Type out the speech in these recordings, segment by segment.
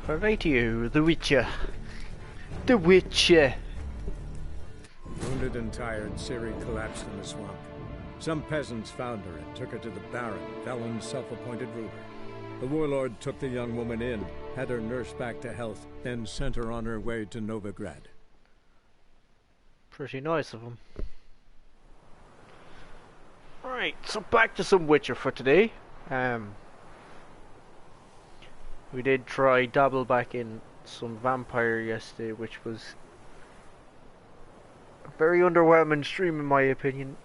Right to you, the Witcher. The Witcher. Wounded and tired, Ciri collapsed in the swamp. Some peasants found her and took her to the Baron, Velen's self-appointed ruler. The warlord took the young woman in, had her nursed back to health, then sent her on her way to Novigrad. Pretty nice of him. Right, so back to some Witcher for today. We did try dabble back in some vampire yesterday, which was a very underwhelming stream in my opinion,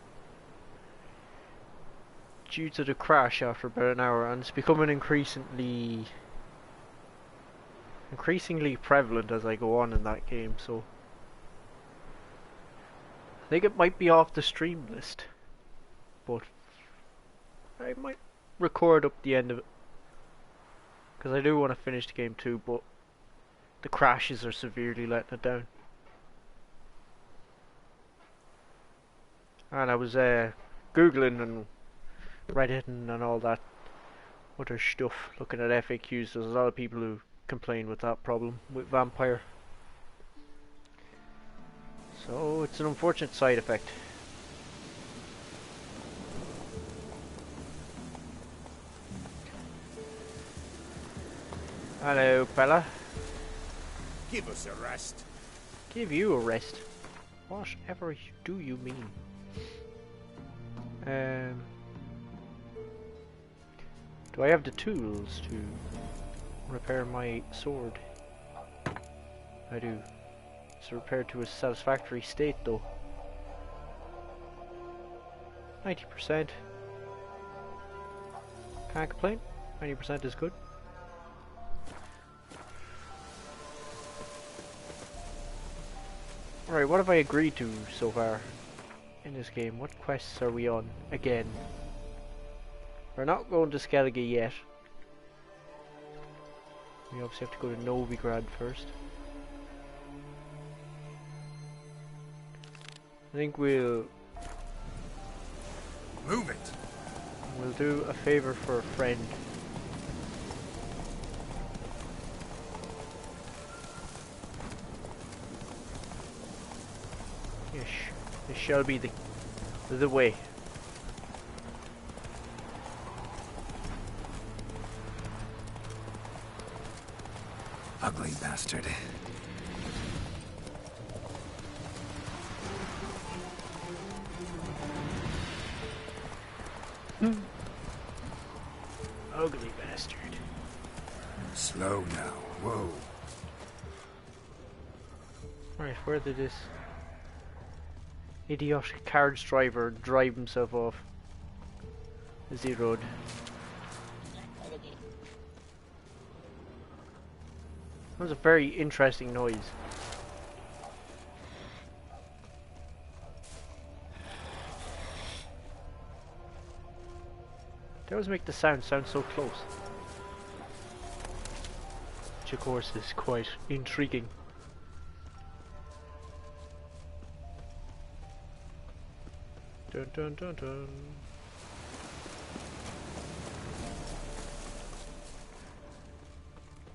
due to the crash after about an hour, and it's becoming increasingly prevalent as I go on in that game, so I think it might be off the stream list, but I might record up the end of it, because I do want to finish the game too, but the crashes are severely letting it down. And I was googling and Redditing and all that other stuff, looking at FAQs. There's a lot of people who complain with that problem with Vampire, so it's an unfortunate side effect. Hello, fella. Give us a rest. Give you a rest? Whatever do you mean? Do I have the tools to repair my sword? I do. It's repaired to a satisfactory state though. 90%. Can't complain. 90% is good. Alright, what have I agreed to so far in this game? What quests are we on again? We're not going to Skellige yet. We obviously have to go to Novigrad first. I think we'll move it. We'll do a favor for a friend. Yes, this shall be the way. Ugly bastard. Ugly bastard. Slow now. Whoa. Right, where did this idiotic carriage driver drive himself off the road? That was a very interesting noise. They always make the sound so close, which of course is quite intriguing. Dun dun dun dun.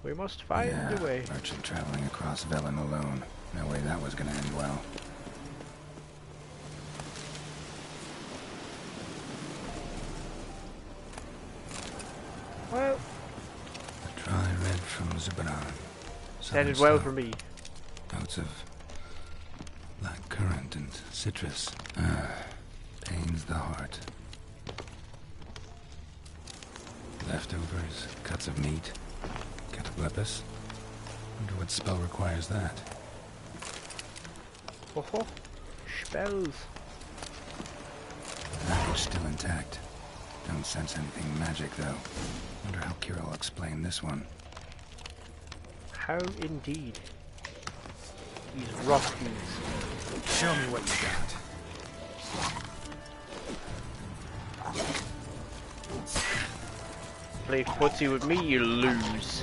We must find the way. Merchant traveling across Velen alone. No way that was gonna end well. Well, A dry red from Zubran. ended well for me. Notes of black currant and citrus. Pains the heart. Leftovers, cuts of meat. Cataplepis. Wonder what spell requires that. Oh, spells. Package still intact. Don't sense anything magic though. Wonder how Kira will explain this one. How indeed. These rockies. Show me what you got. Play footsie with me, you lose.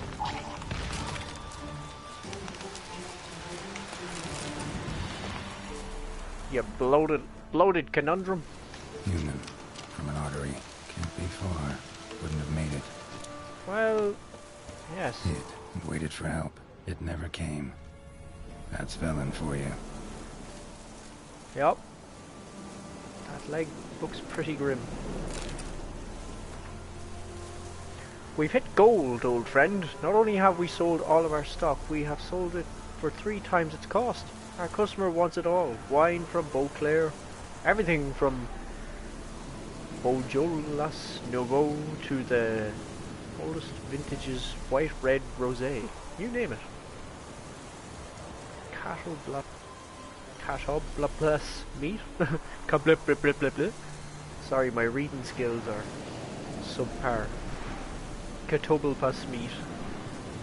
You bloated conundrum. Human. From an artery. Can't be far. Wouldn't have made it. Well, yes. It. and waited for help. It never came. That's Velen for you. Yep. That leg looks pretty grim. We've hit gold, old friend. Not only have we sold all of our stock, we have sold it for 3 times its cost. Our customer wants it all. Wine from Beauclair, everything from Beaujolais Nouveau to the oldest vintages white, red, rosé. You name it. Catoblaplus meat? Cablip. Sorry, my reading skills are subpar. Catoblaplus meat.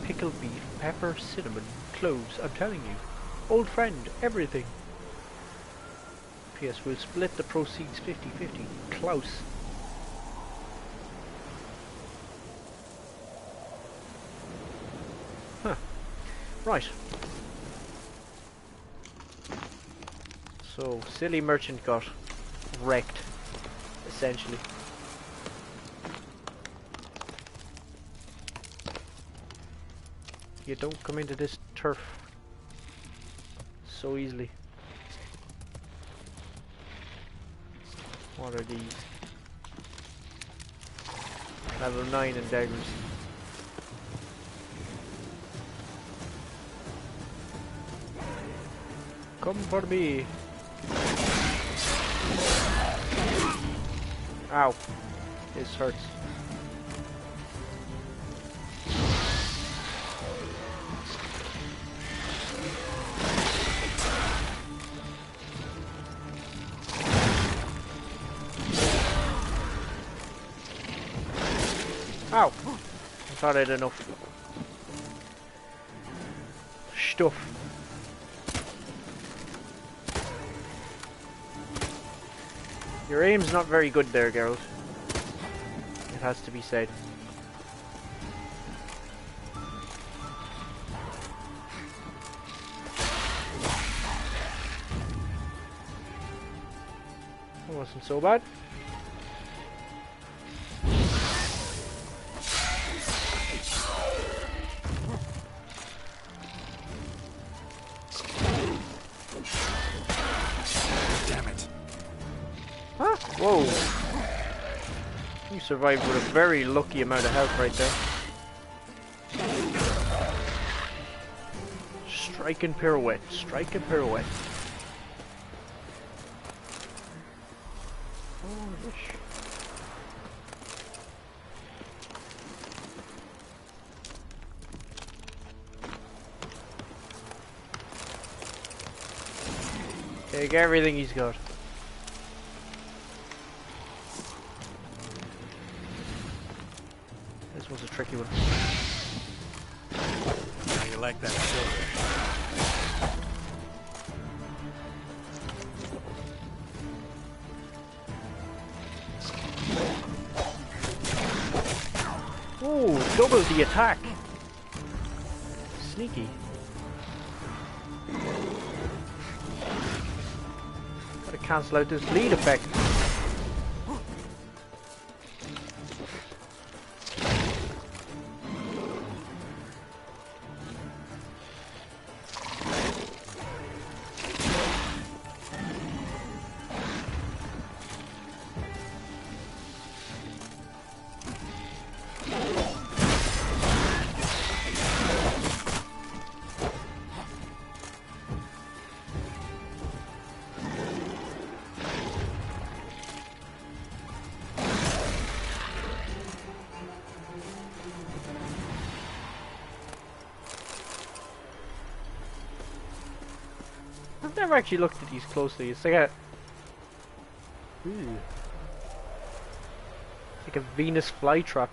Pickled beef, pepper, cinnamon, cloves. I'm telling you. Old friend, everything. P.S. We'll split the proceeds 50-50. Klaus. Huh. Right. So, silly merchant got wrecked, essentially. You don't come into this turf so easily. What are these? Level 9 and daggers. Come for me. Ow. This hurts. Ow! I thought I had enough stuff. Your aim's not very good there, Geralt. It has to be said. That wasn't so bad. Whoa! You survived with a very lucky amount of health right there. Strike and pirouette, strike and pirouette. Oh, ish. Take everything he's got. This was a tricky one. How you like that silver? Oh, double the attack. Sneaky. Gotta cancel out this bleed effect. I've never actually looked at these closely. It's like a... Ooh. It's like a Venus flytrap.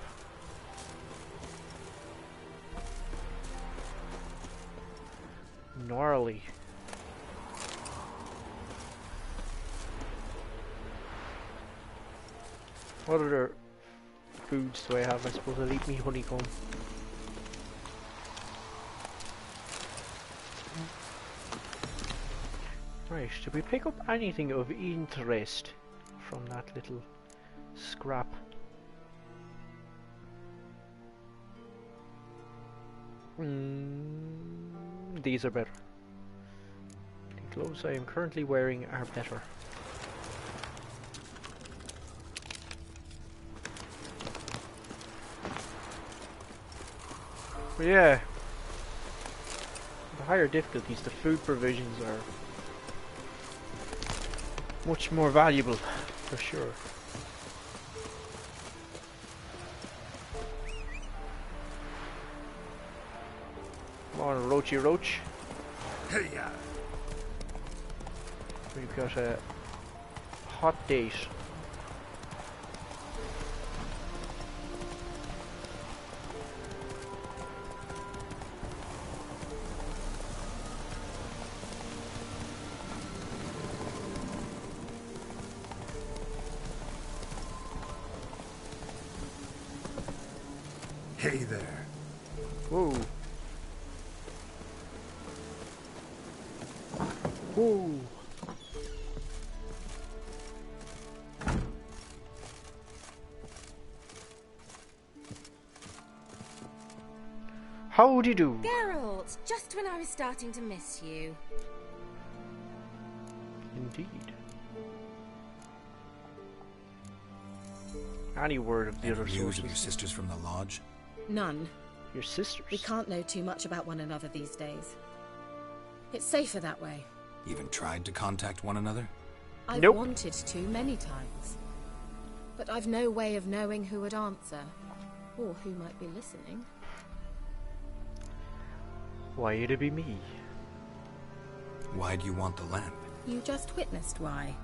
Gnarly. What other foods do I have? I suppose I'll eat me honeycomb. Right, did we pick up anything of interest from that little scrap? These are better. The gloves I am currently wearing are better. But yeah, the higher difficulties, the food provisions are much more valuable, for sure. Come on, Roachy Roach. Hey, yeah. We've got a hot date. Hey there. Whoa. Whoa. Howdy do. Geralt, just when I was starting to miss you. Indeed. Any word of the other News sources? of your sisters from the lodge? None. Your sisters? We can't know too much about one another these days. It's safer that way. Even tried to contact one another? I've Nope. wanted to many times. But I've no way of knowing who would answer. Or who might be listening. Why it'd be me? Why do you want the lamp? You just witnessed why.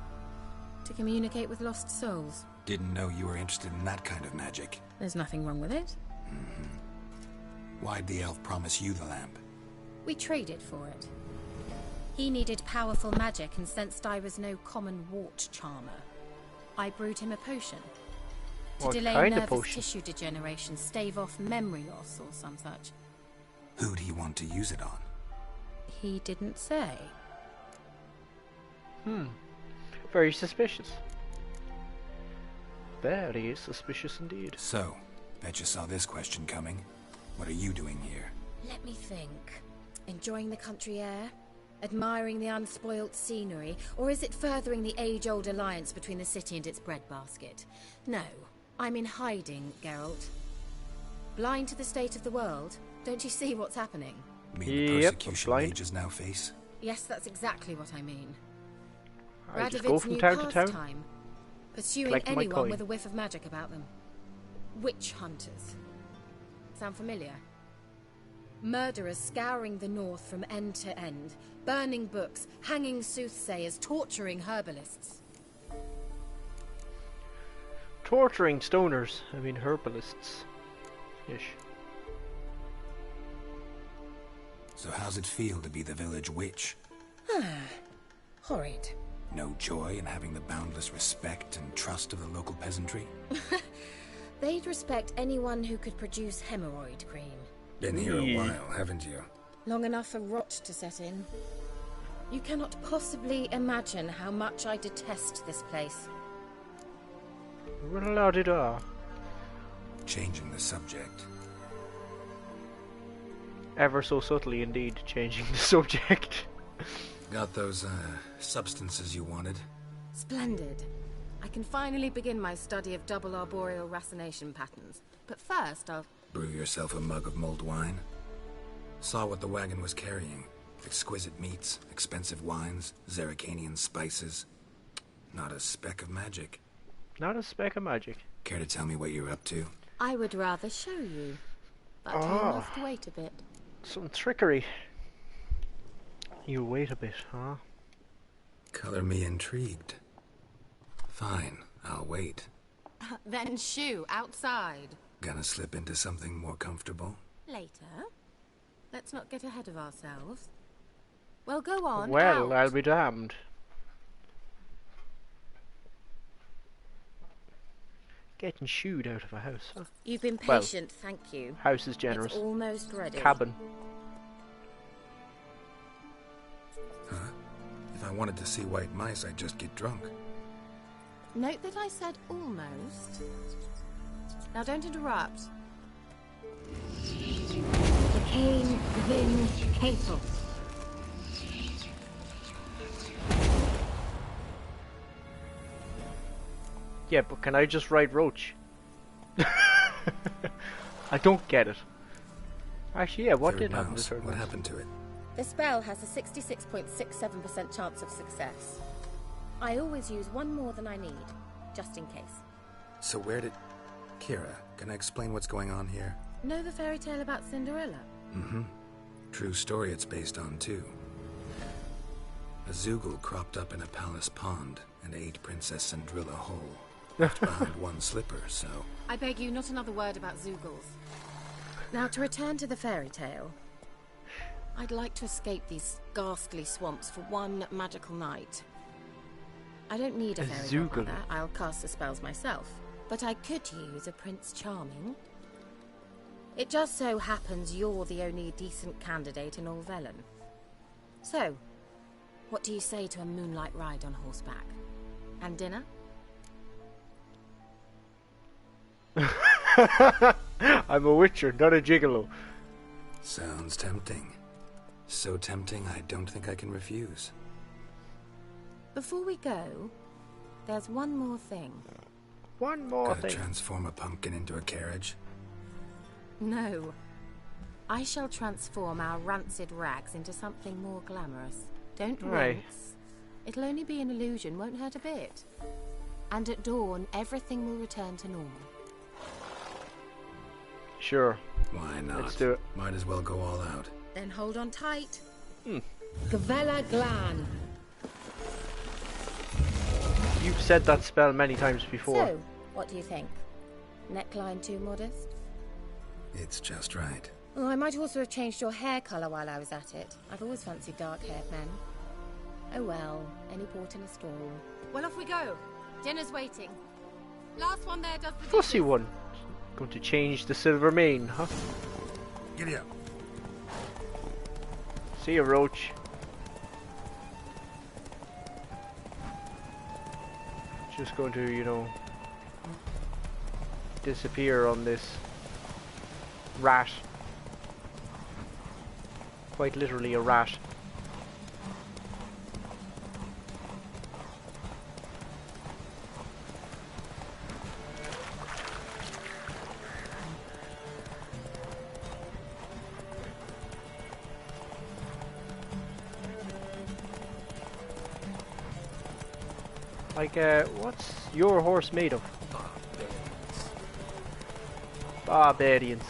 To communicate with lost souls. Didn't know you were interested in that kind of magic. There's nothing wrong with it. Why'd the elf promise you the lamp? We traded for it. He needed powerful magic and sensed I was no common wart charmer. I brewed him a potion. To What delay kind of nervous potion? tissue degeneration, stave off memory loss or some such. Who'd he want to use it on? He didn't say. Very suspicious. Very suspicious indeed. So, bet you saw this question coming. What are you doing here? Let me think. Enjoying the country air? Admiring the unspoilt scenery? Or is it furthering the age-old alliance between the city and its breadbasket? No, I'm in hiding, Geralt. Blind to the state of the world? Don't you see what's happening? Mean the Yep, persecution blind. mages now face? Yes, that's exactly what I mean. I just go Radovid's from new town to town. pastime, pursuing collect my anyone coin. with a whiff of magic about them. Witch hunters. Sound familiar? Murderers scouring the north from end to end, burning books, hanging soothsayers, torturing herbalists. Torturing stoners, I mean herbalists. Ish. So how's it feel to be the village witch? Horrid. No joy in having the boundless respect and trust of the local peasantry? They'd respect anyone who could produce hemorrhoid cream. Been here a while, haven't you? Long enough for rot to set in. You cannot possibly imagine how much I detest this place. La-di-da. Changing the subject. Ever so subtly indeed, changing the subject. Got those, substances you wanted? Splendid. I can finally begin my study of double arboreal racination patterns. But first, I'll... Brew yourself a mug of mulled wine? Saw what the wagon was carrying. Exquisite meats, expensive wines, Zerrikanian spices. Not a speck of magic. Not a speck of magic. Care to tell me what you're up to? I would rather show you. But you must wait a bit. Some trickery. You wait a bit, huh? Color me intrigued. Fine, I'll wait. Then shoo, outside. Gonna slip into something more comfortable? Later. Let's not get ahead of ourselves. Well, go on. Well, out. I'll be damned. Getting shooed out of a house, huh? You've been Well, patient, thank you. House is generous. It's almost ready. Cabin. Huh? If I wanted to see white mice, I'd just get drunk. Note that I said almost. Now don't interrupt. The cane in caso. Yeah, but can I just ride Roach? I don't get it. Actually, yeah, what Third did happen to mouse. third What mouse? happened to it? The spell has a 66.67% chance of success. I always use one more than I need, just in case. So where did... Kira, can I explain what's going on here? Know the fairy tale about Cinderella? Mm-hmm. True story it's based on, too. A Zoogle cropped up in a palace pond and ate Princess Cinderella whole. Left behind one slipper, so... I beg you, not another word about Zoogles. Now, to return to the fairy tale, I'd like to escape these ghastly swamps for one magical night. I don't need a fairy Zoogle. godmother. I'll cast the spells myself. But I could use a Prince Charming. It just so happens you're the only decent candidate in all Velen. So, what do you say to a moonlight ride on horseback? And dinner? I'm a witcher, not a gigolo. Sounds tempting. So tempting, I don't think I can refuse. Before we go, there's one more thing. One more Gotta thing. transform a pumpkin into a carriage? No. I shall transform our rancid rags into something more glamorous. Don't Right. wince. It'll only be an illusion, won't hurt a bit. And at dawn, everything will return to normal. Sure. Why not? Let's do it. Might as well go all out. Then hold on tight. Gavella Glan. You've said that spell many times before. So, what do you think? Neckline too modest? It's just right. Oh, I might also have changed your hair colour while I was at it. I've always fancied dark-haired men. Oh well, any port in a storm. Well, off we go. Dinner's waiting. Last one there does the Fussy dishes. one. Going to change the silver mane, huh? Giddy up. See you, Roach. Just going to, you know, disappear on this rat. Quite literally a rat. Like, what's your horse made of? Barbarians.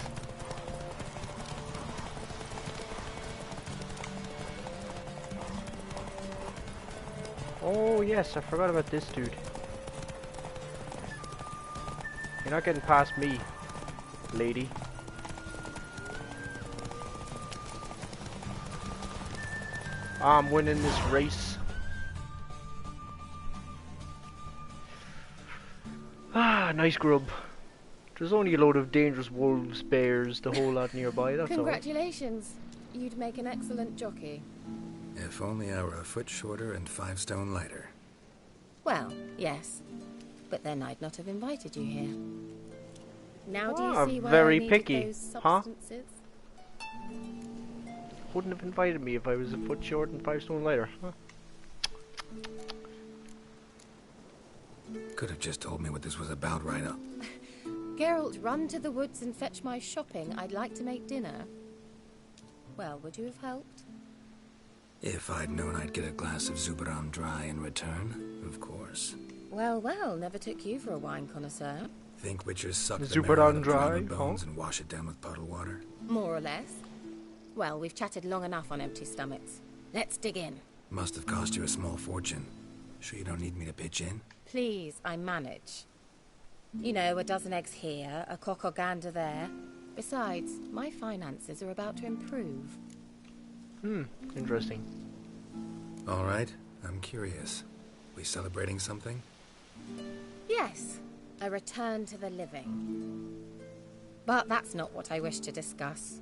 Oh yes, I forgot about this dude. You're not getting past me, lady. I'm winning this race. Ah, nice grub. There's only a load of dangerous wolves, bears, the whole lot nearby, that's all. Congratulations. You'd make an excellent jockey. If only I were a foot shorter and 5 stone lighter. Well, yes. But then I'd not have invited you here. Now do Ah, you see why very I needed picky, those huh? substances? Wouldn't have invited me if I was a foot short and 5 stone lighter. Huh? Could have just told me what this was about right up. Geralt, run to the woods and fetch my shopping. I'd like to make dinner. Well, would you have helped? If I'd known I'd get a glass of Zubaran dry in return, of course. Well, well, never took you for a wine connoisseur. Think witchers suck the Zubaran marrow out of dry, drowning bones huh? and wash it down with puddle water? More or less. Well, we've chatted long enough on empty stomachs. Let's dig in. Must have cost you a small fortune. Sure you don't need me to pitch in? Please, I manage. You know, a dozen eggs here, a cock or gander there. Besides, my finances are about to improve. Interesting. All right, I'm curious. We celebrating something? Yes, a return to the living. But that's not what I wish to discuss.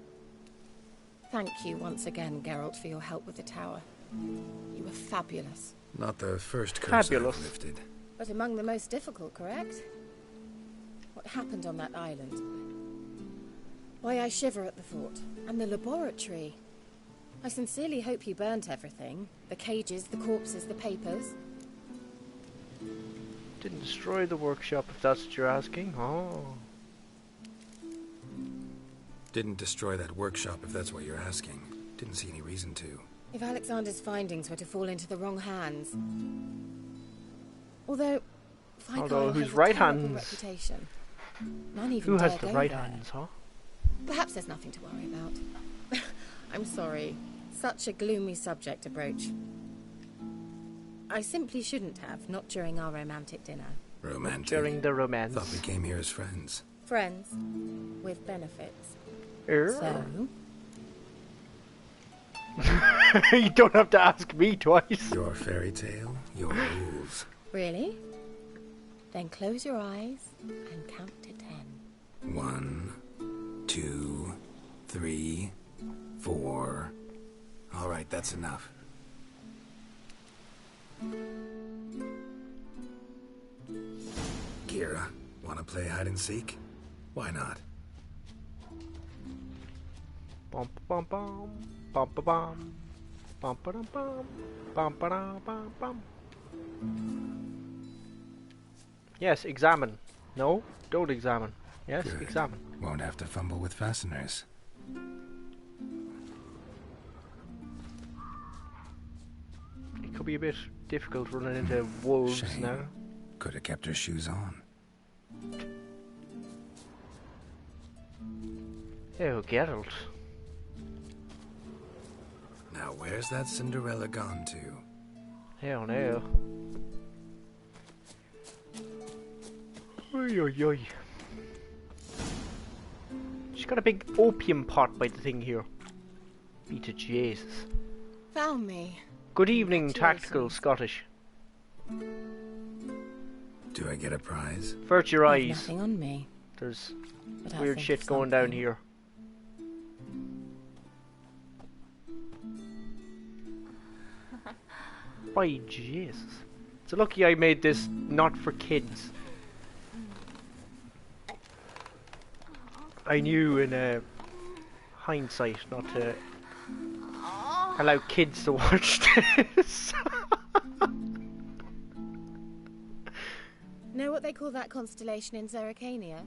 Thank you once again, Geralt, for your help with the tower. You were fabulous. Not the first curse Fabulous. I've lifted. But among the most difficult, correct? What happened on that island? Why, I shiver at the thought. And the laboratory. I sincerely hope you burnt everything. The cages, the corpses, the papers. Didn't destroy the workshop, if that's what you're asking. Oh. Didn't destroy that workshop, if that's what you're asking. Didn't see any reason to. If Alexander's findings were to fall into the wrong hands... Although whose right hands? Reputation. None even Who has dare the go right there. hands, huh? Perhaps there's nothing to worry about. I'm sorry. Such a gloomy subject to broach. I simply shouldn't have, not during our romantic dinner. Romantic? During the romance. Thought we came here as friends. Friends. With benefits. Er. So? You don't have to ask me twice. Your fairy tale, your rules. Really? Then close your eyes and count to 10. 1, 2, 3, 4. All right, that's enough. Kira, wanna play hide and seek? Why not? Bum bum bum bum bum bum bum bum bum bum bum bum bum. Yes, examine. No, don't examine. Yes, Good. examine. Won't have to fumble with fasteners. It could be a bit difficult running into wolves Shame. now. Could have kept her shoes on. Oh, Geralt. Now where's that Cinderella gone to? Hell no. Oy, oy, oy. She's got a big opium pot by the thing here. Be to Jesus. Found me. Good evening, tactical Congratulations. Scottish. Do I get a prize? Vert your I've eyes. nothing on me. There's But I'll weird think shit of going down something. here. By Jesus. It's lucky I made this not for kids. I knew in hindsight not to allow kids to watch this. Know what they call that constellation in Zerrikania?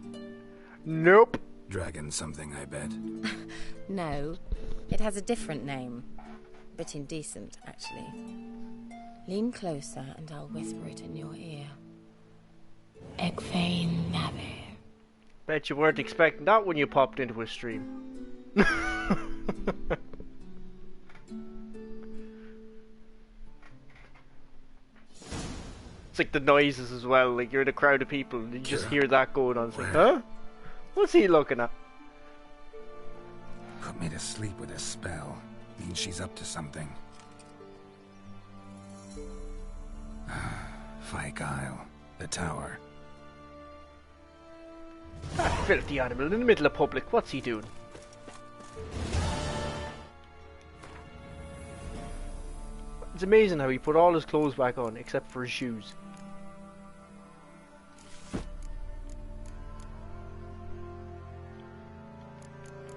Nope. Dragon something, I bet. No. It has a different name. Bit indecent, actually. Lean closer and I'll whisper it in your ear. Egfain Navir. Bet you weren't expecting that when you popped into a stream. It's like the noises as well, like you're in a crowd of people and you just hear that going on. It's like, huh? What's he looking at? Put me to sleep with a spell. Means she's up to something. Fyke Isle. The tower. That filthy animal in the middle of public, what's he doing? It's amazing how he put all his clothes back on except for his shoes.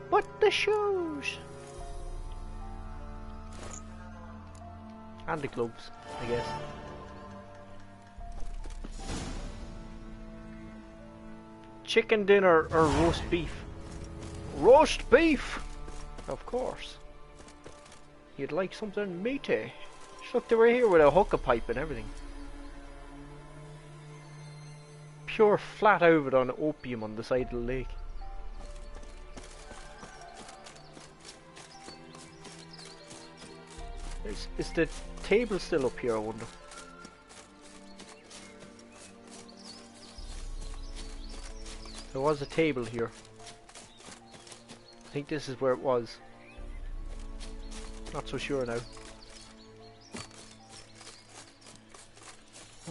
But the shoes! And the gloves, I guess. Chicken dinner or roast beef? Roast beef! Of course. You'd like something meaty. Look, they were here with a hookah pipe and everything. Pure flat out on opium on the side of the lake. Is the table still up here, I wonder? There was a table here. I think this is where it was. Not so sure now.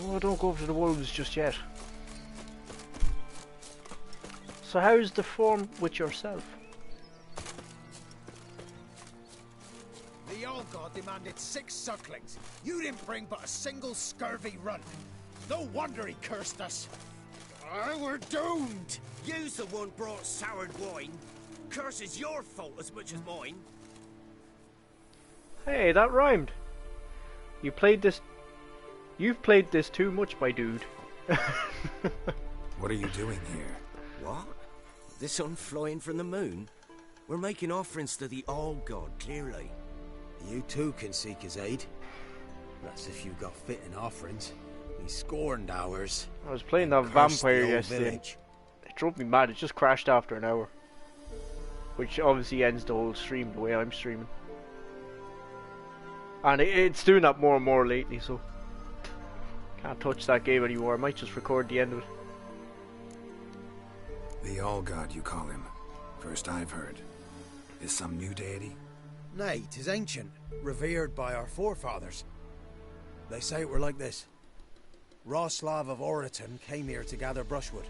Oh, don't go over to the wolves just yet. So how's the form with yourself? The old god demanded 6 sucklings. You didn't bring but a single scurvy runt. No wonder he cursed us. We're doomed. You's the one brought soured wine. Curse is your fault as much as mine. Hey, that rhymed. You've played this too much, my dude. What are you doing here? What? The sun flying from the moon? We're making offerings to the All-God, clearly. You too can seek his aid. That's if you've got fitting offerings. He scorned ours. I was playing that Cursed the vampire old yesterday. village. It drove me mad. It just crashed after an hour. Which obviously ends the whole stream the way I'm streaming. And it's doing that more and more lately, so can't touch that game anymore. I might just record the end of it. The All-God, you call him. First I've heard. Is some new deity? Nay, 'tis ancient, revered by our forefathers. They say it were like this. Roslav of Oriton came here to gather brushwood.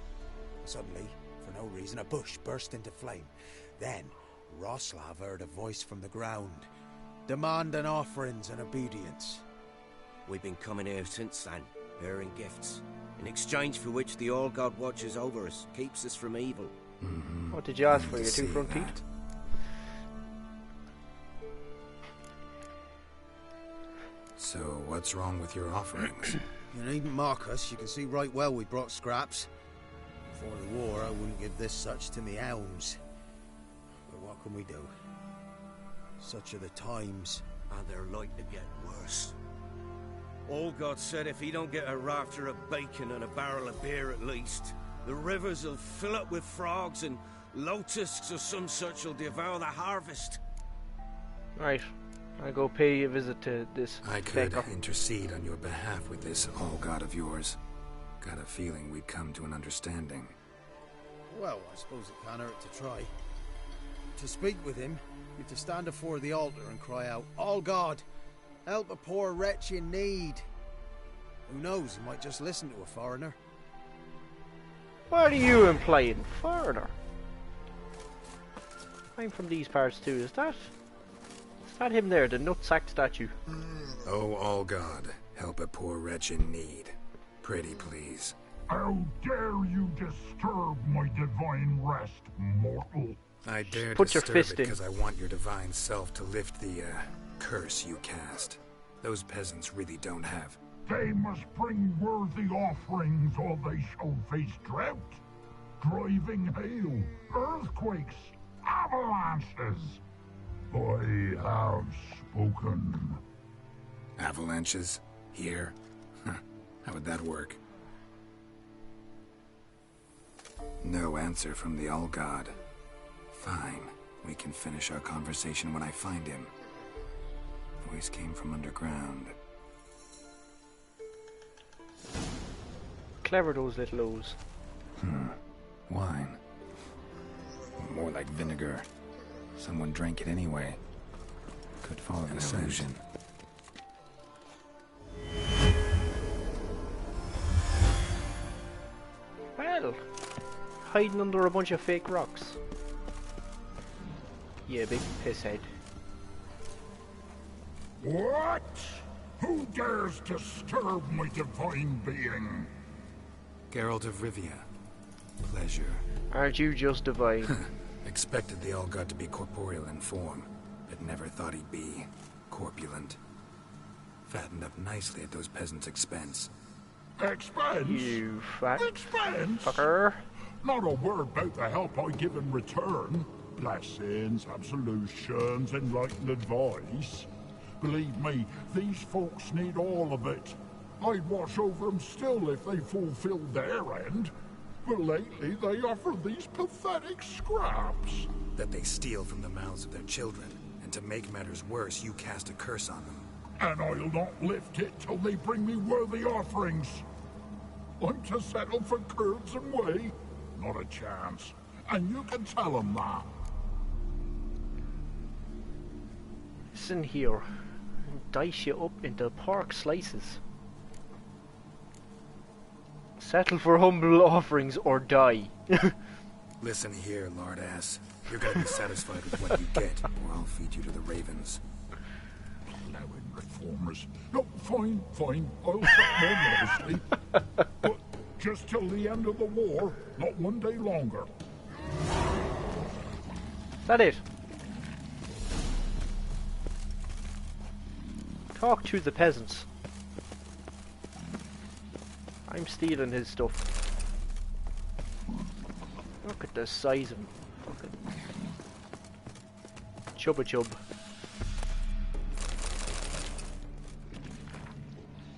Suddenly, for no reason, a bush burst into flame. Then, Roslav heard a voice from the ground, demanding offerings and obedience. We've been coming here since then, bearing gifts, in exchange for which the All-God watches over us, keeps us from evil. What did you ask for? Your two front teeth? That. So, what's wrong with your offerings? You needn't mock us, you can see right well we brought scraps. Before the war, I wouldn't give this such to me elms. But what can we do? Such are the times. And they're like to get worse. All-God said if he don't get a rafter of bacon and a barrel of beer at least, the rivers will fill up with frogs and locusts or some such will devour the harvest. Right. I'll go pay a visit to this I could baker. intercede on your behalf with this All-God of yours. Got a feeling we'd come to an understanding. Well, I suppose it can't hurt to try. To speak with him, you've to stand before the altar and cry out, "All God, help a poor wretch in need." Who knows, he might just listen to a foreigner. What are you implying? Foreigner? I'm from these parts too. Is that him there, the nutsack statue? Oh, All-God, help a poor wretch in need. Pretty please. How dare you disturb my divine rest, mortal? I dare Put your disturb fist it in. because I want your divine self to lift the, curse you cast. Those peasants really don't have. They must bring worthy offerings or they shall face drought, driving hail, earthquakes, avalanches. I have spoken. Avalanches? Here? How would that work? No answer from the All-God. Fine. We can finish our conversation when I find him. Voice came from underground. Clever, those little O's. Wine. More like vinegar. Someone drank it anyway. Could follow the illusion. Well, hiding under a bunch of fake rocks. Yeah, big pisshead. What? Who dares disturb my divine being? Geralt of Rivia. Pleasure. Aren't you just divine? Expected the All-God to be corporeal in form, but never thought he'd be corpulent. Fattened up nicely at those peasants' expense. Expense? You fat Expense? fucker. Not a word about the help I give in return. Blessings, absolutions, enlightened advice. Believe me, these folks need all of it. I'd watch over them still if they fulfilled their end. But lately they offer these pathetic scraps. That they steal from the mouths of their children, and to make matters worse, you cast a curse on them. And I'll not lift it till they bring me worthy offerings. I'm to settle for curds and whey? Not a chance. And you can tell them that. Listen here. Dice you up into pork slices. Settle for humble offerings or die. Listen here, lord ass. You're gonna be satisfied with what you get, or I'll feed you to the ravens. Allowing reformers. No, fine, fine. I'll set more modestly. But just till the end of the war, not one day longer. That it? Talk to the peasants. I'm stealing his stuff. Look at the size of him. Fucking chubba chub.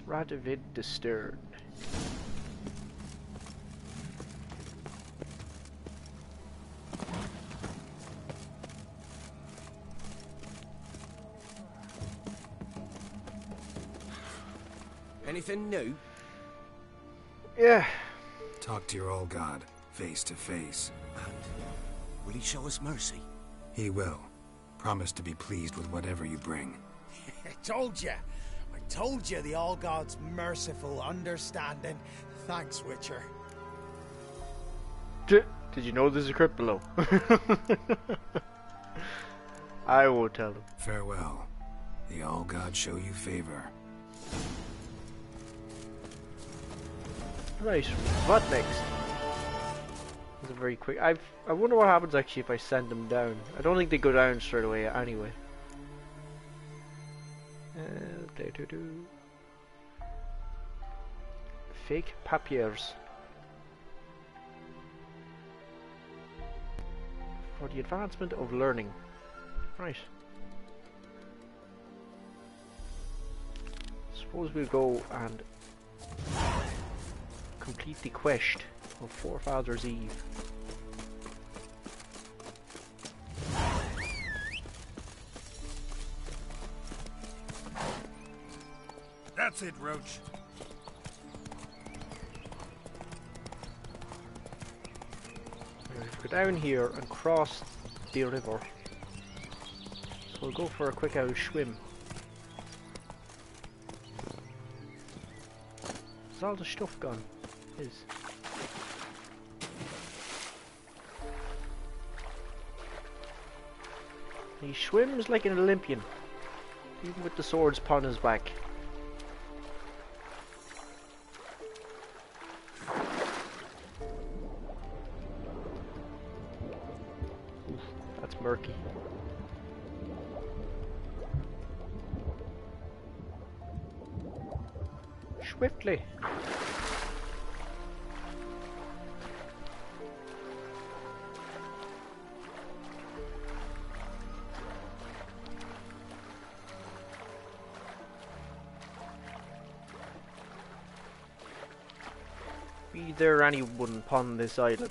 Radovid disturbed. Anything new? Yeah. Talk to your old god, face to face. And will he show us mercy? He will. Promise to be pleased with whatever you bring. I told you the All God's merciful, understanding. Thanks, Witcher. Did you know there's a crypt below? I won't tell him. Farewell. The All God show you favor. Right, what next? This is very quick. I wonder what happens actually if I send them down. I don't think they go down straight away anyway. Fake papiers. For the advancement of learning. Right. Suppose we'll go and complete the quest of Forefathers Eve. That's it, Roach. Go down here and cross the river. So we'll go for a quick out swim. Is all the stuff gone? Is. He swims like an Olympian, even with the swords upon his back. Oof, that's murky. Swiftly. Be there anyone upon this island?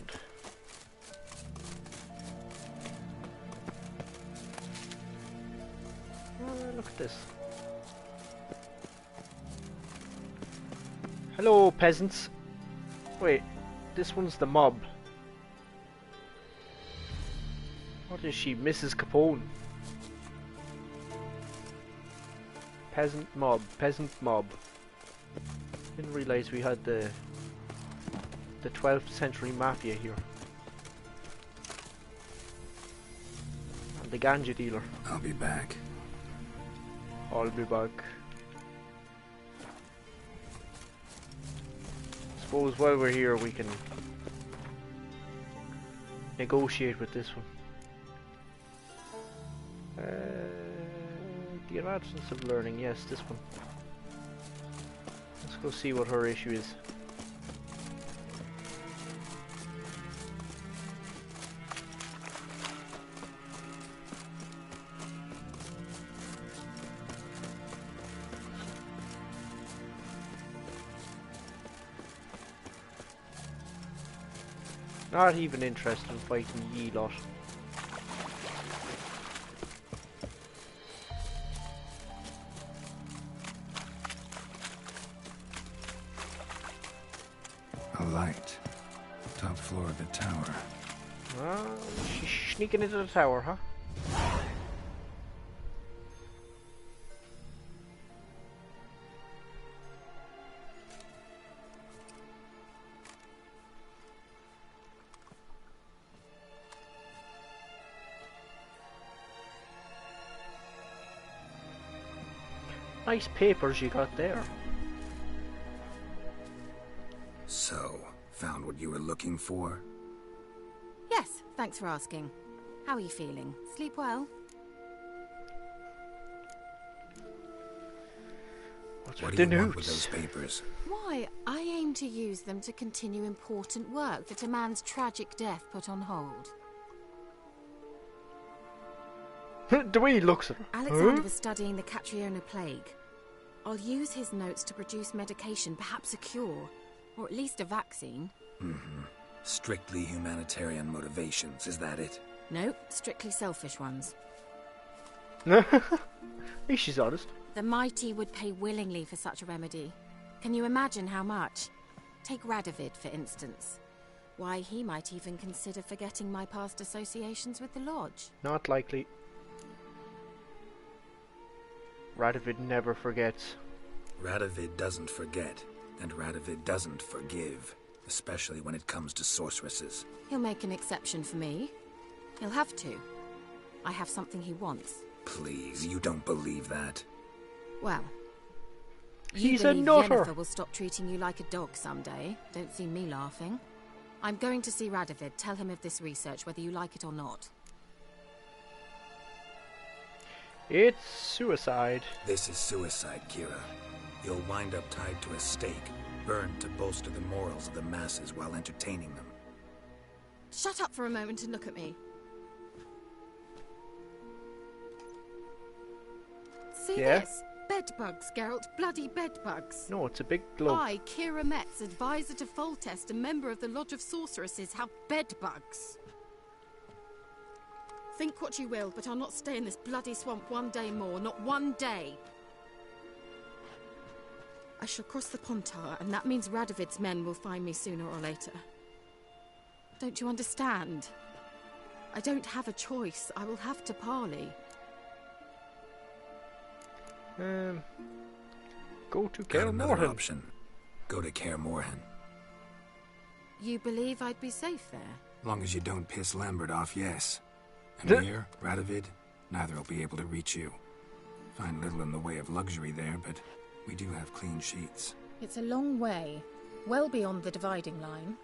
Look at this. Hello, peasants. Wait, this one's the mob. What is she, Mrs. Capone? Peasant mob, peasant mob. Didn't realize we had the 12th century mafia here. And the ganja dealer. I'll be back. I'll be back. Suppose while we're here we can negotiate with this one. The advancements of learning, yes, this one. Let's go see what her issue is. Not even interested in fighting ye lot. A light. Top floor of the tower. Ah, she's sneaking into the tower, huh? Nice papers you got there. So, found what you were looking for? Yes, thanks for asking. How are you feeling? Sleep well? What's What with do the you want with notes? those papers? Why, I aim to use them to continue important work that a man's tragic death put on hold. The way he looks at her. Alexander was studying the Catriona plague. I'll use his notes to produce medication, perhaps a cure, or at least a vaccine. Strictly humanitarian motivations, is that it? No, strictly selfish ones. At least she's honest. The mighty would pay willingly for such a remedy. Can you imagine how much? Take Radovid, for instance. Why, he might even consider forgetting my past associations with the Lodge. Not likely. Radovid never forgets. Radovid doesn't forget, and Radovid doesn't forgive, especially when it comes to sorceresses. He'll make an exception for me. He'll have to. I have something he wants. Please, you don't believe that. Well, He's you a believe nutter. Yennefer will stop treating you like a dog someday. Don't see me laughing. I'm going to see Radovid. Tell him of this research, whether you like it or not. It's suicide. This is suicide, Kira. You'll wind up tied to a stake, burned to bolster the morals of the masses while entertaining them. Shut up for a moment and look at me. See Yeah? this? Bedbugs, Geralt. Bloody bedbugs. No, it's a big glove. I, Kira Metz, advisor to Foltest, a member of the Lodge of Sorceresses, have bedbugs. Think what you will, but I'll not stay in this bloody swamp one day more. Not one day. I shall cross the Pontar, and that means Radovid's men will find me sooner or later. Don't you understand? I don't have a choice. I will have to parley. Go to Got another Kaer option. Go to Kaer Morhen. You believe I'd be safe there? Long as you don't piss Lambert off, yes. And here, Radovid, neither will be able to reach you. Find little in the way of luxury there, but we do have clean sheets. It's a long way, well beyond the dividing line.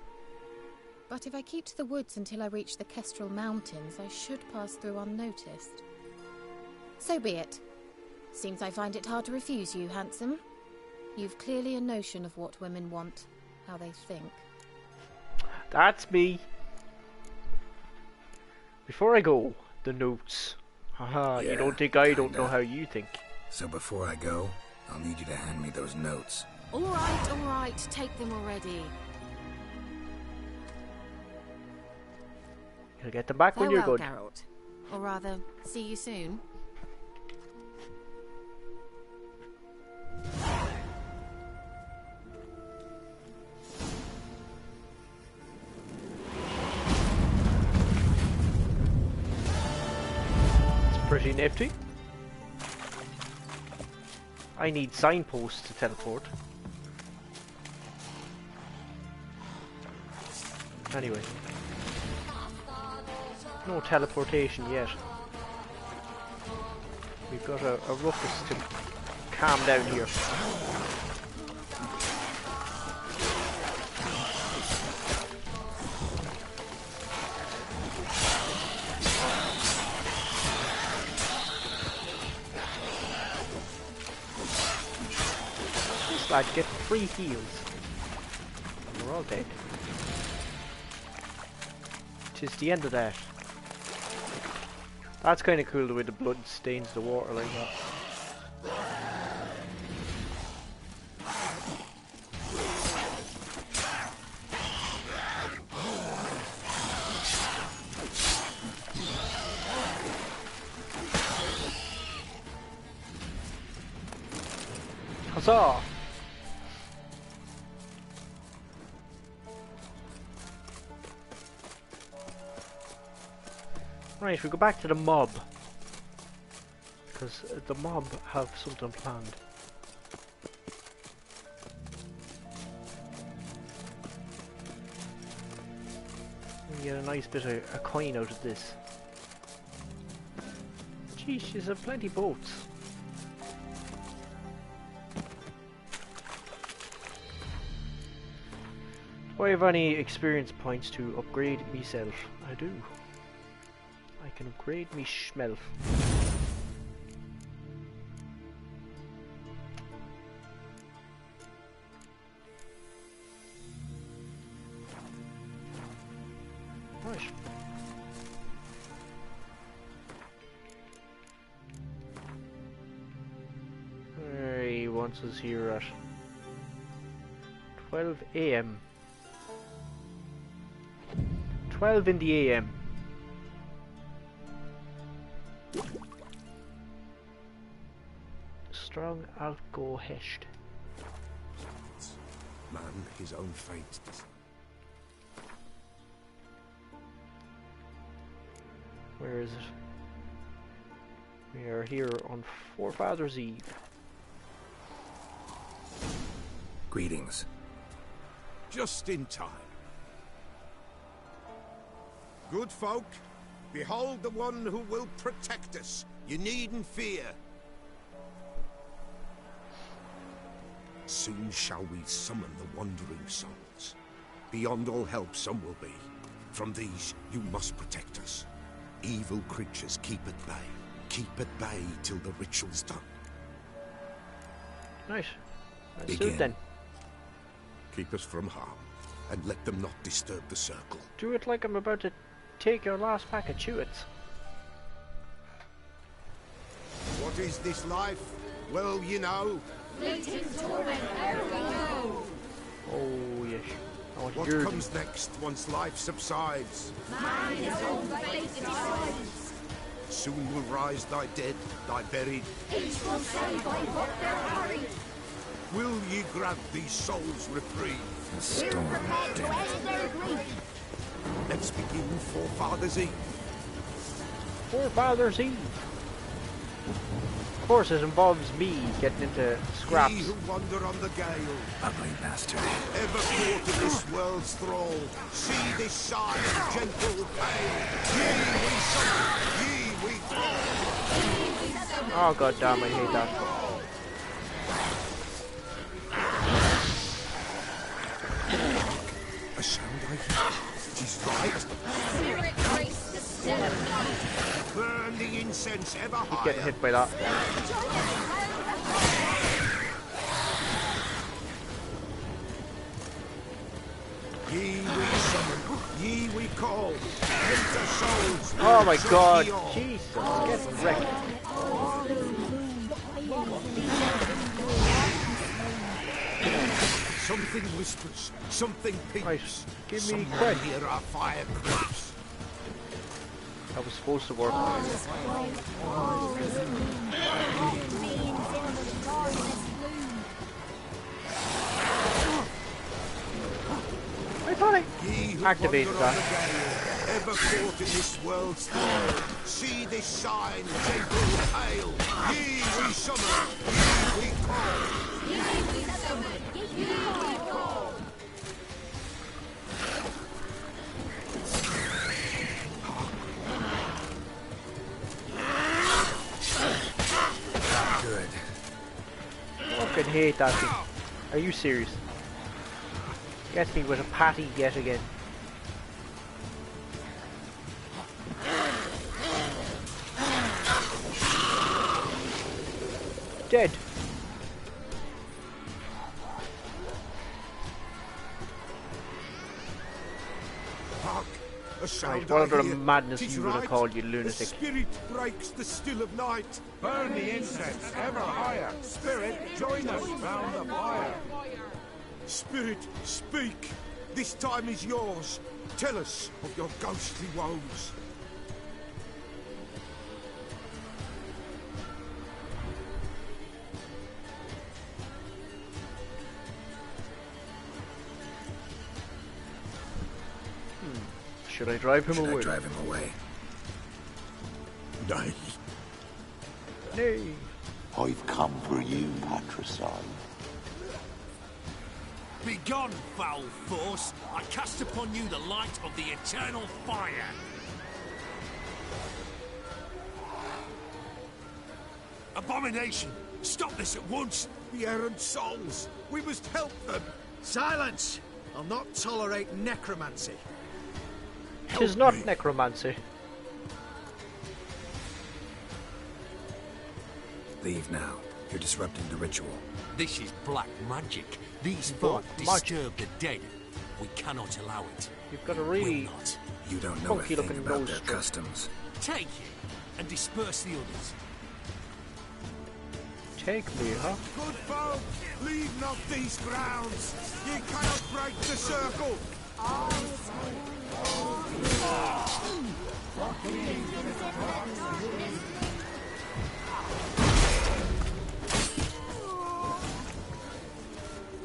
But if I keep to the woods until I reach the Kestrel Mountains, I should pass through unnoticed. So be it. Seems I find it hard to refuse you, handsome. You've clearly a notion of what women want, how they think. That's me. Before I go, the notes. Haha, you Yeah, don't think I don't know kinda. how you think. So before I go, I'll need you to hand me those notes. All right, take them already. You'll get them back when you're Farewell, good. Geralt. Or rather, see you soon. It's pretty nifty. I need signposts to teleport. Anyway. No teleportation yet. We've got a ruckus to calm down here. This lad gets 3 heals. And we're all dead. Tis the end of that. That's kind of cool, the way the blood stains the water like that. Huzzah! Right, we go back to the mob. Because the mob have something planned. We get a nice bit of a coin out of this. Geez, she's have plenty boats. Do I have any experience points to upgrade myself? I do. I can upgrade me schmelf. wants us here at 12 AM. 12 in the AM. Strong Alko Hesht. Man, his own fate. Where is it? We are here on Forefathers Eve. Greetings. Just in time. Good folk, behold the one who will protect us. You needn't fear. Soon shall we summon the wandering souls. Beyond all help some will be. From these you must protect us. Evil creatures keep at bay. Keep at bay till the ritual's done. Nice. Let's do Begin. it then. Keep us from harm, and let them not disturb the circle. Do it like I'm about to take your last pack of chewits. What is this life? Well, you know. Fleeting torment, there we go. Oh yes. I want What your comes next once life subsides? Man is own fate decides. Soon will rise thy dead, thy buried. Each will say by what they're hurried. Will ye grant these souls reprieve? The storm of death. Their grief. Let's begin Forefathers Eve. Forefathers Eve. Of course, it involves me getting into scraps. Ye who wander on the gale, Ugly bastard. ever caught in this world's thrall, see this sign, gentle pain. Ye we summon, ye we call. Oh god damn, I hate that. A sound I hear. 'Tis right. Spirit grace the still of night. Burn the incense ever Keep higher. getting hit by that. Ye we summon, ye we call. Enter souls. Oh my so god, ye all. Jesus, get wrecked. Something whispers, something peeps. Right, give me Someone credit. hear our fire creeps. That was supposed to work. I thought I Ye who activated wander on that. the gale, ever caught in this world's thrall, see this sign, gentle pale. Ye we summon, ye we call. Good. Fucking hate that thing. Are you serious? Gets me with a patty yet again. Dead. Hark, a sound Right, what I other hear. madness 'Tis you would have right. called, you The lunatic? spirit breaks the still of night. Burn the incense ever higher. Spirit, join us round the fire. Spirit, speak. This time is yours. Tell us of your ghostly woes. Should I drive him Should I away? drive him away? Nay. Nay. I've come for you, patricide. Begone, foul force! I cast upon you the light of the eternal fire! Abomination! Stop this at once! The errant souls. We must help them. Silence! I'll not tolerate necromancy. Tis not necromancy. Leave now. You're disrupting the ritual. This is black magic. These Black folk magic. disturb the dead. We cannot allow it. You've got a Will really not. You don't know a funky thing looking about nose their strip. customs. Take it and disperse the others. Take me, huh? Good folk, leave not these grounds. Ye cannot break the circle.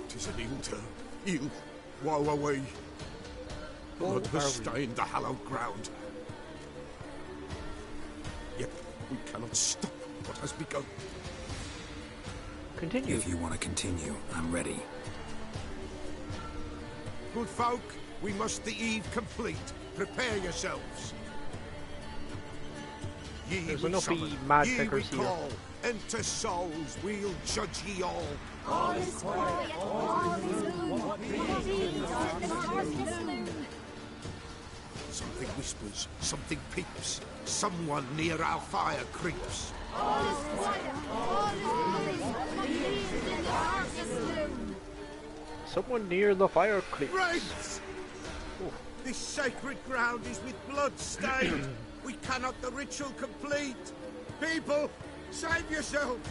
Tis an ill turn. Ill. Woe away. Blood has stained the hallowed ground. Yet we cannot stop what has begun. Continue. If you want to continue, I'm ready. Good folk, we must the eve complete. Prepare yourselves. Ye There's we enough summon, mad ye we pickers here. call. Enter souls, we'll judge ye all. All is quiet, all is gloom. Something whispers, something peeps. Someone near our fire creeps. All is quiet, all is in the darkest gloom. Someone near the fire creeps. Wraiths! This sacred ground is with blood stained. We cannot the ritual complete. People, save yourselves.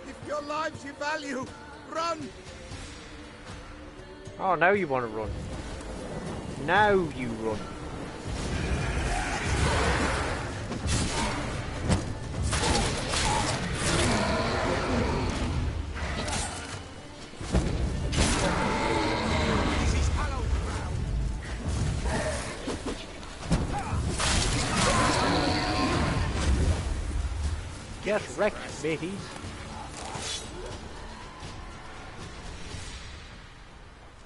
If your lives you value, run. Oh, now you want to run. Now you run. This is hallowed ground. Get wrecked, mateys.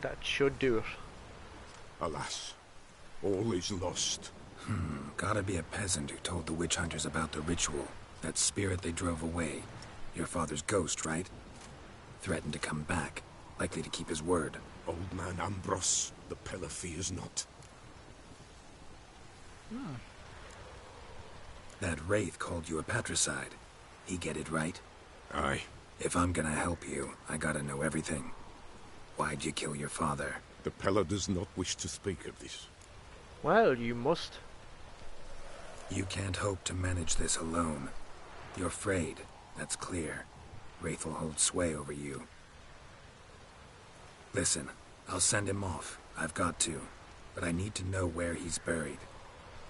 That should do it. Alas, all is lost. Gotta be a peasant who told the witch hunters about the ritual. That spirit they drove away. Your father's ghost, right? Threatened to come back. Likely to keep his word. Old man Ambros, the pillar fears not. That wraith called you a patricide. He get it right? Aye. If I'm gonna help you, I gotta know everything. Why'd you kill your father? The Pella does not wish to speak of this. Well, you must. You can't hope to manage this alone. You're afraid, that's clear. Wraith will hold sway over you. Listen, I'll send him off. I've got to. But I need to know where he's buried.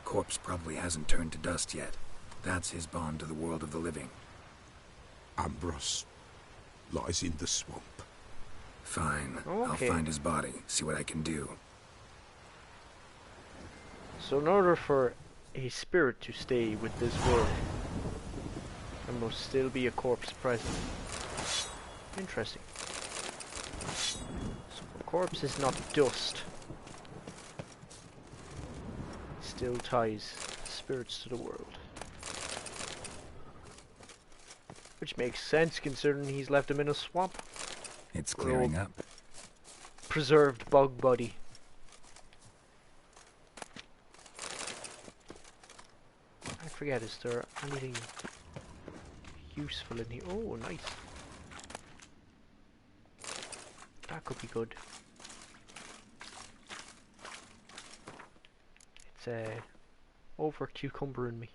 Corpse probably hasn't turned to dust yet. That's his bond to the world of the living. Ambros lies in the swamp. Fine. Okay. I'll find his body, see what I can do. So in order for a spirit to stay with this world, there must still be a corpse present. Interesting. So a corpse is not dust. It still ties spirits to the world. Which makes sense considering he's left him in a swamp. It's clearing up. Preserved bug body. I forget, is there anything useful in here? Oh, nice. That could be good. It's over cucumbering me.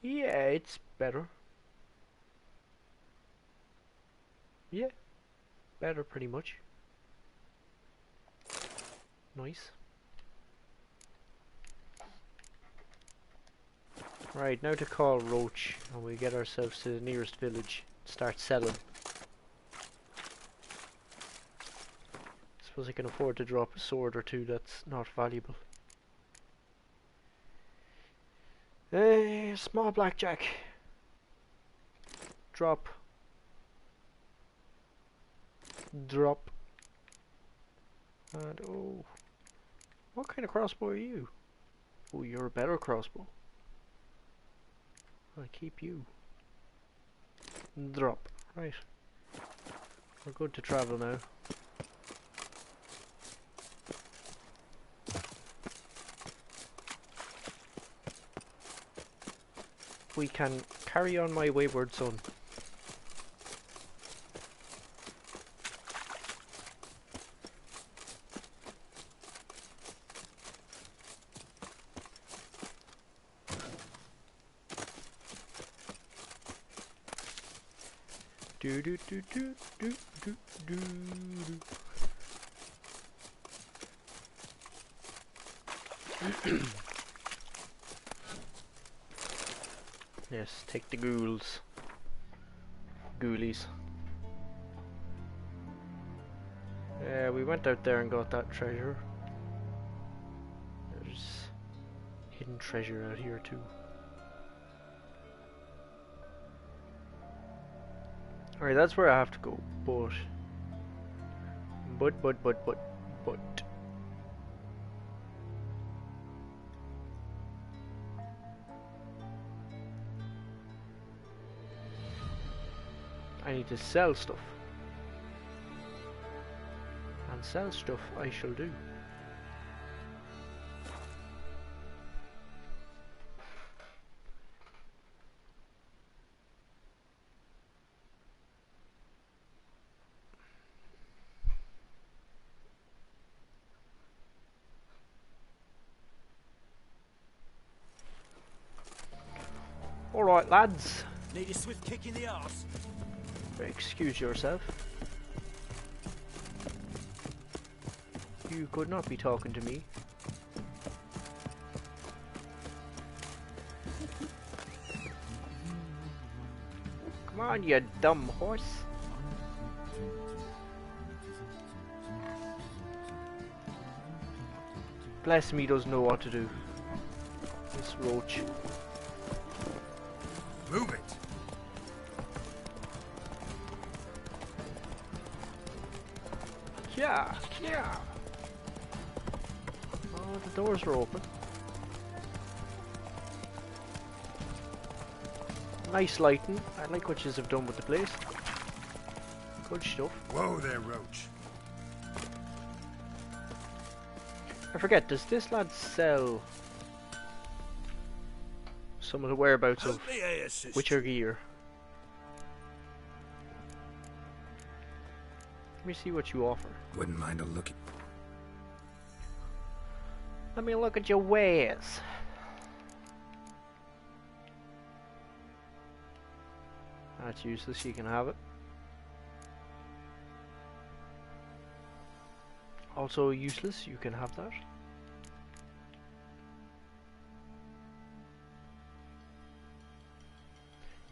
Yeah, it's better. Yeah, better pretty much. Nice. Right, now to call Roach, and we get ourselves to the nearest village. Start selling. Suppose I can afford to drop a sword or two that's not valuable. Small blackjack. Drop. Drop. And oh, what kind of crossbow are you? Oh, you're a better crossbow. I'll keep you. Drop. Right. We're good to travel now. We can carry on, my wayward son. Do do do do do do do do. Yes, take the ghouls. Ghoulies. Yeah, we went out there and got that treasure. There's hidden treasure out here too. Alright, that's where I have to go, but I need to sell stuff. And sell stuff I shall do. Alright lads. Need a swift kick in the arse. Excuse yourself. You could not be talking to me. Come on, you dumb horse. Bless me, doesn't know what to do. This roach. Move it! Yeah, yeah. Oh, the doors are open. Nice lighting. I like what you have done with the place. Good stuff. Whoa there, Roach. I forget, does this lad sell some of the whereabouts of Witcher gear? Let me see what you offer. Wouldn't mind a look. Let me look at your wares. That's useless, you can have it. Also useless, you can have that.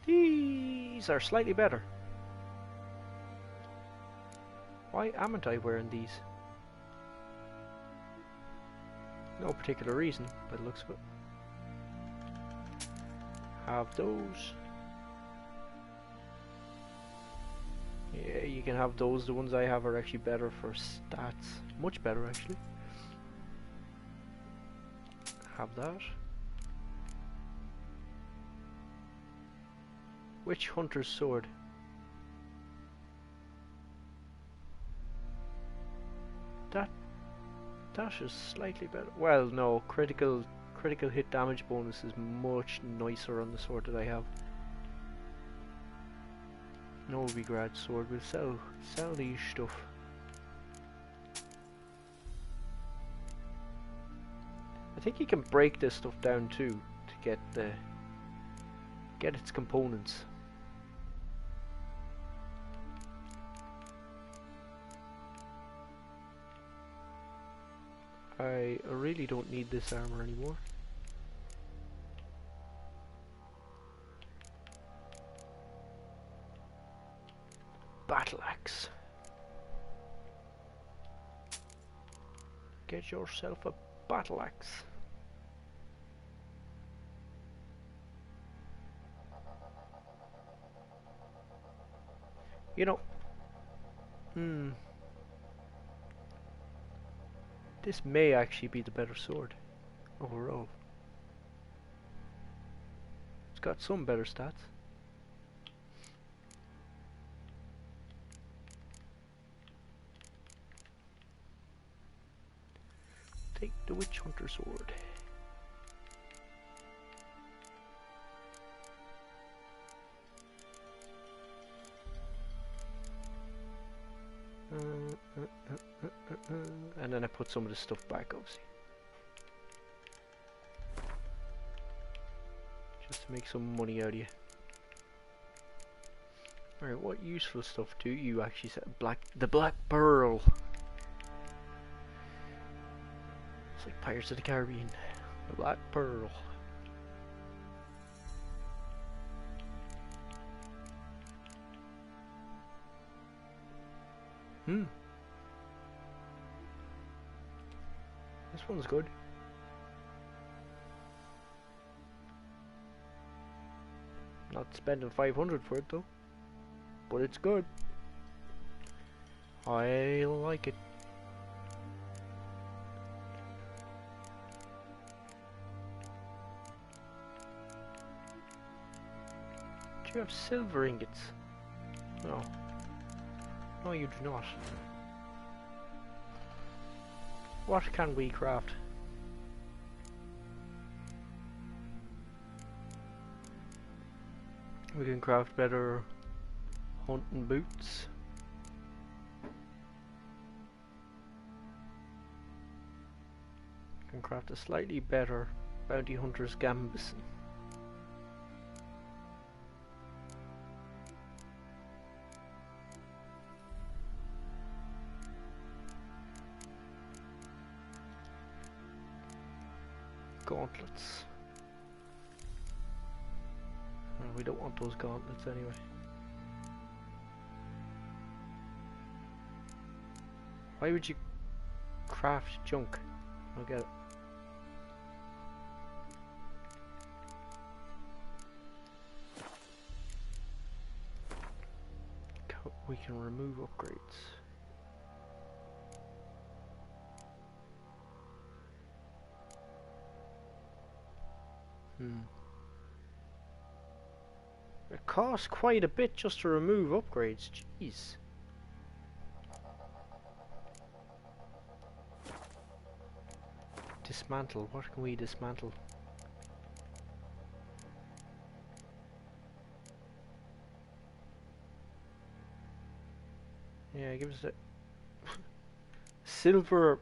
These are slightly better. Why amn't I wearing these? No particular reason, by the looks of it. Have those. Yeah, you can have those. The ones I have are actually better for stats. Much better, actually. Have that. Witch Hunter's Sword. That is slightly better. Well, no, critical hit damage bonus is much nicer on the sword that I have. Novigrad sword. We'll sell these stuff. I think you can break this stuff down too to get its components. I really don't need this armor anymore. Battle axe. Get yourself a battle axe. You know, this may actually be the better sword overall. It's got some better stats. Take the Witch Hunter sword. And then I put some of the stuff back, obviously. Just to make some money out of you. Alright, what useful stuff do you actually say? The Black Pearl. It's like Pirates of the Caribbean. The Black Pearl. This one's good. Not spending 500 for it though. But it's good. I like it. Do you have silver ingots? No. No, you do not. What can we craft? We can craft better hunting boots. We can craft a slightly better bounty hunter's gambeson. Gauntlets. Well, we don't want those gauntlets anyway. Why would you craft junk? I'll get it. We can remove upgrades. It costs quite a bit just to remove upgrades, jeez. Dismantle, what can we dismantle? Yeah, give us a silver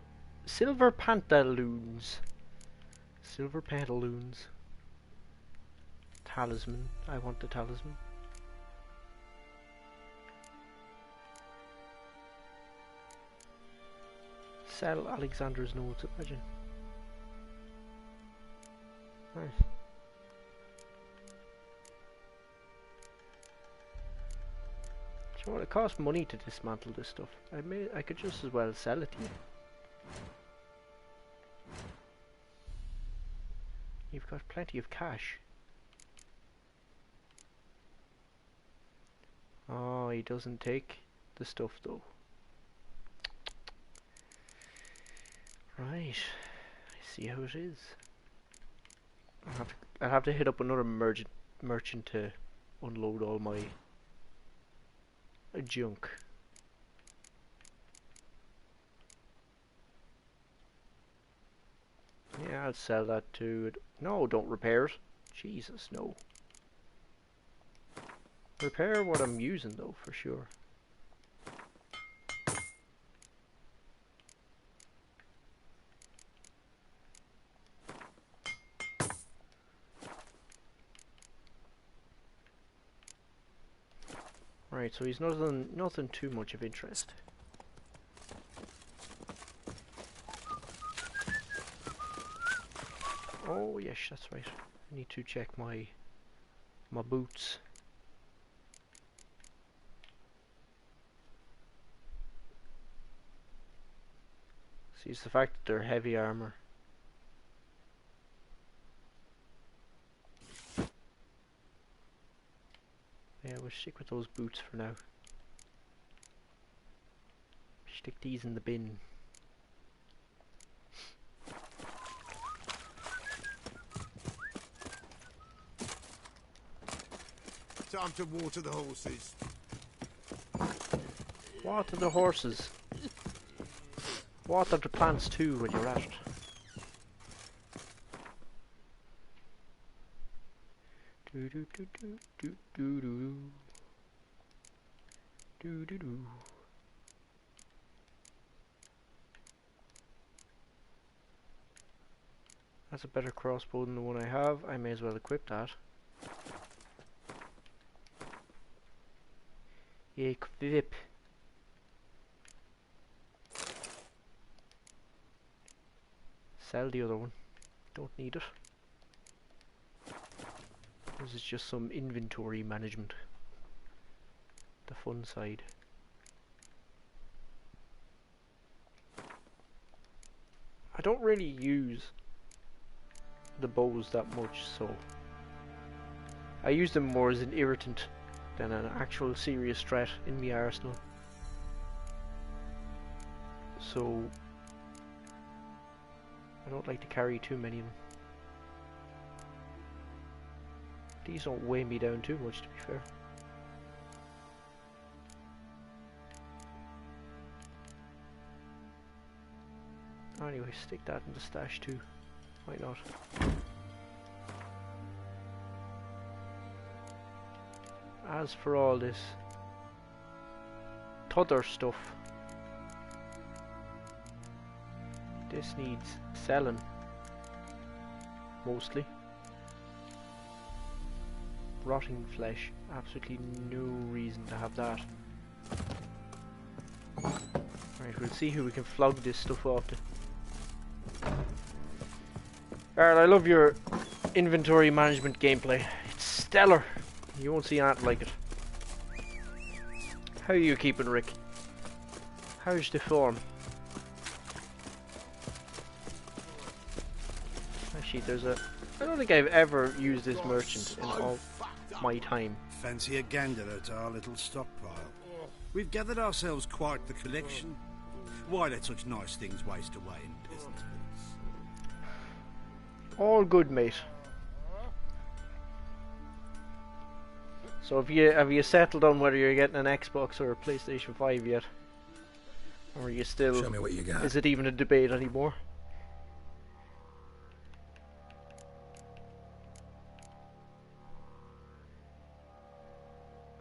pantaloons. Silver pantaloons. Talisman. I want the talisman. Sell Alexander's notes, imagine. Nice. Do you know what? It costs money to dismantle this stuff. I could just as well sell it to you. You've got plenty of cash. Oh, he doesn't take the stuff though. Right, I see how it is. I'll have to hit up another merchant to unload all my junk. Yeah, I'll sell that too. No, don't repair it. Jesus, no. Repair what I'm using though, for sure. Right, so he's nothing too much of interest. Oh yes, that's right. I need to check my boots. See, it's the fact that they're heavy armor. Yeah, we'll stick with those boots for now. Stick these in the bin. Time to water the horses. Water the horses. Water the plants too when you're at it. Do do do do do do do do do do. That's a better crossbow than the one I have. I may as well equip that. Equip. Sell the other one. Don't need it. This is just some inventory management. The fun side. I don't really use the bows that much, so I use them more as an irritant than an actual serious threat in my arsenal. So I don't like to carry too many of them. These don't weigh me down too much, to be fair. Anyway, stick that in the stash too. Why not? As for all this other stuff, this needs selling mostly. Rotting flesh, absolutely no reason to have that. Right, we'll see who we can flog this stuff off to. Alright, I love your inventory management gameplay. It's stellar. You won't see anything like it. How are you keeping, Rick? How's the form? Actually, there's a... I don't think I've ever used this merchant in all my time. Fancy a gander at our little stockpile. We've gathered ourselves quite the collection. Why let such nice things waste away in peasant halls? All good, mate. So have you settled on whether you're getting an Xbox or a PlayStation 5 yet? Or are you still... Show me what you got. Is it even a debate anymore?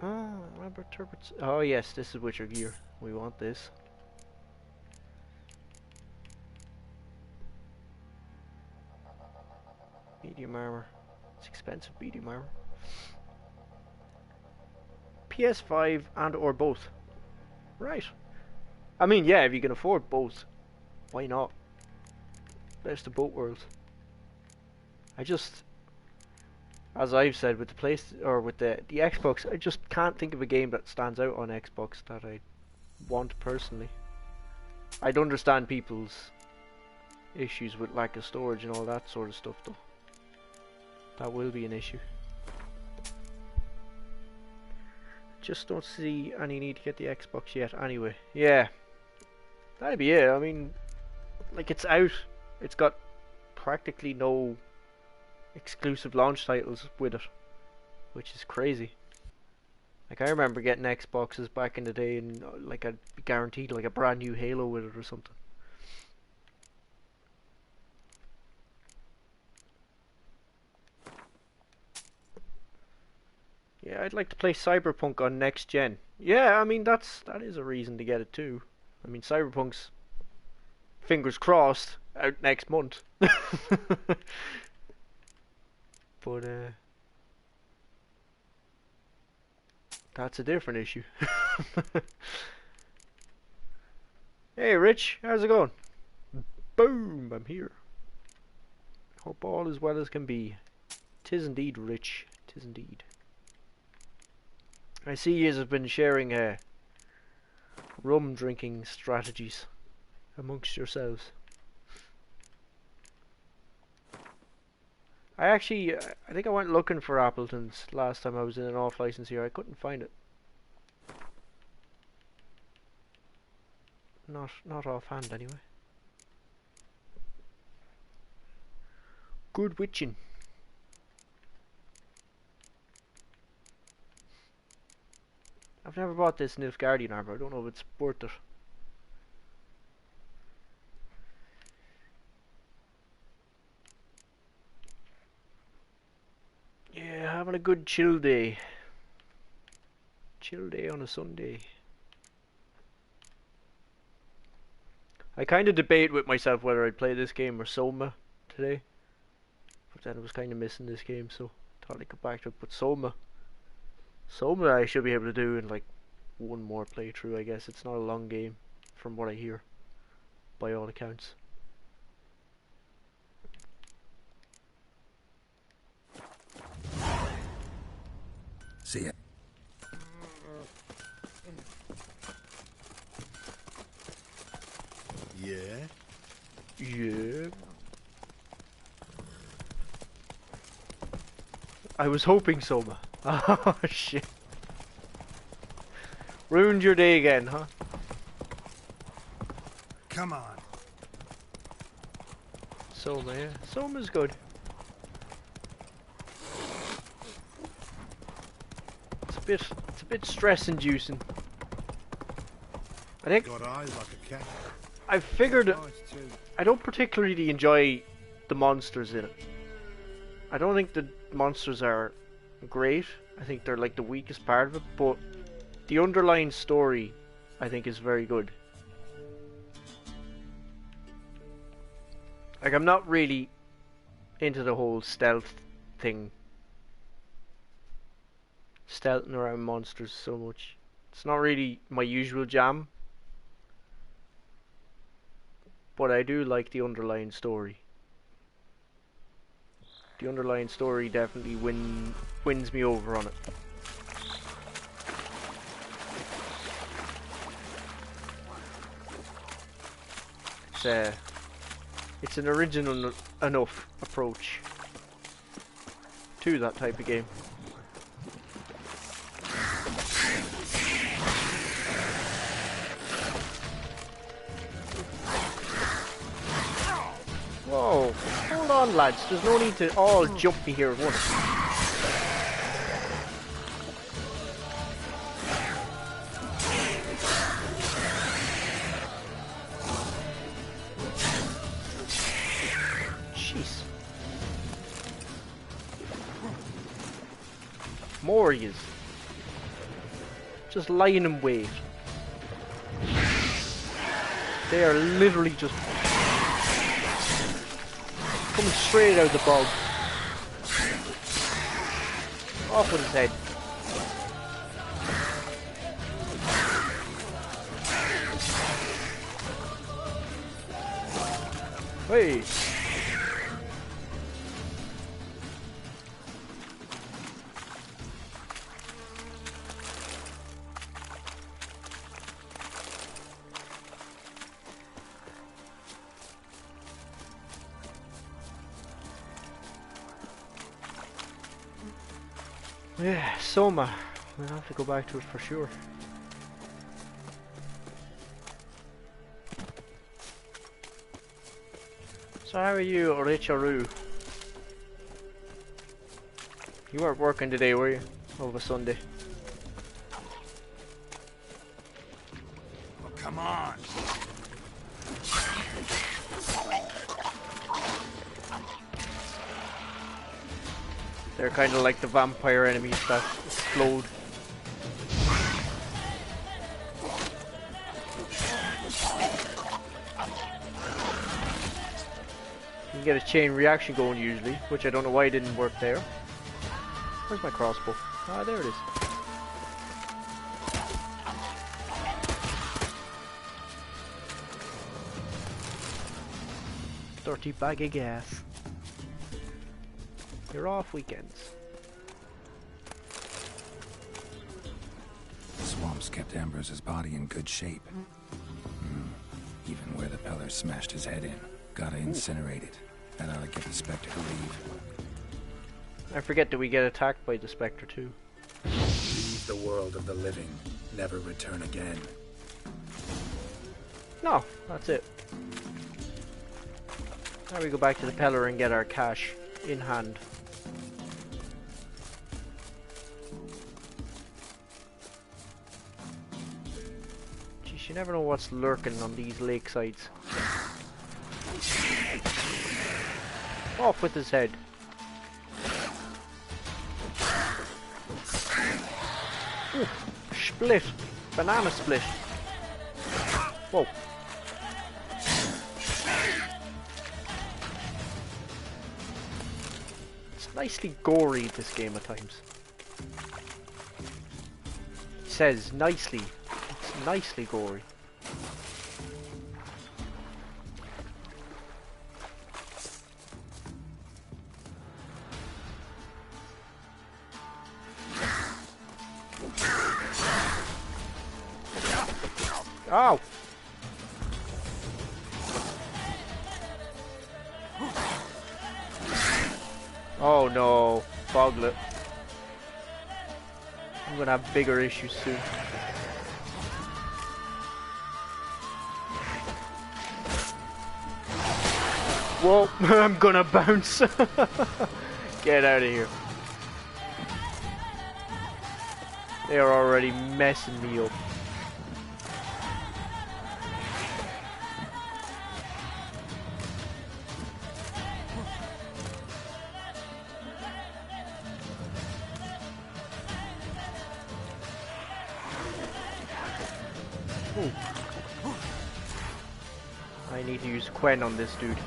Ah, Robert Turbert's... Oh yes, this is Witcher gear. We want this. Medium armor. It's expensive medium armor. PS5 and or both. Right. I mean, yeah, if you can afford both, why not? Best of both worlds. I just, as I've said with the the Xbox, I just can't think of a game that stands out on Xbox that I want personally. I'd understand people's issues with lack of storage and all that sort of stuff, though. That will be an issue. Just don't see any need to get the Xbox yet anyway. Yeah, that'd be it. I mean, like, it's out. It's got practically no exclusive launch titles with it, which is crazy. Like, I remember getting Xboxes back in the day and like I'd be guaranteed like a brand new Halo with it or something. Yeah, I'd like to play Cyberpunk on next gen. Yeah, I mean that is a reason to get it too. I mean, Cyberpunk's, fingers crossed, out next month. But that's a different issue. Hey Rich, how's it going? Boom, I'm here. Hope all is well as can be. 'Tis indeed, Rich. 'Tis indeed. I see you have been sharing rum drinking strategies amongst yourselves. I think I went looking for Appleton's last time I was in an off license here. I couldn't find it. Not offhand anyway. Good witching. I've never bought this Nilfgaardian armor. I don't know if it's worth it. Yeah, having a good chill day. Chill day on a Sunday. I kind of debate with myself whether I'd play this game or Soma today. But then I was kind of missing this game, so thought I'd go back to it. But Soma I should be able to do in like one more playthrough, I guess. It's not a long game, from what I hear, by all accounts. See ya. Yeah? Yeah. I was hoping so, ma. Oh, shit. Ruined your day again, huh? Come on. Soma, yeah. Soma's good. It's a bit stress inducing. I think Got eyes like a cat. I figured Nice too. I don't particularly enjoy the monsters in it. I don't think the monsters are great. I think they're like the weakest part of it, but the underlying story I think is very good. Like, I'm not really into the whole stealth thing. Stealthing around monsters so much. It's not really my usual jam. But I do like the underlying story. The underlying story definitely wins me over on it. It's an original enough approach to that type of game. Whoa, hold on lads, there's no need to all jump me here at once. Jeez. More yous. Just lying in wait. They are literally just coming straight out of the bog. Off with his head. Hey! Yeah, Soma. We'll have to go back to it for sure. So how are you, Richaru? You weren't working today, were you? Over Sunday. Oh, come on. They're kind of like the vampire enemies that explode. You can get a chain reaction going usually, which I don't know why it didn't work there. Where's my crossbow? Ah, there it is. Dirty bag of gas. You're off weekends. The swamps kept Ambrose's body in good shape. Even where the Peller smashed his head in. Gotta incinerate it. And I'll get the Spectre to leave. I forget that we get attacked by the Spectre too. Leave the world of the living. Never return again. No, that's it. Now we go back to the Peller and get our cash in hand. Jeez, you never know what's lurking on these lakesides. Off with his head. Ooh, split. Banana split. Whoa. It's nicely gory, this game at times. says nicely. It's nicely gory. Ow! Oh no, Boglet. I'm gonna have bigger issues soon. Whoa, I'm gonna bounce. Get out of here. They are already messing me up. Ooh. I need to use Quen on this dude.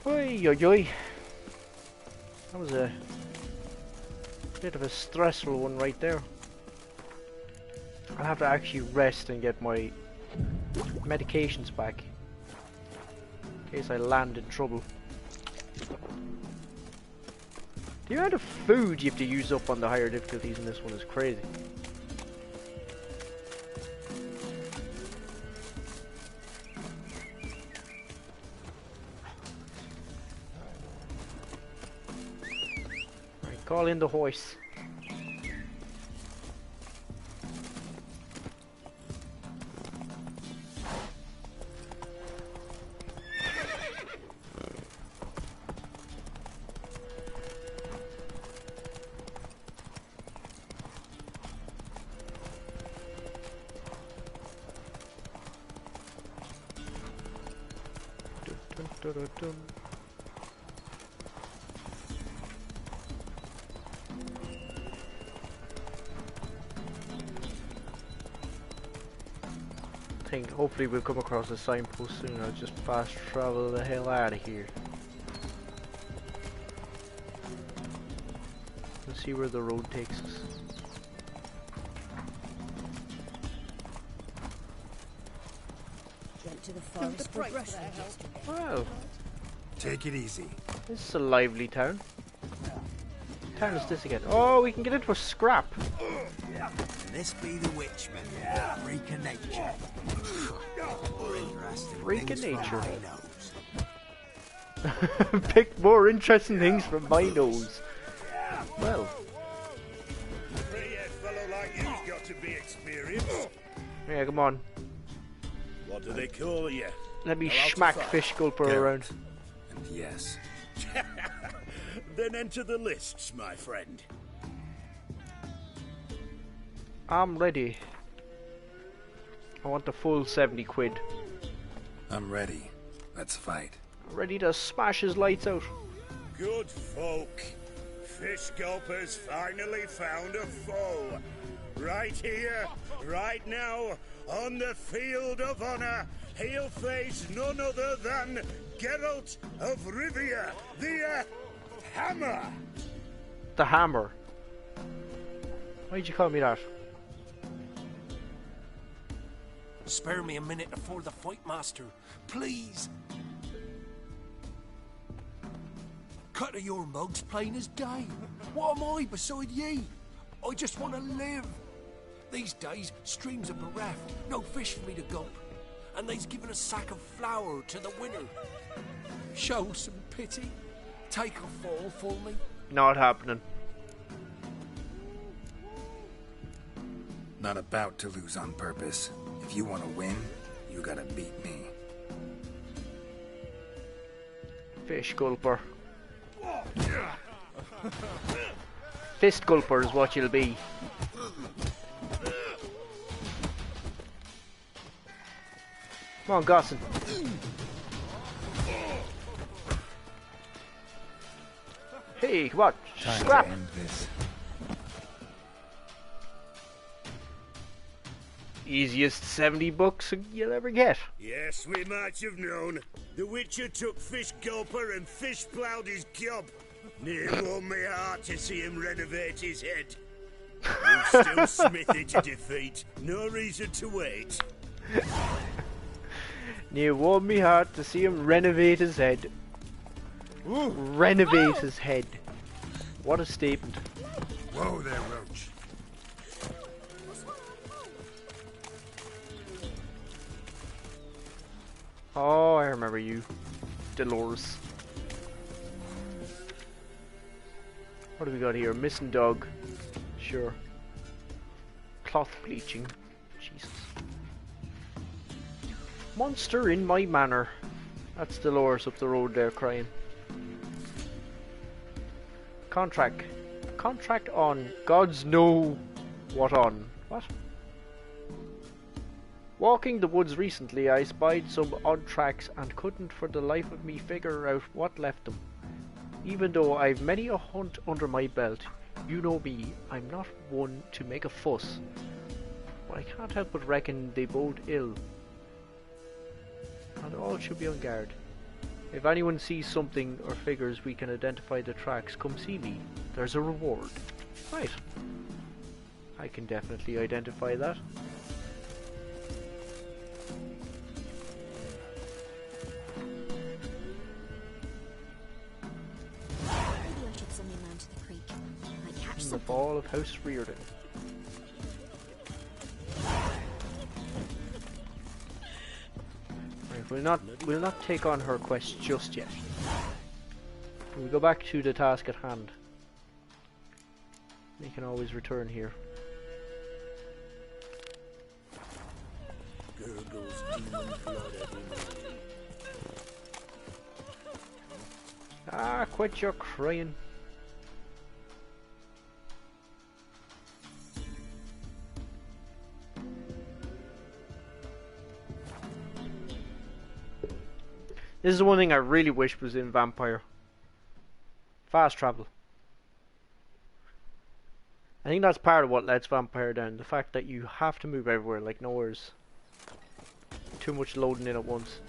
Oi, oi, oi. That was a bit of a stressful one right there. I'll have to actually rest and get my medications back in case I land in trouble. The amount of food you have to use up on the higher difficulties in this one is crazy. Right, call in the hoist. Hopefully we'll come across a signpost soon. I'll just fast travel the hell out of here. Let's see where the road takes us. Went to the forest for brushwood yesterday. Wow. Take it easy. This is a lively town. What town is this again? Oh, we can get into a scrap. This be the Witchman, freak of nature. More interesting Freak of things from nature. my nose. Pick more interesting things from my nose. Well. A fellow like you's got to be experienced. Yeah, come on. What do they call you? Let me smack Fish Gulper around. And yes. Then enter the lists, my friend. I'm ready. I want the full 70 quid. I'm ready. Let's fight. Ready to smash his lights out. Good folk. Fish Gulper's finally found a foe. Right here, right now, on the field of honor, he'll face none other than Geralt of Rivia, the Hammer. The Hammer. Why'd you call me that? Spare me a minute before the fight, master. Please. Cut of your mugs plain as day. What am I beside ye? I just want to live. These days, streams are bereft, no fish for me to gulp. And they's given a sack of flour to the winner. Show some pity. Take a fall for me. Not happening. Not about to lose on purpose. If you want to win, you gotta beat me. Fish Gulper. Fist Gulper is what you'll be. Come on, Gosson. Hey, come on, Time scrap! to end this. Easiest 70 bucks you'll ever get. Yes, we might have known. The Witcher took Fish Gulper and fish ploughed his gob. Near warmed me heart to see him renovate his head. We've still Smithy to defeat. No reason to wait. Near warmed me heart to see him renovate his head. Ooh. Renovate his head. What a statement. Whoa there, Roach. Oh, I remember you. Dolores. What do we got here? Missing dog. Sure. Cloth bleaching. Jesus. Monster in my manor. That's Dolores up the road there crying. Contract. Contract on. Gods know what on. What? Walking the woods recently, I spied some odd tracks and couldn't for the life of me figure out what left them. Even though I've many a hunt under my belt, you know me, I'm not one to make a fuss. But I can't help but reckon they bode ill. And all should be on guard. If anyone sees something or figures we can identify the tracks, come see me. There's a reward. Right. I can definitely identify that. The ball of House Reardon. Right, we'll not take on her quest just yet. We'll go back to the task at hand. We can always return here. Gurgles demon blood every morning. Ah, quit your crying. This is the one thing I really wish was in Vampire. Fast travel. I think that's part of what lets Vampire down. The fact that you have to move everywhere like nowhere's. Too much loading in at once.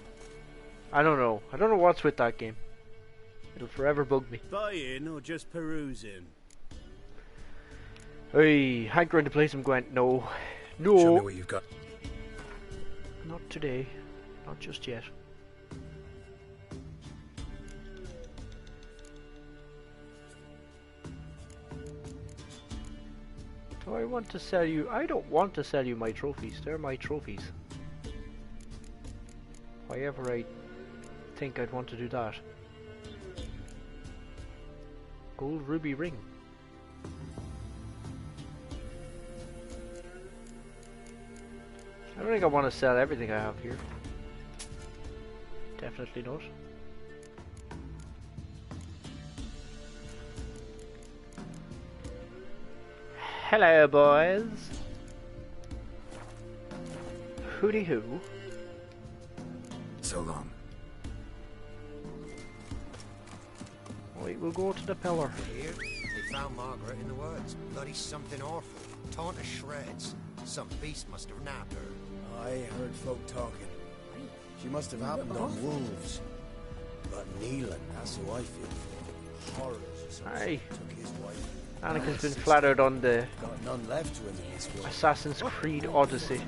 I don't know. I don't know what's with that game. It'll forever bug me. Buying or just perusing? Hey, hankering to play some Gwent. No. No. Show me what you've got. Not today. Not just yet. Do I want to sell you? I don't want to sell you my trophies. They're my trophies. Why ever I think I'd want to do that. Gold ruby ring. I don't think I want to sell everything I have here. Definitely not. Hello, boys. Hooty hoo. So long. Right, we'll go to the pillar. Here, they found Margaret in the woods. Bloody something awful. Torn to shreds. Some beast must have nabbed her. I heard folk talking. She must have happened on wolves. But Neelan, that's who I feel for. Horrors or something. Aye. Took his wife. Anakin's been flattered on the Got none left to him in this world. Assassin's Creed Odyssey.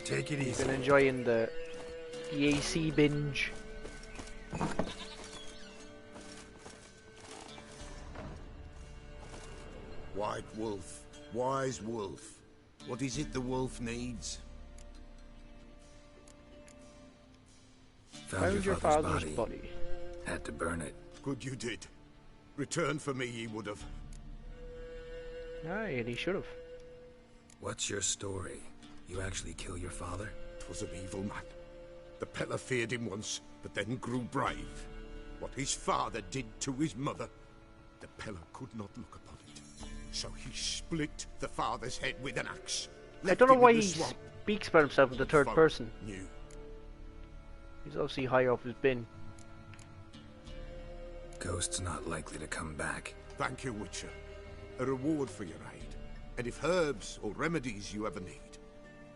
Take it easy. Been enjoying the AC binge. White wolf, wise wolf. What is it the wolf needs? Found your father's body. Had to burn it. Good you did. Return for me he would have. Aye, and he should have. What's your story? You actually kill your father? 'Twas an evil man. The Peller feared him once, but then grew brave. What his father did to his mother, the Peller could not look upon it. So he split the father's head with an axe. I don't know him why in the he swamp. speaks about himself in the third Folk person. knew. He's obviously high off his bin. Ghost's not likely to come back. Thank you, Witcher. A reward for your aid. And if herbs or remedies you ever need,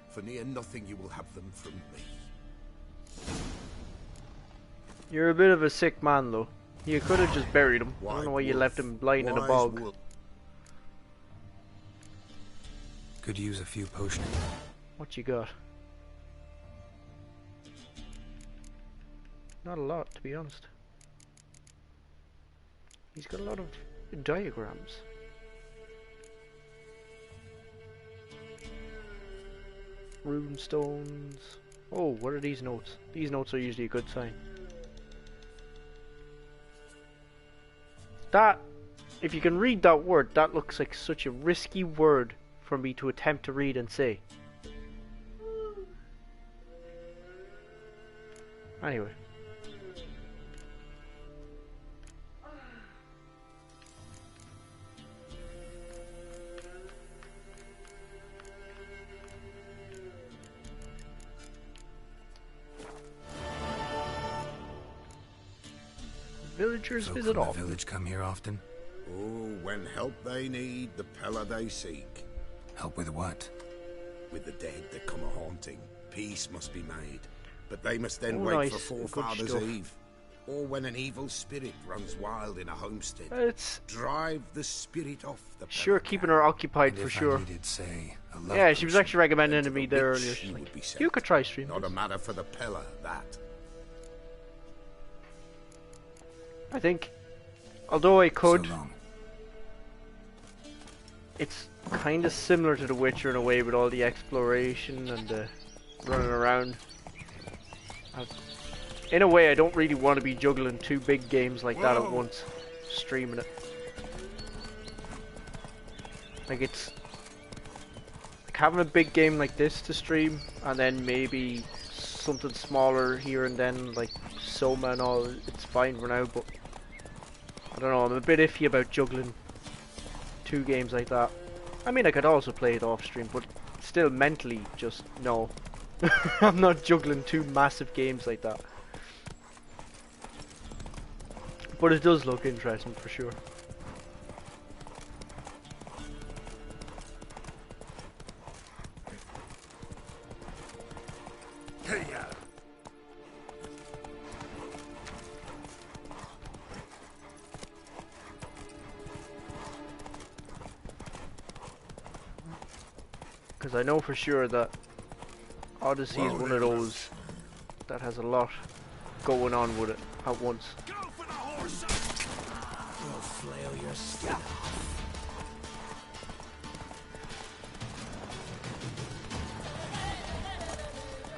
for near nothing you will have them from me. You're a bit of a sick man, though. You could have just buried him. I don't know why you left him blind in a bog. Could use a few potions. What you got? Not a lot, to be honest. He's got a lot of diagrams. Rune stones. Oh, what are these notes? These notes are usually a good sign. That, if you can read that word, that looks like such a risky word for me to attempt to read and say. Anyway. Villagers Folk visit from the often. village come here often? Oh, when help they need, the Pella they seek. Help with what? With the dead that come a haunting, peace must be made. But they must then Oh, wait nice. for Good Forefathers' stuff. Eve. Or when an evil spirit runs wild in a homestead. It's Drive the spirit off the Pella. sure keeping her occupied And for if I sure. needed, say, a love Yeah, she was potion, actually recommending to me the there witch earlier. she She's would like, be sent. you could try stream Not a this. matter for the Pella, that. I think, although I could, So long. it's kind of similar to The Witcher in a way with all the exploration and the running around. In a way, I don't really want to be juggling two big games like that at once, streaming it. Like it's like having a big game like this to stream, and then maybe something smaller here and then, like Soma and all. It's fine for now, but I don't know. I'm a bit iffy about juggling two games like that. I mean, I could also play it off stream, but still mentally, just no. I'm not juggling two massive games like that. But it does look interesting for sure. Because I know for sure that Odyssey is one of those that has a lot going on with it at once. You'll flail your skin off.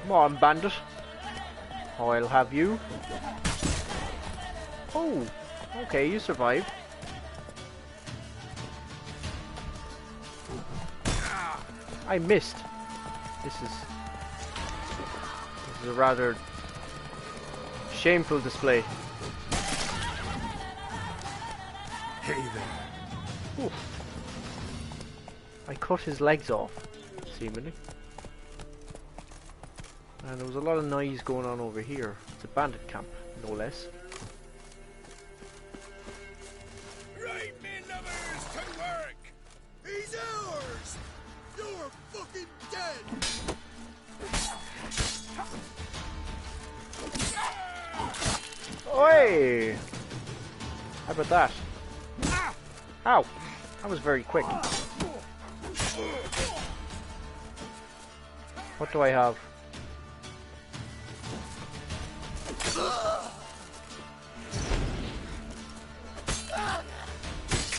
Come on, bandit. I'll have you. Oh, okay, you survived. I missed. This is a rather shameful display. Hey there. Ooh. I cut his legs off, seemingly. And there was a lot of noise going on over here. It's a bandit camp, no less. Right, men lovers, to work! He's ours! You're fucking dead! Oi! How about that? Ow! That was very quick. What do I have?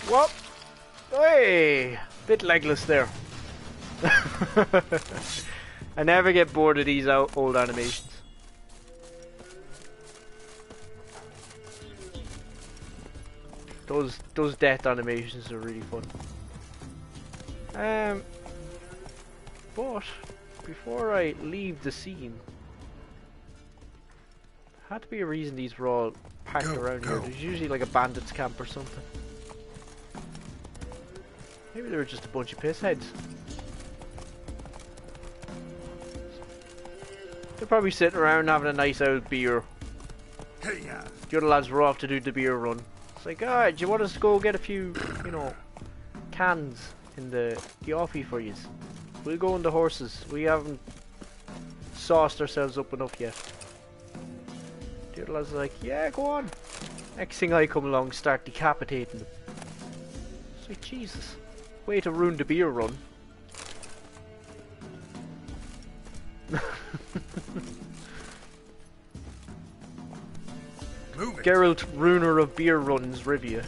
What? Hey, bit legless there. I never get bored of these old animations. Those death animations are really fun. But before I leave the scene, had to be a reason these were all packed around here. There's usually like a bandits camp or something. Maybe they were just a bunch of pissheads. They're probably sitting around having a nice old beer. The other lads were off to do the beer run. It's like, alright, do you want us to go get a few, you know, cans in the offie for yous? We'll go on the horses. We haven't sauced ourselves up enough yet. The other lads are like, yeah, go on. Next thing I come along, start decapitating them. It's like, Jesus. Way to ruin the beer run. Geralt, ruiner of beer runs, Rivia.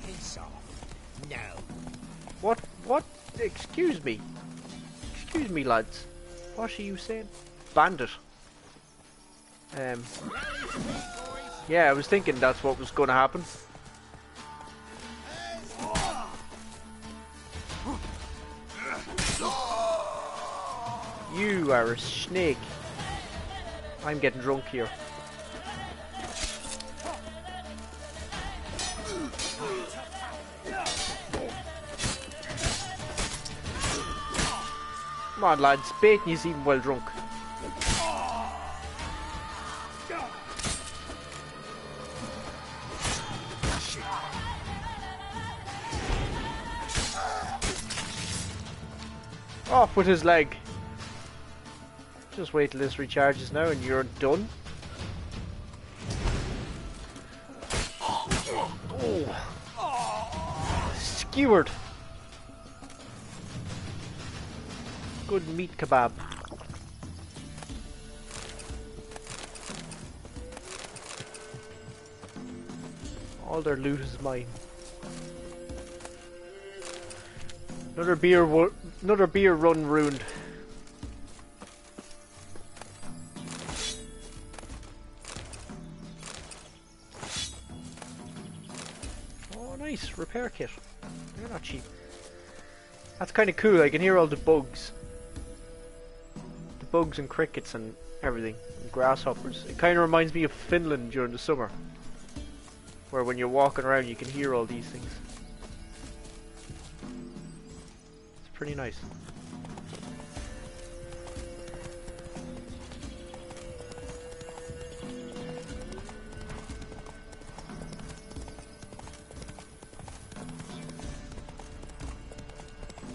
Piss off. No. What? Excuse me. Excuse me, lads. What are you saying? Bandit. Yeah, I was thinking that's what was going to happen. You are a snake. I'm getting drunk here. Come on, lads. Bacon is even well drunk. Off with his leg. Just wait till this recharges now and you're done. Oh. Skewered. Good meat kebab. All their loot is mine. Another beer run ruined. Oh, nice repair kit. They're not cheap. That's kind of cool. I can hear all the bugs. The bugs and crickets and everything. And grasshoppers. It kind of reminds me of Finland during the summer. Where when you're walking around you can hear all these things. It's pretty nice.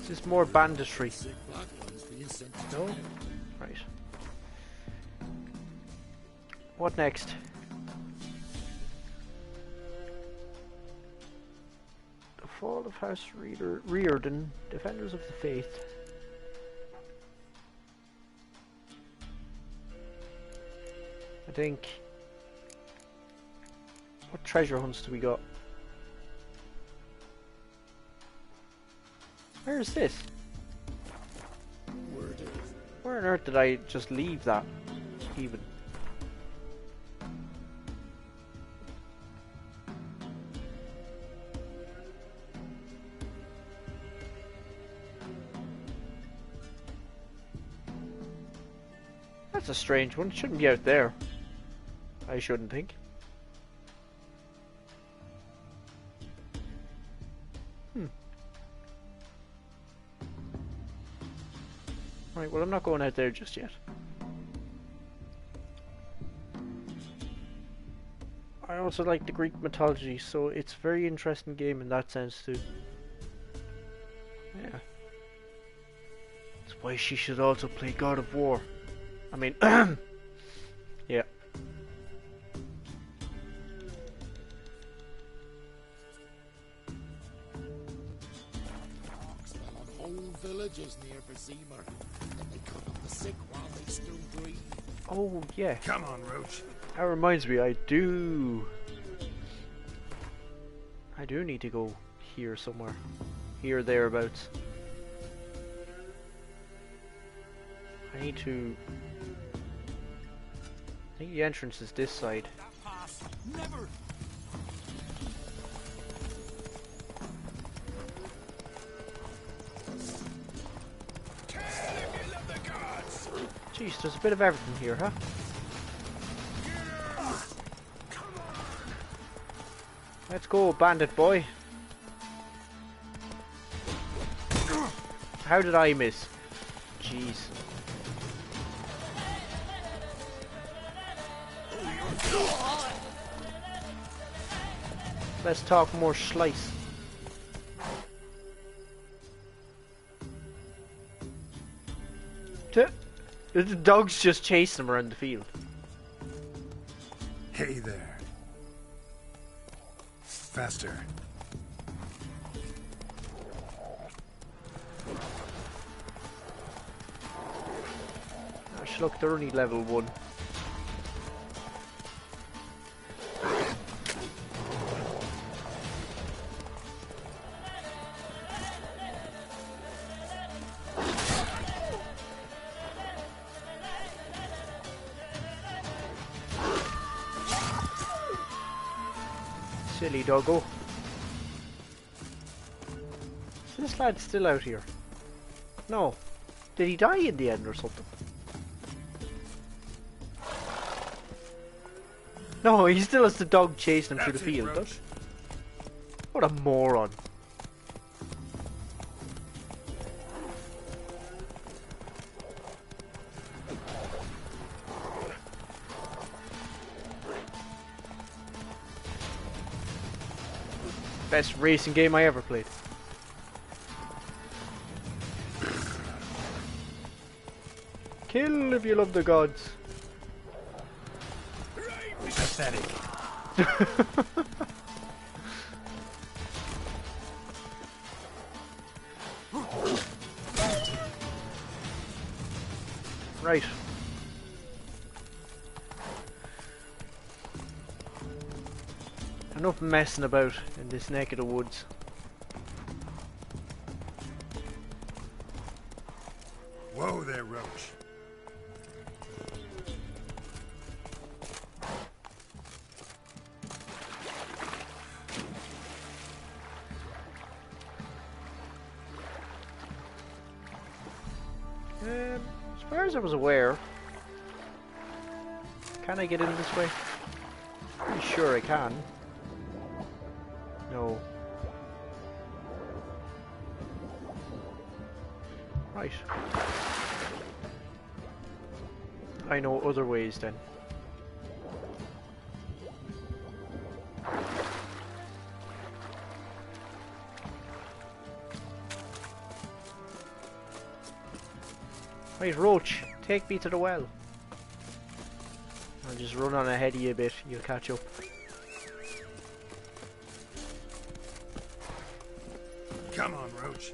Is this more banditry? No? Right. What next? The fall of House Riordan, Defenders of the Faith. I think... What treasure hunts do we got? Where is this? Where on earth did I just leave that? Even. That's a strange one. It shouldn't be out there. I shouldn't think. Right, well I'm not going out there just yet. I also like the Greek mythology, so it's a very interesting game in that sense too. Yeah. That's why she should also play God of War. I mean, yeah. Whole villages near Bezemer, and they cut up the sick while they still breathe. Oh yeah. Come on, Roach. That reminds me, I do need to go here somewhere. Here, thereabouts. I think the entrance is this side. Never. Jeez, there's a bit of everything here, huh? Let's go, bandit boy. How did I miss? Jeez. Let's talk more slice. The dog's just chasing him around the field. Hey there. Faster. Gosh, look, they're only level 1. Silly doggo. Is this lad still out here? No. Did he die in the end or something? No, he still has the dog chasing him through the field, does? What a moron. Best racing game I ever played. Kill if you love the gods. Pathetic. Right. Enough messing about in this neck of the woods. Whoa there, Roach. As far as I was aware, can I get in this way? Pretty sure I can. No. Right. I know other ways then. Right, Roach, take me to the well. I'll just run on ahead of you a bit, you'll catch up. Come on, Roach.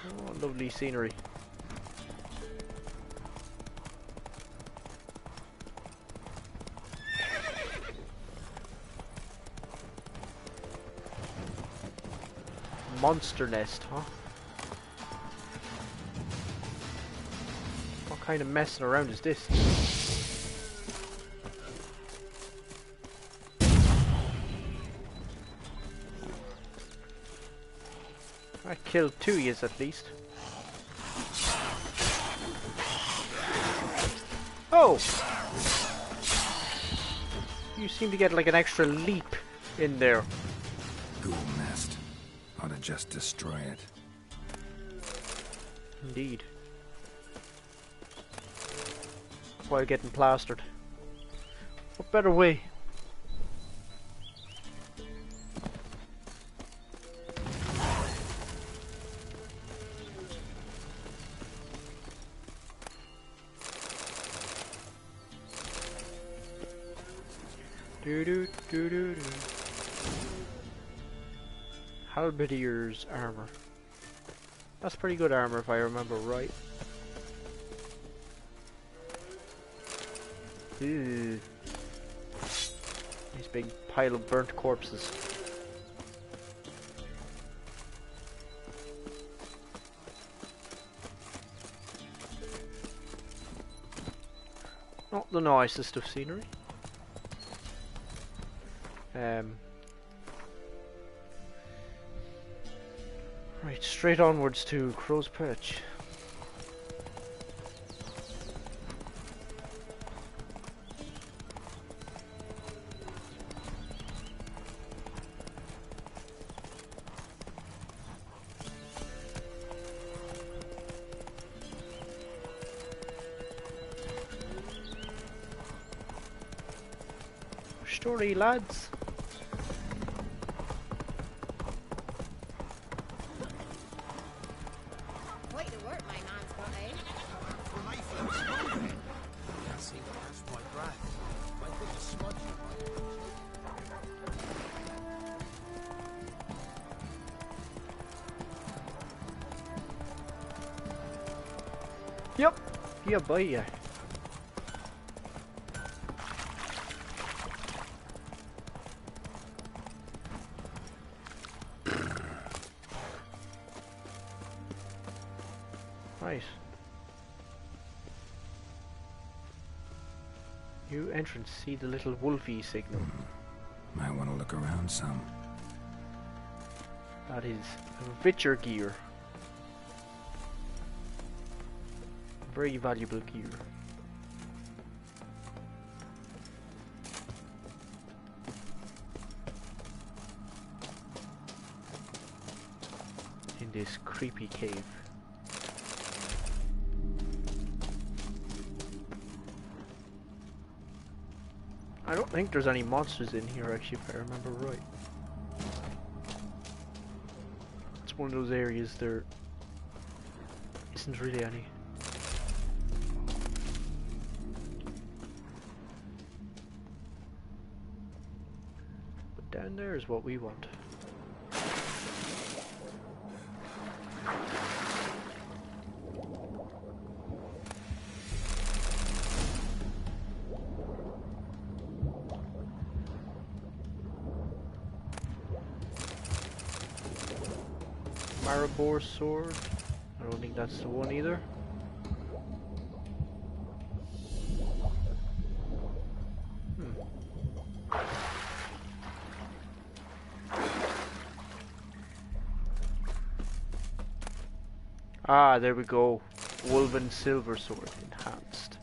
Oh, lovely scenery. Monster nest, huh? What kind of messing around is this? I killed 2 years at least. Oh! You seem to get like an extra leap in there. Ghoul nest. Ought to just destroy it. Indeed. While getting plastered. What better way? Do. Halberdier's armor. That's pretty good armor if I remember right. Ew. Nice big pile of burnt corpses. Not the nicest of scenery. Right, straight onwards to Crow's Perch. story, lads. Quite the work my man's got, eh? Can't seem to catch my breath. I put the smudge in my Yep. Yeah, boy. Yeah. Right. New entrance. See the little wolfie signal. Might want to look around some. That is Witcher gear. Very valuable gear. In this creepy cave. I don't think there's any monsters in here actually, if I remember right. It's one of those areas there isn't really any. But down there is what we want. Maribor sword. I don't think that's the one either. Ah, there we go. Woven silver sword enhanced.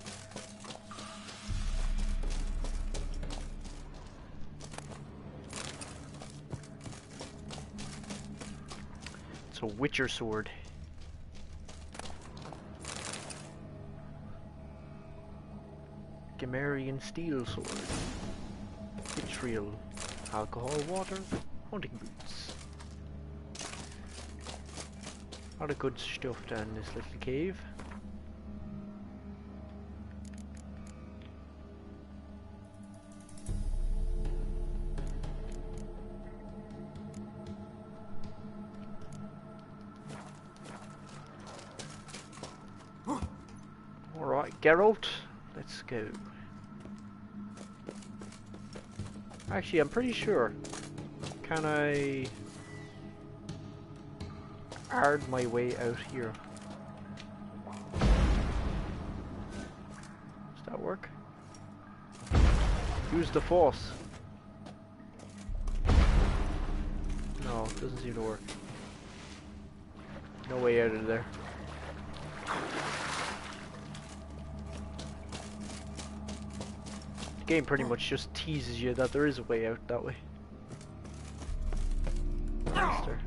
It's a Witcher sword. Gamerian steel sword. Vitriol. Alcohol, water, hunting boots. A lot of good stuff down this little cave. Alright, Geralt, let's go. Actually, I'm pretty sure. Can I ard my way out here? Does that work? Use the force. No, it doesn't seem to work. No way out of there. The game pretty much just teases you that there is a way out that way. Monster.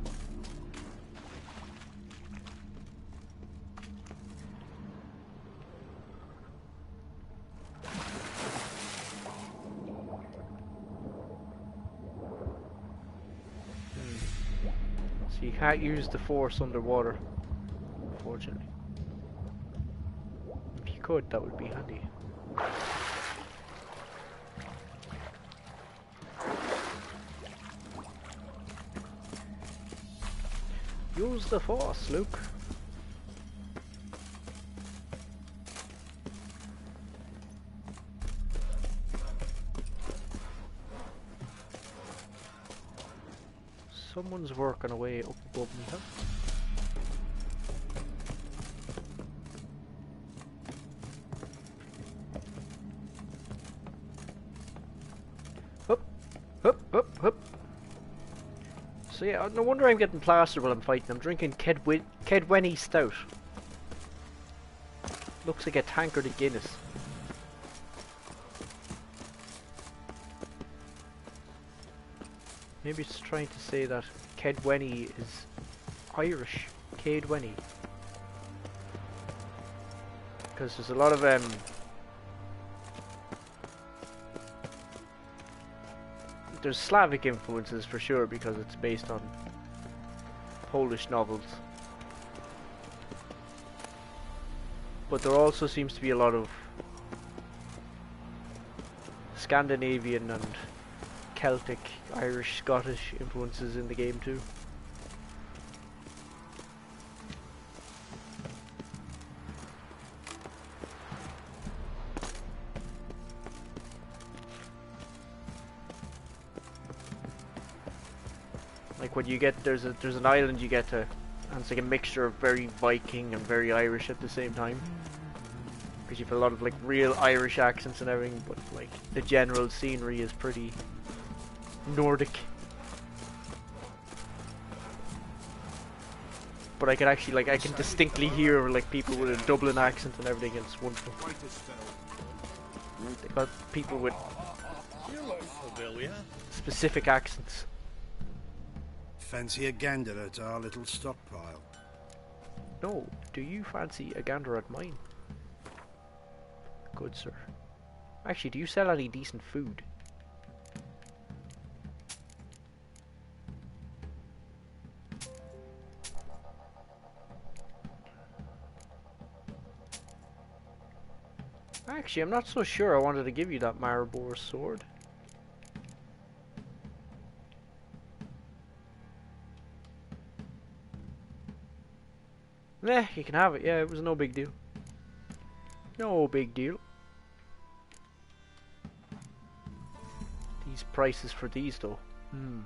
So you can't use the force underwater, unfortunately. If you could, that would be handy. Use the force, Luke. Someone's working away up above me, huh? Hup, hup, hup, hup. So yeah, no wonder I'm getting plastered while I'm fighting. I'm drinking Kedwenny Stout. Looks like a tankard of Guinness. Maybe it's trying to say that Kedwenny is Irish. Kedwenny. Because there's a lot of there's Slavic influences for sure because it's based on Polish novels. But there also seems to be a lot of Scandinavian and Celtic, Irish, Scottish influences in the game too. Like when you get there's an island you get to, and it's like a mixture of very Viking and very Irish at the same time. Because you have a lot of like real Irish accents and everything, but like the general scenery is pretty Nordic. But I can actually like I can distinctly hear like people with a Dublin accent and everything. It's wonderful. They got people with specific accents. Fancy a gander at our little stockpile? No, do you fancy a gander at mine? Good sir. Actually, do you sell any decent food? Actually, I'm not so sure I wanted to give you that Maribor sword. Nah, you can have it. Yeah, it was no big deal. No big deal. These prices for these though. Am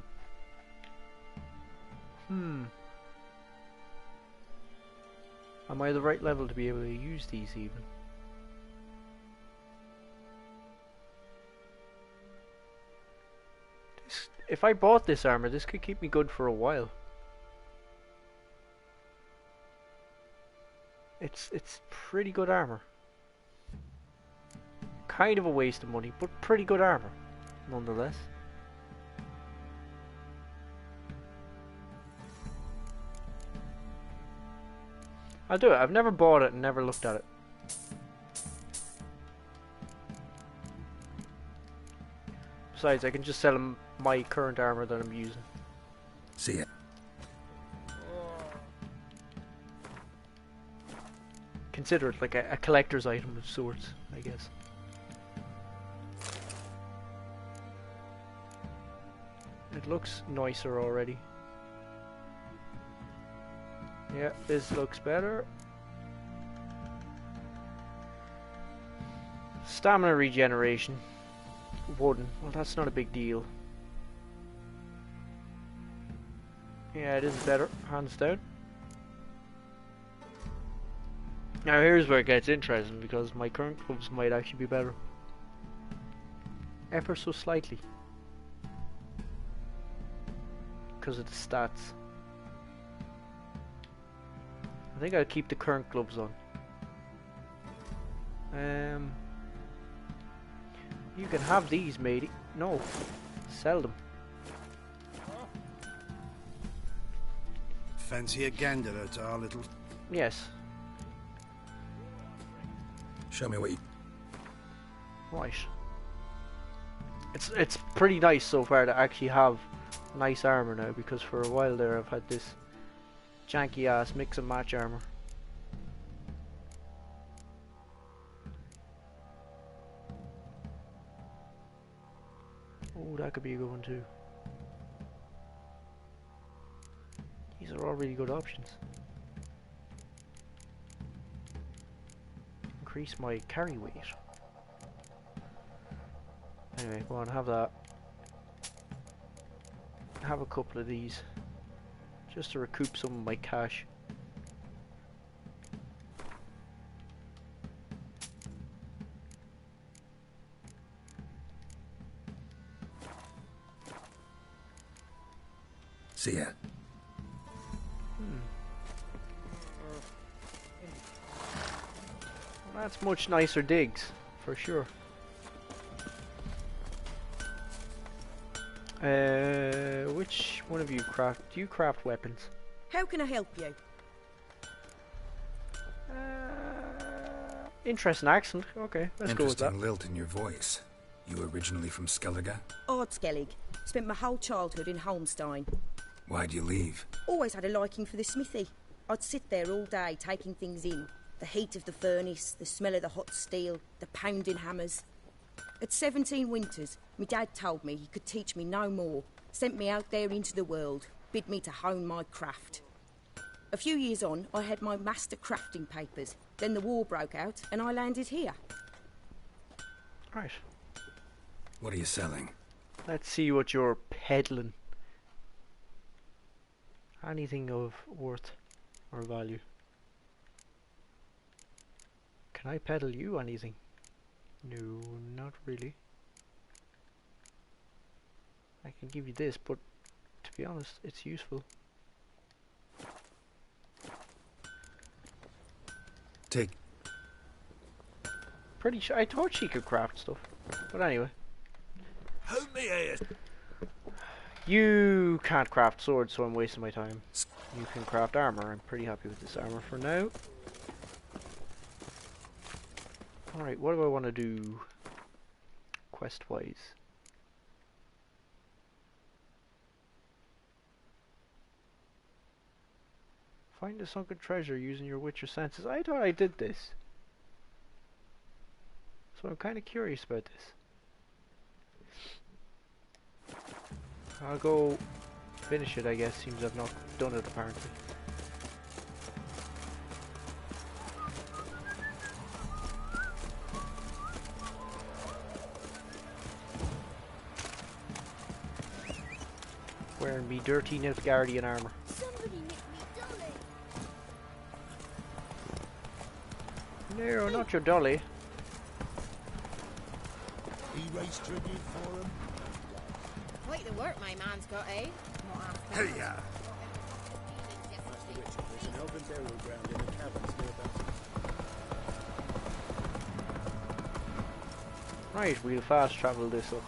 I the right level to be able to use these even? If I bought this armor, this could keep me good for a while. It's pretty good armor. Kind of a waste of money, but pretty good armor, nonetheless. I'll do it. I've never bought it and never looked at it. Besides, I can just sell him my current armor that I'm using. See ya. Consider it like a collector's item of sorts, I guess. It looks nicer already. Yeah, this looks better. Stamina regeneration. Wooden. Well, that's not a big deal. Yeah, it is better, hands down. Now here's where it gets interesting, because my current gloves might actually be better. Ever so slightly. Because of the stats. I think I'll keep the current gloves on. You can have these, matey. No. Sell them. Fancy a gander at our little... Yes. Show me what you... Right. It's pretty nice so far to actually have nice armor now, because for a while there I've had this janky ass mix and match armor. Oh, that could be a good one too. These are all really good options. Increase my carry weight. Anyway, go on, have that. Have a couple of these. Just to recoup some of my cash. See ya. Well, that's much nicer digs, for sure. Which one of you craft? Do you craft weapons? How can I help you? Interesting accent. Okay, let's go with that. Interesting lilt in your voice. You originally from Skellige? Ard Skellig. Spent my whole childhood in Holmstein. Why'd you leave? Always had a liking for the smithy. I'd sit there all day taking things in. The heat of the furnace, the smell of the hot steel, the pounding hammers. At 17 winters, my dad told me he could teach me no more. Sent me out there into the world, bid me to hone my craft. A few years on, I had my master crafting papers. Then the war broke out, and I landed here. Right. What are you selling? Let's see what you're peddling. Anything of worth or value. Can I peddle you anything? No, not really. I can give you this, but to be honest, it's useful. Take. Pretty sure I thought she could craft stuff, but anyway. Hold me here. You can't craft swords, so I'm wasting my time. You can craft armor. I'm pretty happy with this armor for now. Alright, what do I want to do quest-wise? Find a sunken treasure using your witcher senses. I thought I did this. So I'm kind of curious about this. I'll go finish it, I guess. Seems I've not done it apparently. Wearing me dirty Nilfgaardian armor. No, not your dolly. He raised tribute for him. Quite the work my man's got, eh? Hey, yeah. There's an elven burial ground in the caverns nearby. Right, we'll fast travel this up.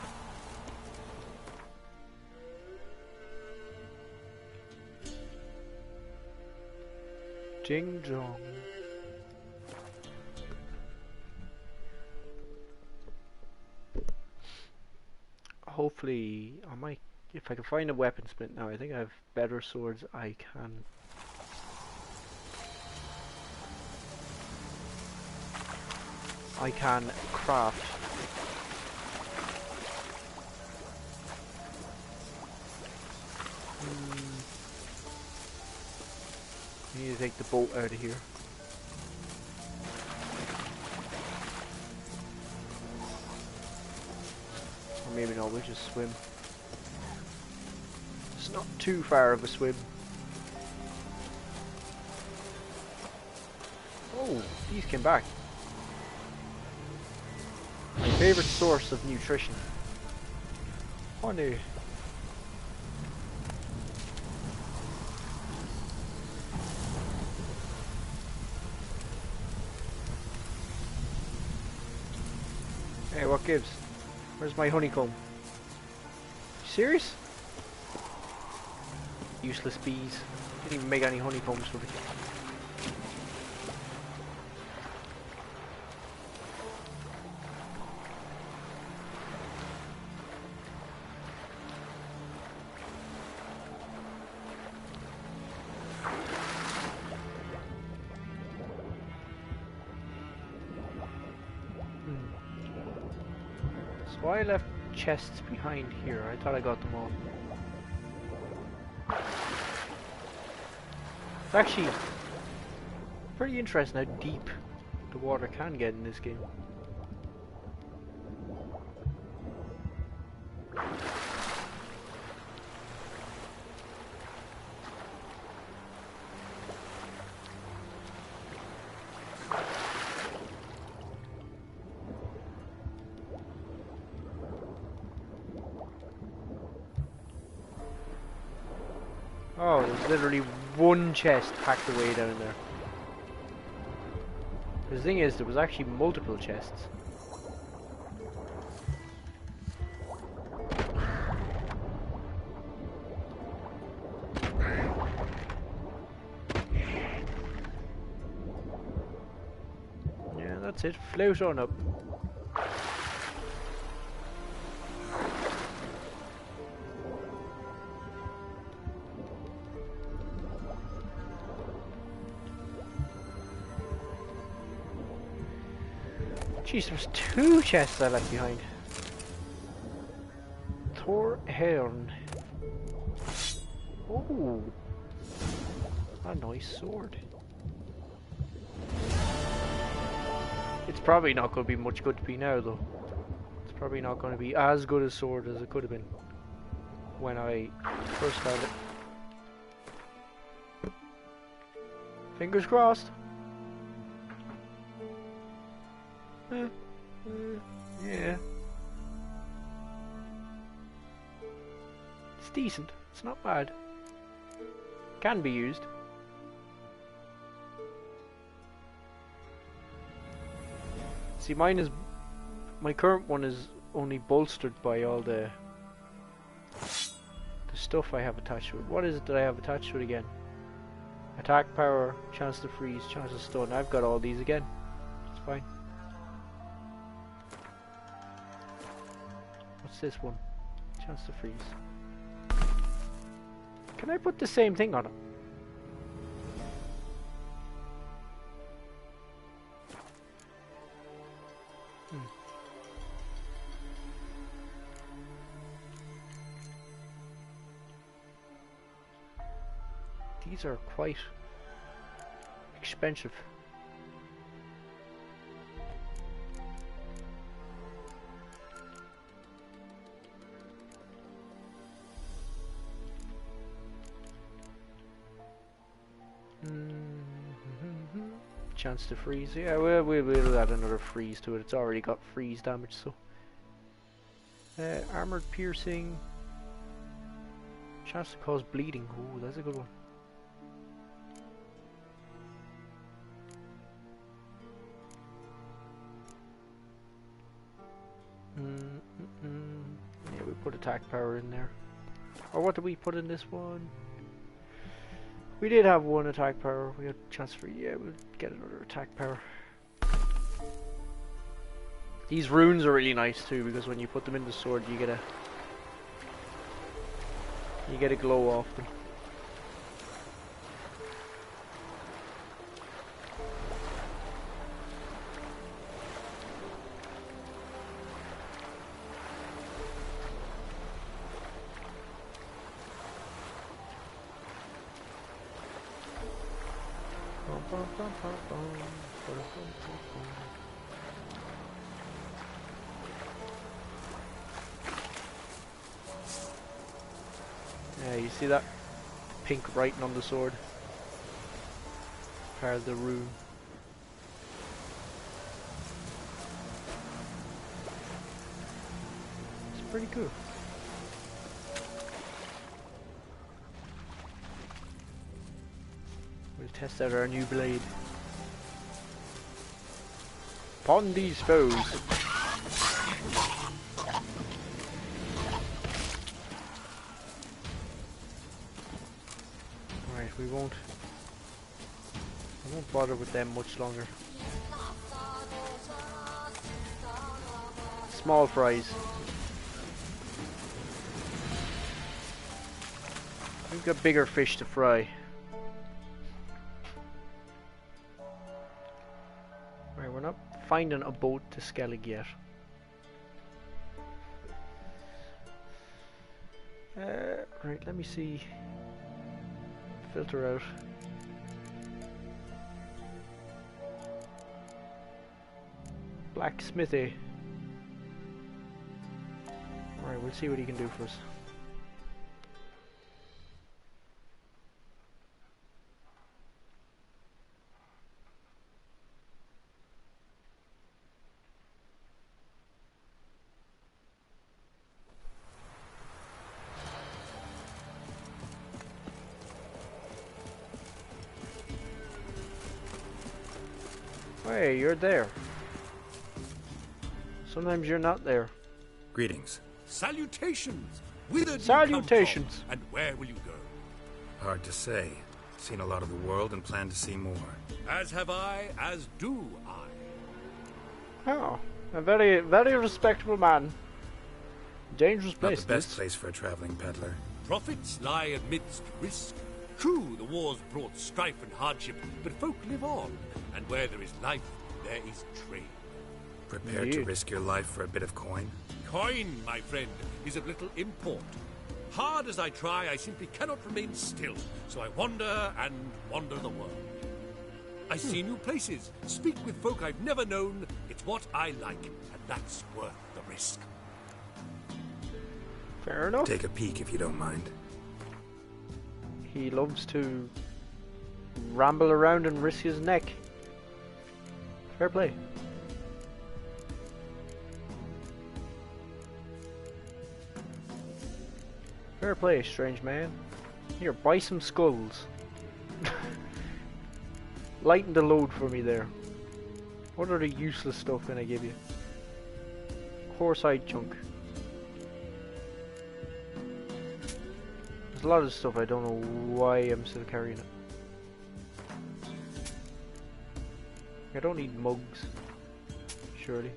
Jing Jong. Hopefully, I might, if I can find a weaponsmith now. I think I have better swords. I can craft. I need to take the boat out of here. Or maybe not, we'll just swim. It's not too far of a swim. Oh, these came back. My favourite source of nutrition. Honey. Hey, what gives? Where's my honeycomb? You serious? Useless bees. Didn't even make any honeycombs for the kid. Why I left chests behind here? I thought I got them all. It's actually pretty interesting how deep the water can get in this game. Oh, there's literally one chest packed away down there. The thing is, there was actually multiple chests. Yeah, that's it. Float on up. Jeez, there's 2 chests I left behind. Thorhorn. Oh, a nice sword. It's probably not going to be much good to be now, though. It's probably not going to be as good a sword as it could have been when I first found it. Fingers crossed. Yeah. It's decent. It's not bad. Can be used. See, my current one is only bolstered by all the stuff I have attached to it. What is it that I have attached to it again? Attack power, chance to freeze, chance to stun. I've got all these again. It's fine. What's this one? Chance to freeze. Can I put the same thing on it? These are quite expensive. Chance to freeze. Yeah, we'll add another freeze to it. It's already got freeze damage, so. Armored piercing. Chance to cause bleeding. Ooh, that's a good one. Yeah, we put attack power in there. Or what did we put in this one? We did have 1 attack power. We had a chance for, yeah, we'll get another attack power. These runes are really nice too, because when you put them in the sword, you get a glow off them. Yeah, you see that pink writing on the sword? Part of the rune. It's pretty cool. We'll test out our new blade. Upon these foes. Alright, we won't bother with them much longer. Small fries. We've got bigger fish to fry. Right, we're not finding a boat to Skellig yet. Right, let me see. Filter out. Blacksmithy. Alright, we'll see what he can do for us. Hey, you're there. Sometimes you're not there. Greetings. Salutations! Whither do Salutations! you come from, and where will you go? Hard to say. Seen a lot of the world and plan to see more. As have I, as do I. Oh, a very, very respectable man. Dangerous place. Not the best place for a traveling peddler. Profits lie amidst risk. True, the wars brought strife and hardship, but folk live on, and where there is life, there is trade. Prepared to risk your life for a bit of coin? Coin, my friend, is of little import. Hard as I try, I simply cannot remain still, so I wander and wander the world. I see new places, speak with folk I've never known. It's what I like, and that's worth the risk. Fair enough. Take a peek if you don't mind. He loves to ramble around and risk his neck. Fair play. Fair play, strange man. Here, buy some skulls. Lighten the load for me there. What other useless stuff can I give you? Horsehide chunk. There's a lot of stuff I don't know why I'm still carrying it. I don't need mugs, surely.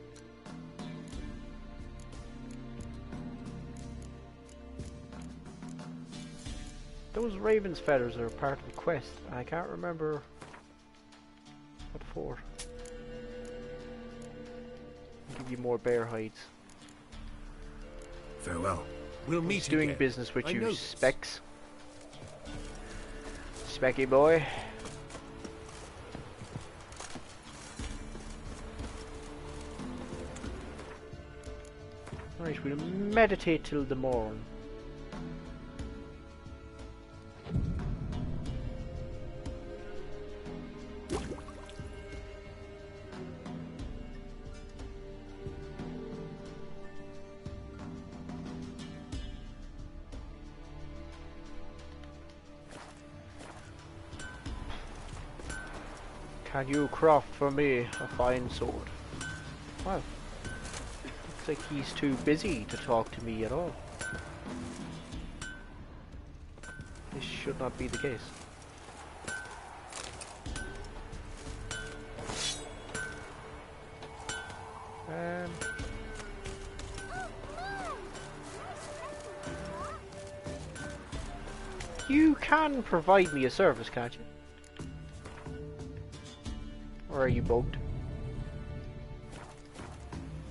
Those raven's feathers are part of the quest. I can't remember what for. I'll give you more bear hides. Farewell. We'll meet doing again. business with I you, know Specs. Specky boy. Right, we'll meditate till the morn. Can you craft for me a fine sword? Well, looks like he's too busy to talk to me at all. This should not be the case. You can provide me a service, can't you? Or are you bugged?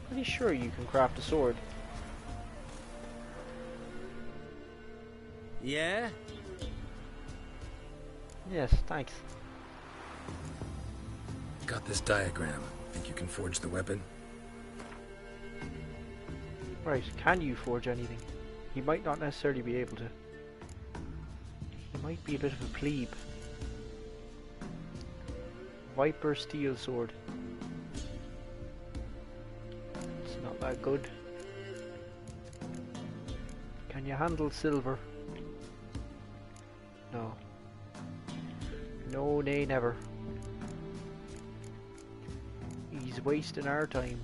Pretty sure you can craft a sword. Yeah? Yes, thanks. Got this diagram. Think you can forge the weapon? Right, can you forge anything? He might not necessarily be able to. He might be a bit of a plebe. Viper steel sword. It's not that good. Can you handle silver? No. No, nay, never. He's wasting our time.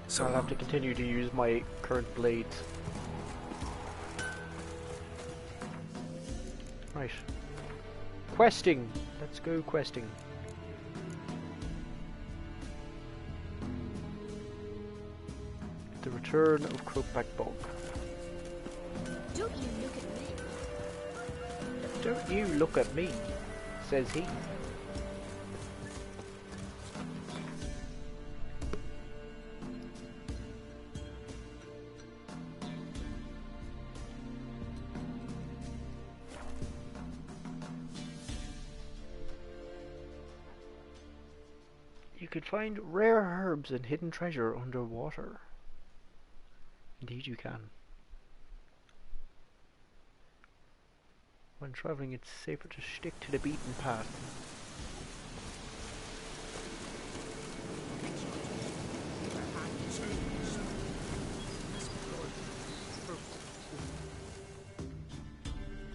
So I'll have to continue to use my current blades. Right. Questing! Let's go questing. The return of Crookback Bog. Don't you look at me? Don't you look at me, says he. You could find rare herbs and hidden treasure underwater. Indeed you can. When travelling, it's safer to stick to the beaten path.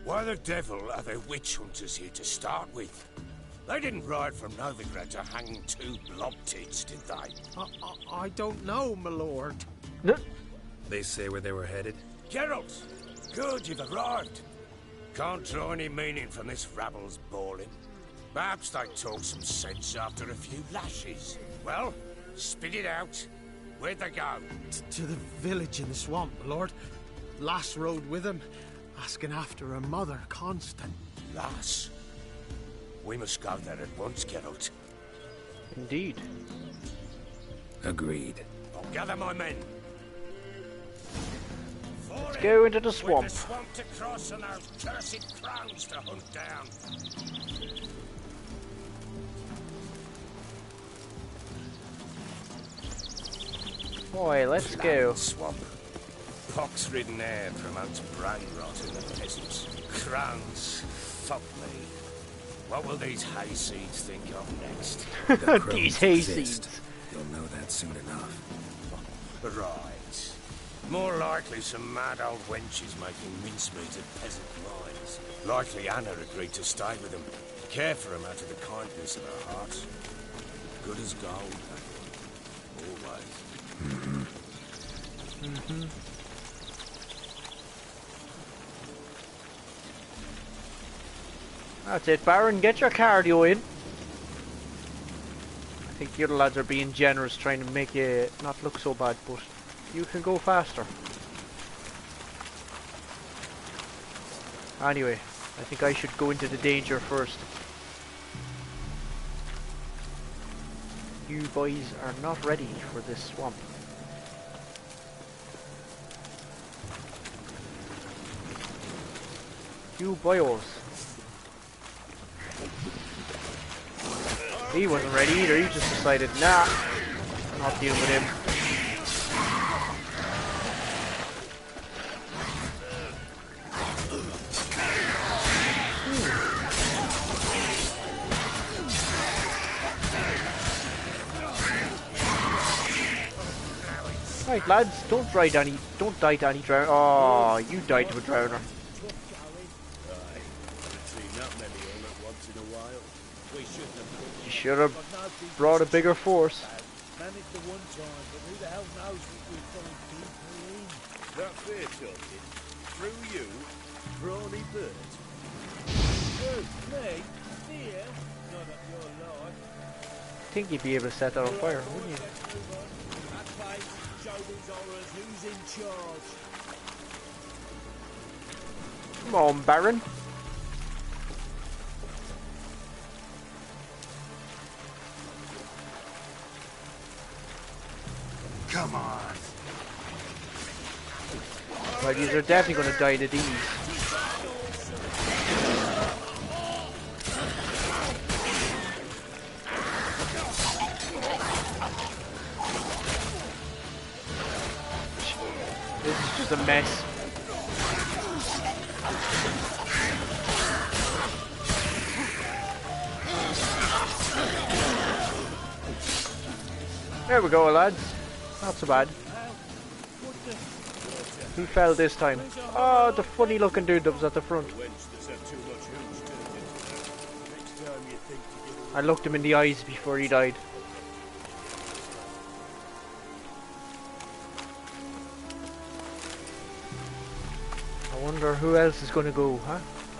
Why the devil are there witch hunters here to start with? They didn't ride from Novigrad to hang two blob-tits, did they? I don't know, my lord. They say where they were headed? Geralt! Good, you've arrived. Can't draw any meaning from this rabble's bawling. Perhaps they talk some sense after a few lashes. Well, spit it out. Where'd they go? To the village in the swamp, my lord. Lass rode with him, asking after her mother, Constant. Lass? We must go there at once, Geralt. Indeed. Agreed. I'll gather my men. Let's go into the With swamp. the swamp to cross and those cursed crones to hunt down. Boy, let's go. Swamp. Pox-ridden air promotes brain rot in the peasants. Crones, fuck me. What will these hayseeds think of next? The Crones These exist. hayseeds. You'll know that soon enough. Right. More likely some mad old wenches making mincemeat of peasant minds. Likely Anna agreed to stay with them, care for them out of the kindness of her heart. Good as gold, that one. Always. That's it, Baron. Get your cardio in. I think the other lads are being generous, trying to make you not look so bad, but you can go faster. Anyway, I think I should go into the danger first. You boys are not ready for this swamp. You boyos. He wasn't ready either, he just decided, nah, I'm not dealing with him. Right lads, don't die to any drown. Oh, you died to a drowner. You should have brought a bigger force. Managed the one time, but who the hell knows what we'll find deeper in? That fair talking. Through you, brawny bird. Who? Me? Fear? Not up your life. I think you'd be able to set that on fire, wouldn't you? That place, show these horrors who's in charge. Come on, Baron. Come on. Right, these are definitely going to die to these. This is just a mess. There we go, lads. Not so bad. Who fell this time? Oh, the funny looking dude that was at the front. I looked him in the eyes before he died. I wonder who else is going to go, huh?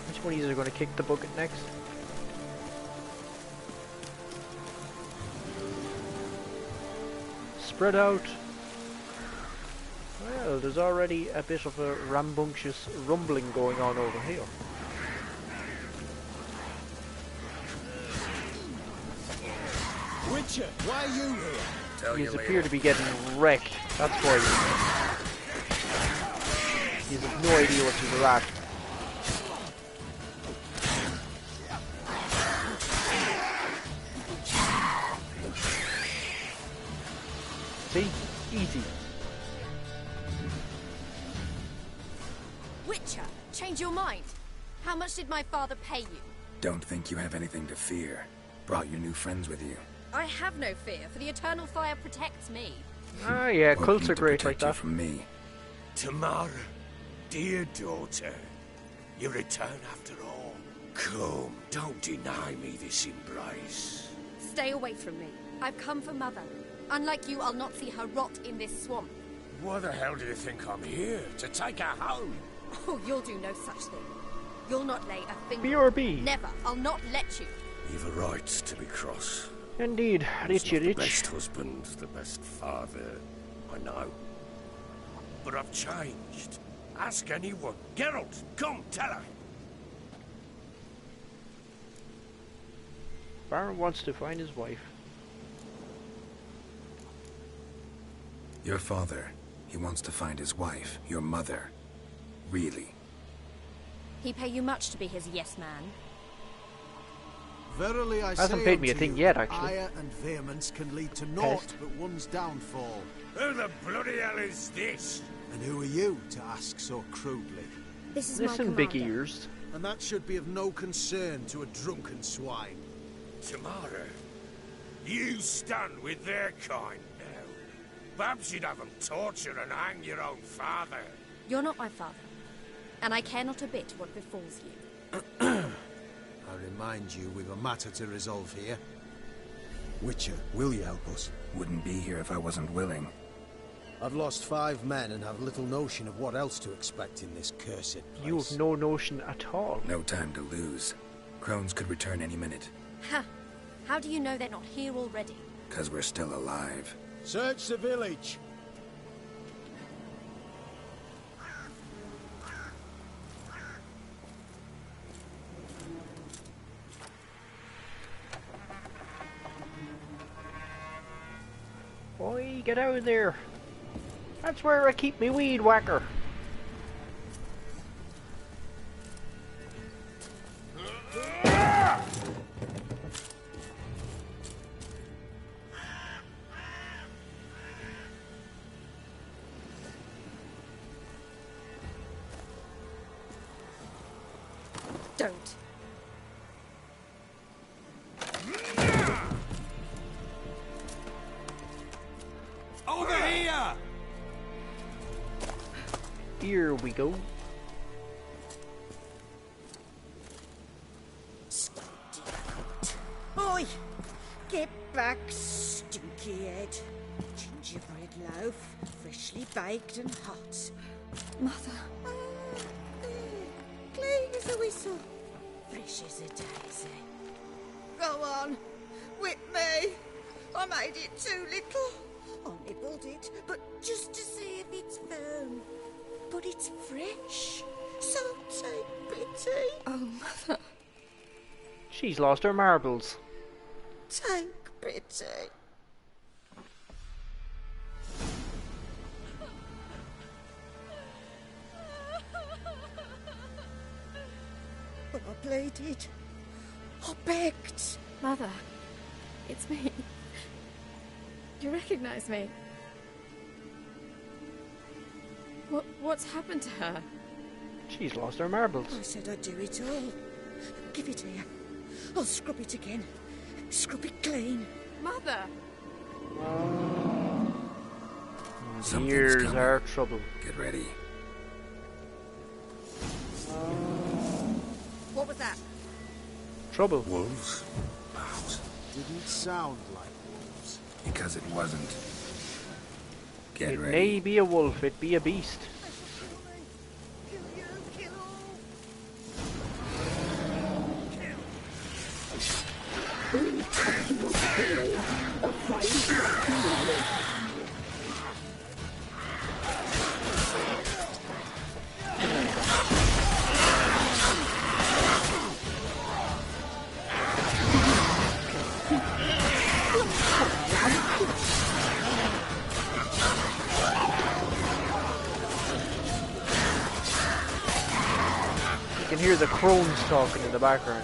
Which one of these are going to kick the bucket next? Spread out. Well, there's already a bit of a rambunctious rumbling going on over here. Witcher, why are you here? These appear to be getting wrecked. That's why. He's have no idea what to do at. See? Easy. Witcher, change your mind. How much did my father pay you? Don't think you have anything to fear. Brought your new friends with you. I have no fear, for the eternal fire protects me. Ah, yeah, Won't cults need are to great like protect you that. from me. Tamara, dear daughter, you return after all. Come, don't deny me this embrace. Stay away from me. I've come for Mother. Unlike you, I'll not see her rot in this swamp. Why the hell do you think I'm here? To take her home? Oh, you'll do no such thing. You'll not lay a finger. BRB. Never. I'll not let you. You've a right to be cross. Indeed, Richie The Rich. best husband, the best father, I know. But I've changed. Ask anyone. Geralt, come, tell her. Baron wants to find his wife. Your father, he wants to find his wife, your mother. Really. He pay you much to be his yes man. Verily I Hasn't say paid me a unto thing you, yet, actually. ire and vehemence can lead to naught Pest. but one's downfall. Who the bloody hell is this? And who are you to ask so crudely? This is my Listen, commander. big ears. And that should be of no concern to a drunken swine. Tamara, you stand with their kind now. Perhaps you'd have them torture and hang your own father. You're not my father, and I care not a bit what befalls you. I remind you, we've a matter to resolve here. Witcher, will you help us? Wouldn't be here if I wasn't willing. I've lost 5 men and have little notion of what else to expect in this cursed place. You have no notion at all. No time to lose. Crones could return any minute. Ha! How do you know they're not here already? 'Cause we're still alive. Search the village. Oi, get out of there. That's where I keep me weed whacker. Don't. Over here! Here we go. Oi! Get back, stinky head. Gingerbread loaf, freshly baked and hot. Mother. Clean as a whistle. Fresh as a daisy. Go on, whip me. I made it too little. I nibbled it, but just to see if it's firm. But it's fresh, so take pity. Oh, Mother. She's lost her marbles. Take pity. But I pleaded. I begged. Mother. It's me. You recognize me? What's happened to her? She's lost her marbles. I said I'd do it all. Give it here. I'll scrub it again. Scrub it clean. Mother! Something's Here's coming. our trouble. Get ready. What was that? Trouble. Wolves? Mouse. Didn't sound like wolves. Because it wasn't. Get It ready. may be a wolf, it be a beast. You can hear the crones talking in the background.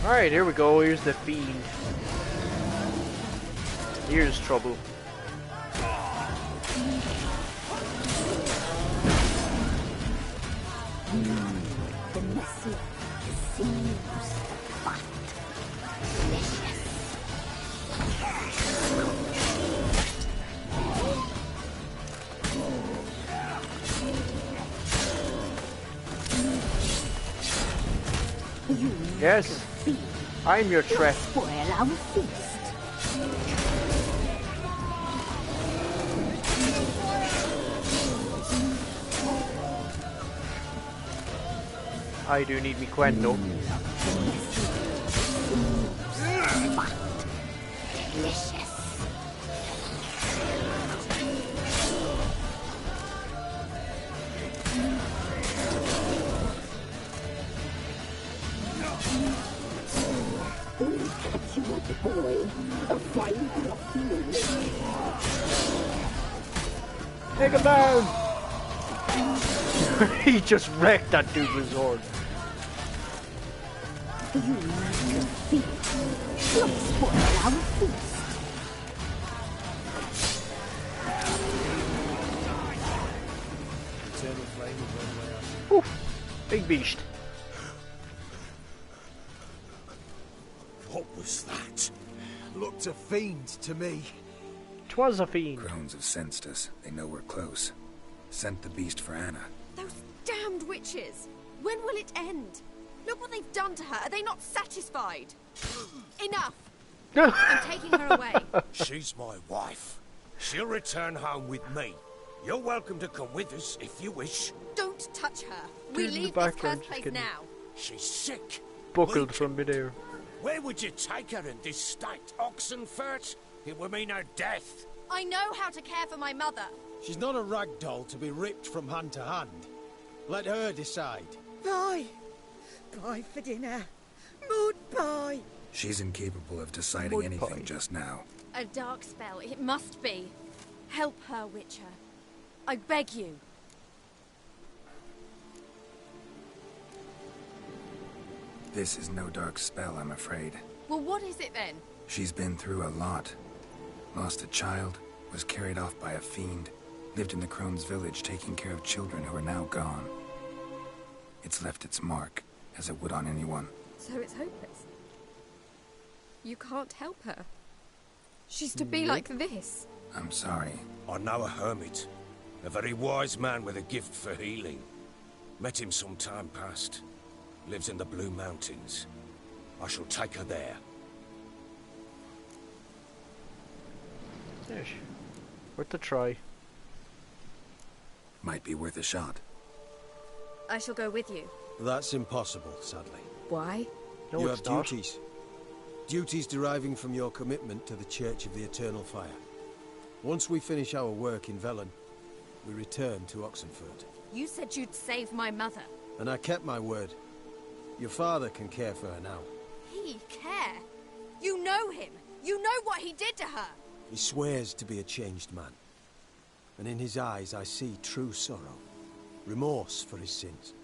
Alright, here we go. Here's the fiend. Here's trouble. The messy seems but delicious. Yes, I'm your threat. Spoil our feast. I do need me Quendo. delicious. Catch you with the boy. A fine Take him down! He just wrecked that dude with his sword. You like a feast. Don't spoil our feast. Eternal flame is one way out. Oof! Big beast. What was that? Looked a fiend to me. 'Twas a fiend. Crones have sensed us. They know we're close. Sent the beast for Anna. Those damned witches! When will it end? Look what they've done to her. Are they not satisfied? Enough! I'm taking her away. She's my wife. She'll return home with me. You're welcome to come with us if you wish. Don't touch her. We Dude in the leave this background cursed just place getting now. She's sick. Buckled from midair. Where would you take her in this state, Oxenfurt? It would mean her death. I know how to care for my mother. She's not a rag doll to be ripped from hand to hand. Let her decide. Bye. Bye for dinner. Mud pie. She's incapable of deciding Mud anything pie. just now. A dark spell. It must be. Help her, Witcher. I beg you. This is no dark spell, I'm afraid. Well, what is it then? She's been through a lot. Lost a child, was carried off by a fiend, lived in the Crones village taking care of children who are now gone. It's left its mark, as it would on anyone. So it's hopeless. You can't help her. She's to be like this. I'm sorry. I know a hermit. A very wise man with a gift for healing. Met him some time past. Lives in the Blue Mountains. I shall take her there. Yes. Worth a try. Might be worth a shot. I shall go with you. That's impossible, sadly. Why? No, You it's have not. duties. Duties deriving from your commitment to the Church of the Eternal Fire. Once we finish our work in Velen, we return to Oxenfurt. You said you'd save my mother. And I kept my word. Your father can care for her now. He care? You know him. You know what he did to her. He swears to be a changed man. And in his eyes I see true sorrow. Remorse for his sins.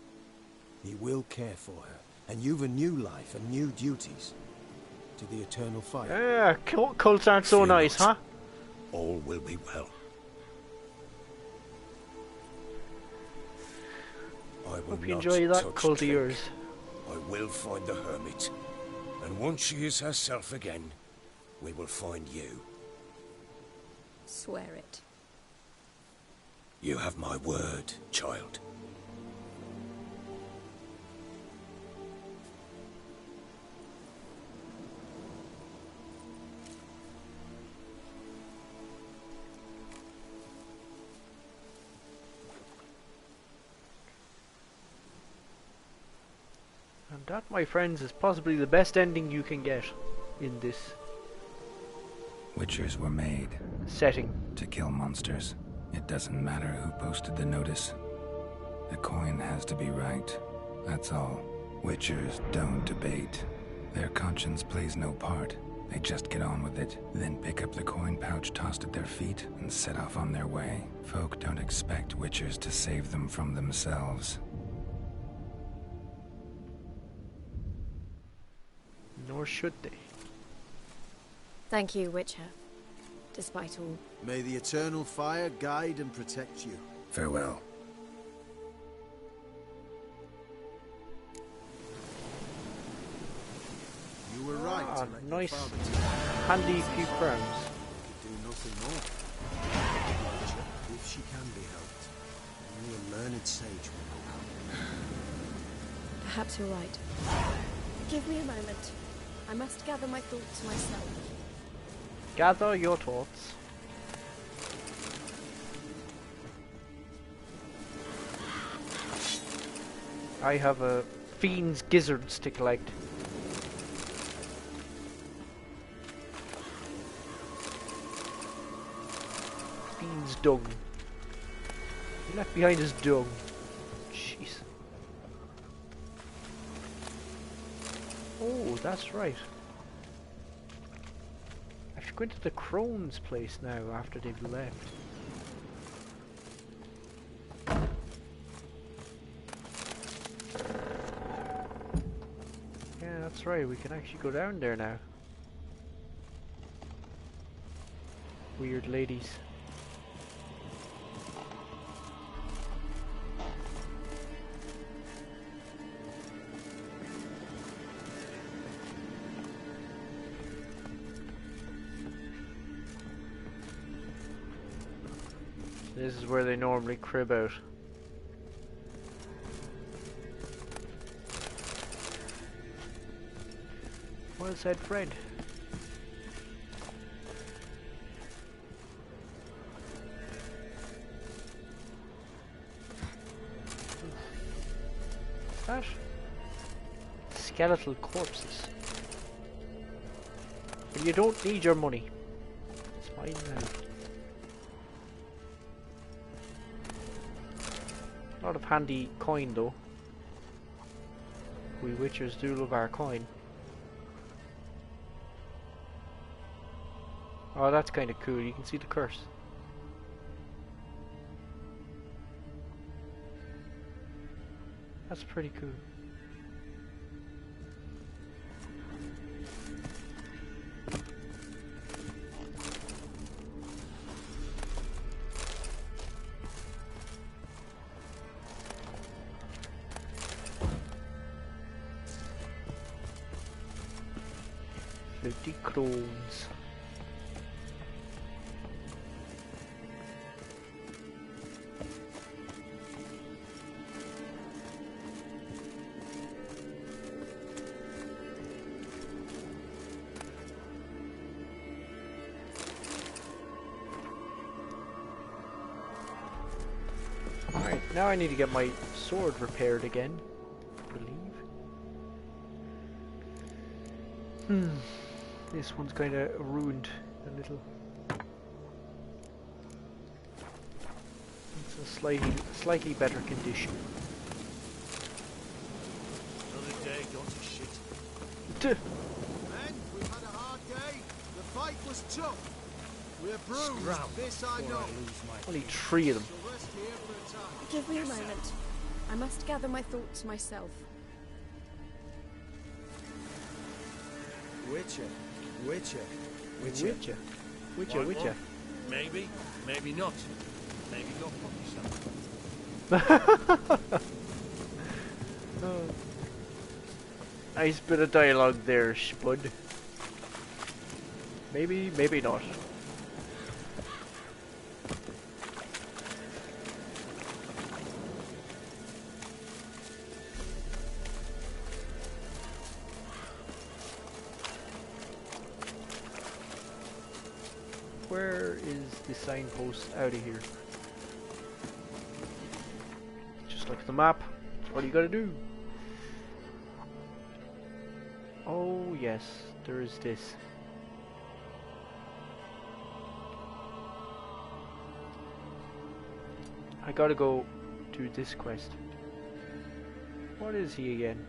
He will care for her. And you've a new life and new duties. To the Eternal Fire. Yeah, cults aren't so nice, huh? All will be well. I will Hope you not enjoy that touch cult of drink. yours. I will find the hermit. And once she is herself again, we will find you. Swear it. You have my word, child. And that, my friends, is possibly the best ending you can get in this Witchers were made setting. to kill monsters. It doesn't matter who posted the notice. The coin has to be right. That's all. Witchers don't debate. Their conscience plays no part. They just get on with it, then pick up the coin pouch tossed at their feet and set off on their way. Folk don't expect Witchers to save them from themselves. Nor should they. Thank you, Witcher. Despite all. May the Eternal Fire guide and protect you. Farewell. You were right to let Nice. your father take Handy few crowns. do nothing more. If she can be helped, only a learned sage will know how. Perhaps you're right. Give me a moment. I must gather my thoughts myself. Gather your thoughts. I have a fiend's gizzards to collect. fiend's dung. He left behind his dung. Jeez. Oh, that's right. I should go into the Crones place now after they've left. Yeah, that's right, we can actually go down there now. Weird ladies. This is where they normally crib out. Well said, friend. What's that? Skeletal corpses. But you don't need your money. It's fine now. A lot of handy coin though. We witchers do love our coin. Oh, that's kind of cool. You can see the curse. That's pretty cool. The Crones. Alright, now I need to get my sword repaired again, I believe. This one's kind of ruined a little. It's a slightly better condition. Another day gone to shit. Men, we've had a hard day. The fight was tough. We're bruised. This I know. Only 3 of them. Shall rest here for a time. Give me a moment. I must gather my thoughts myself. Witcher. Witcher. Witcher. Witcher. Witcher. Like Witcher. what? Maybe, maybe not. Maybe go fuck yourself. Nice bit of dialogue there, Spud. Maybe, maybe not. Where is the signpost out of here? Just look at the map. That's what you gotta do. Oh yes, there is this. I gotta go do this quest. What is he again?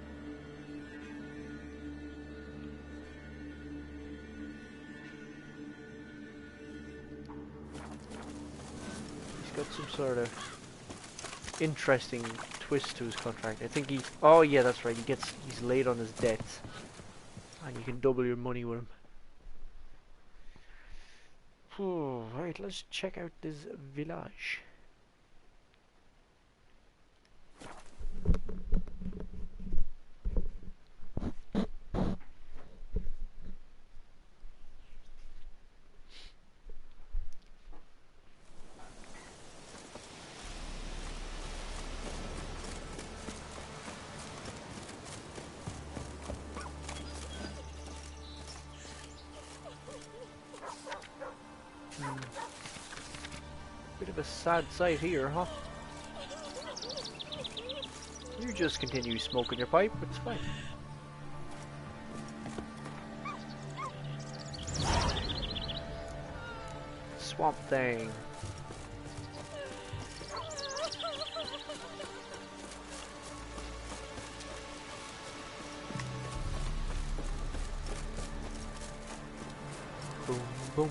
Got some sort of interesting twist to his contract. I think he's... Oh yeah, that's right. He's laid on his debts, and you can double your money with him. Oh, right, let's check out this village. Bit of a sad sight here, huh? You just continue smoking your pipe, it's fine. Swamp Thing. Boom.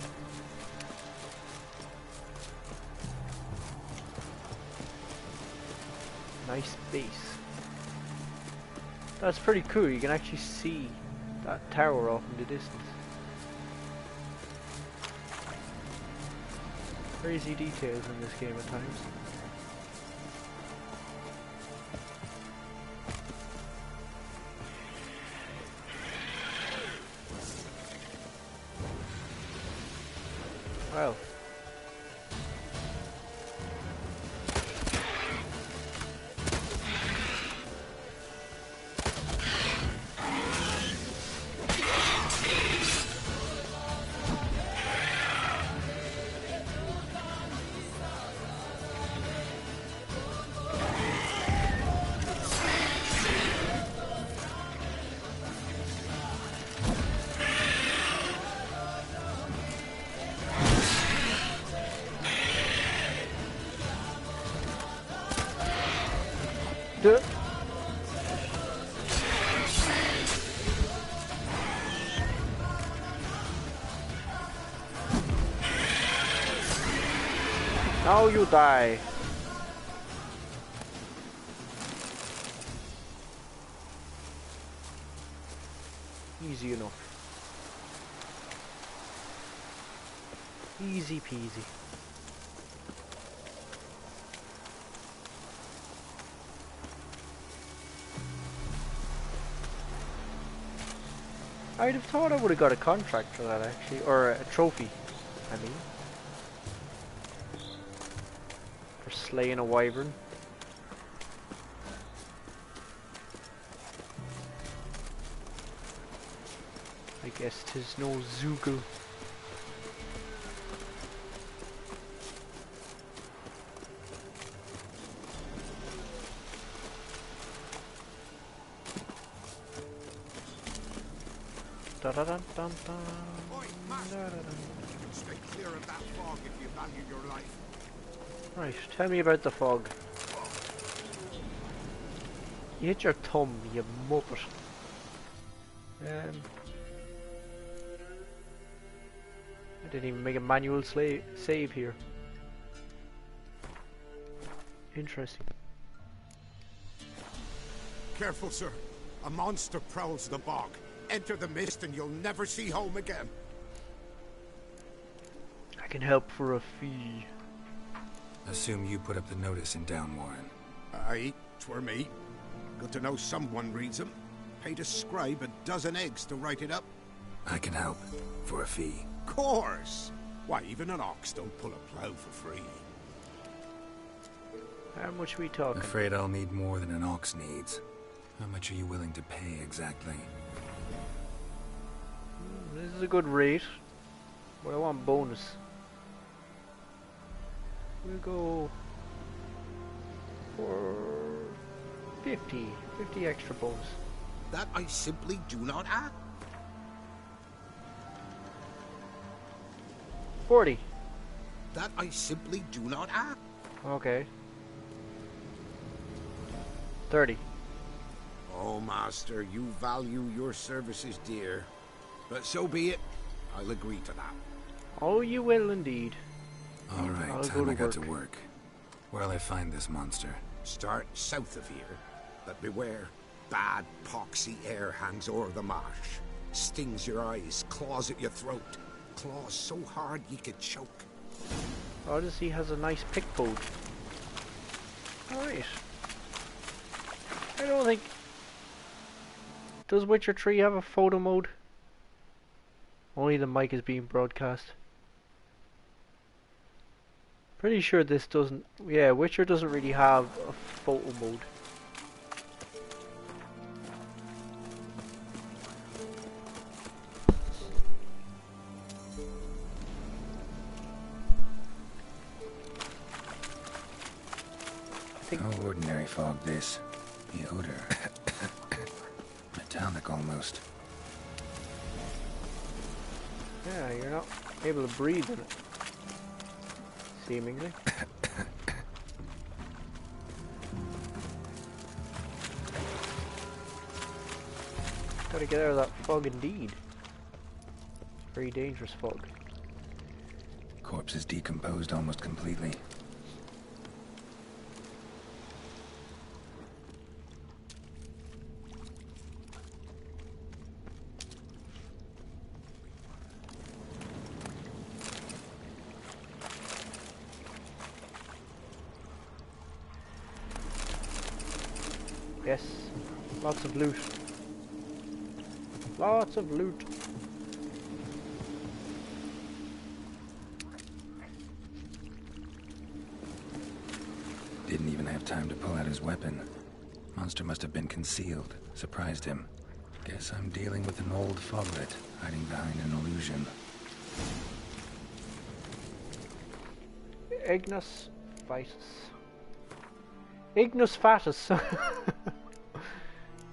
Nice base. That's pretty cool. You can actually see that tower off in the distance. Crazy details in this game at times. Well. Now you die. Easy enough. Easy peasy. I'd have thought I would have got a contract for that actually, or a trophy, I mean. For slaying a wyvern. I guess 'tis no Zoogle. Stay clear of that fog if you value your life. Right, tell me about the fog. You hit your thumb, you muppet. I didn't even make a manual save here. Interesting. Careful, sir. A monster prowls the bog. Enter the mist and you'll never see home again. I can help for a fee. Assume you put up the notice in Downwarren. Aye, 'twere me. Good to know someone reads them. Paid a scribe a dozen eggs to write it up. I can help, for a fee. Course! Why, even an ox don't pull a plough for free. How much we talking? Afraid I'll need more than an ox needs. How much are you willing to pay exactly? This is a good rate, but I want bonus. We'll go for 50 extra bonus. That I simply do not ask. 40. That I simply do not ask. Okay. 30. Oh, master, you value your services dear. But so be it. I'll agree to that. Oh, you will indeed. All right, time I got to work. Where'll I find this monster? Start south of here. But beware. Bad, poxy air hangs o'er the marsh. Stings your eyes, claws at your throat. Claws so hard you could choke. Odyssey has a nice pick boat. Alright. I don't think... Does Witcher 3 have a photo mode? Only the mic is being broadcast. Pretty sure this doesn't... Yeah, Witcher doesn't really have a photo mode. No ordinary fog this. The odor. Metallic almost. Yeah, you're not able to breathe in it. Seemingly. Gotta get out of that fog indeed. Very dangerous fog. corpse is decomposed almost completely. Yes, lots of loot. Lots of loot. Didn't even have time to pull out his weapon. Monster must have been concealed. Surprised him. Guess I'm dealing with an old foglet, hiding behind an illusion. Ignis Vitus. Ignus Fatus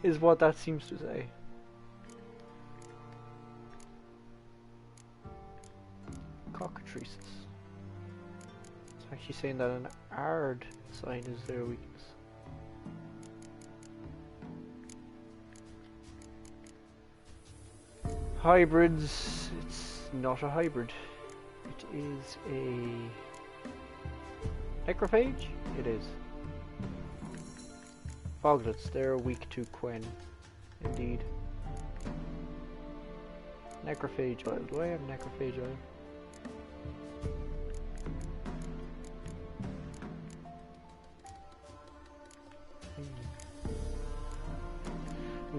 is what that seems to say. Cockatrices. It's actually saying that an Ard sign is their weakness. Hybrids. It's not a hybrid. It is a necrophage? It is. Foglets, they're weak to Quen. Indeed. Necrophage oil. Do I have necrophage oil?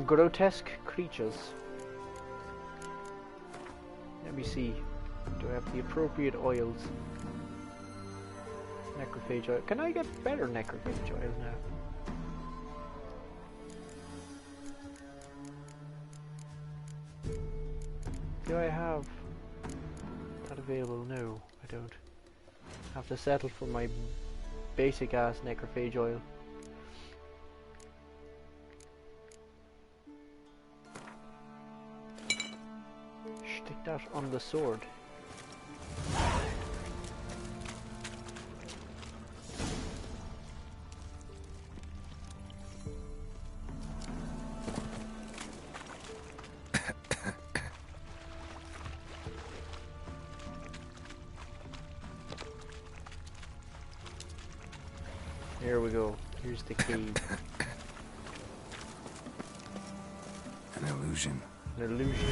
Grotesque creatures. Let me see. Do I have the appropriate oils? Necrophage oil. Can I get better necrophage oil now? Do I have that available? No, I don't. I have to settle for my basic ass necrophage oil. Stick that on the sword. Here we go. Here's the key. An illusion. An illusion.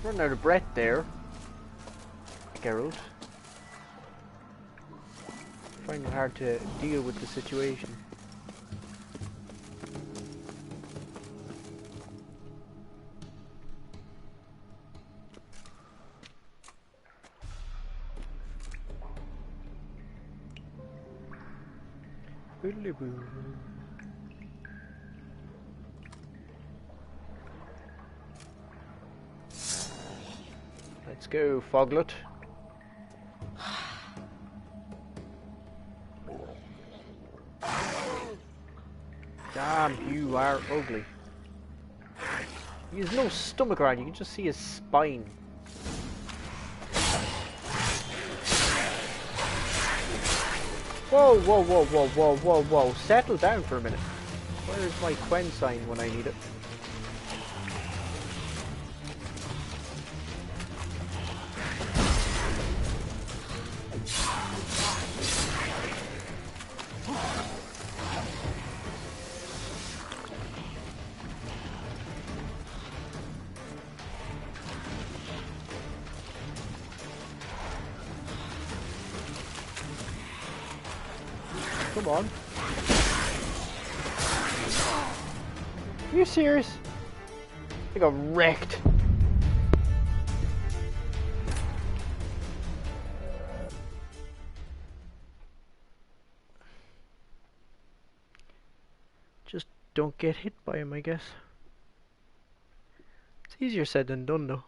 Running out of breath there, Geralt. Finding it hard to deal with the situation. Let's go, Foglet. Damn, you are ugly. He has no stomach around, you can just see his spine. Whoa, whoa, whoa, whoa, whoa, whoa, whoa. Settle down for a minute. Where is my Quen sign when I need it? Come on. Are you serious? I got wrecked. Just don't get hit by him, I guess. It's easier said than done, though.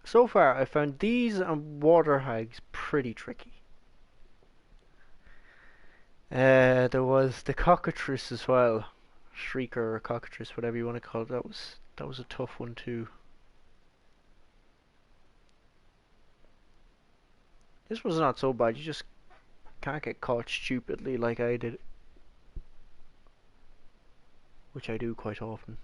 So far, I found these and water hags pretty tricky. There was the cockatrice as well, shrieker or cockatrice, whatever you want to call it. That was a tough one too. This was not so bad. You just can't get caught stupidly like I did. Which I do quite often.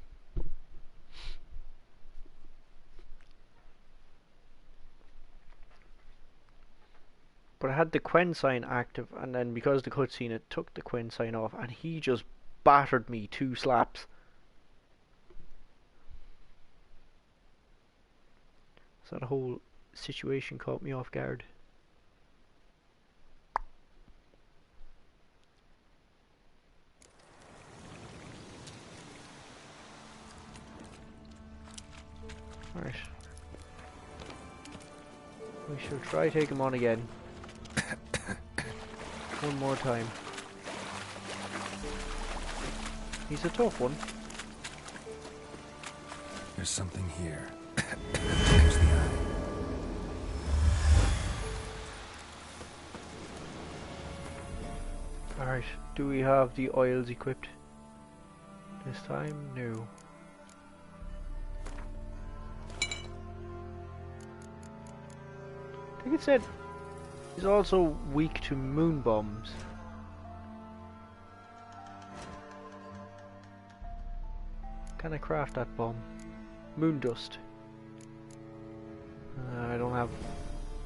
But I had the Quen sign active, and then because the cutscene, it took the Quen sign off, and he just battered me 2 slaps. So the whole situation caught me off guard. Alright. We shall try take him on again. One more time. He's a tough one. There's something here. There's the eye. Alright, do we have the oils equipped? This time? No. I think it said he's also weak to moon bombs. Can I craft that bomb? Moon dust. I don't have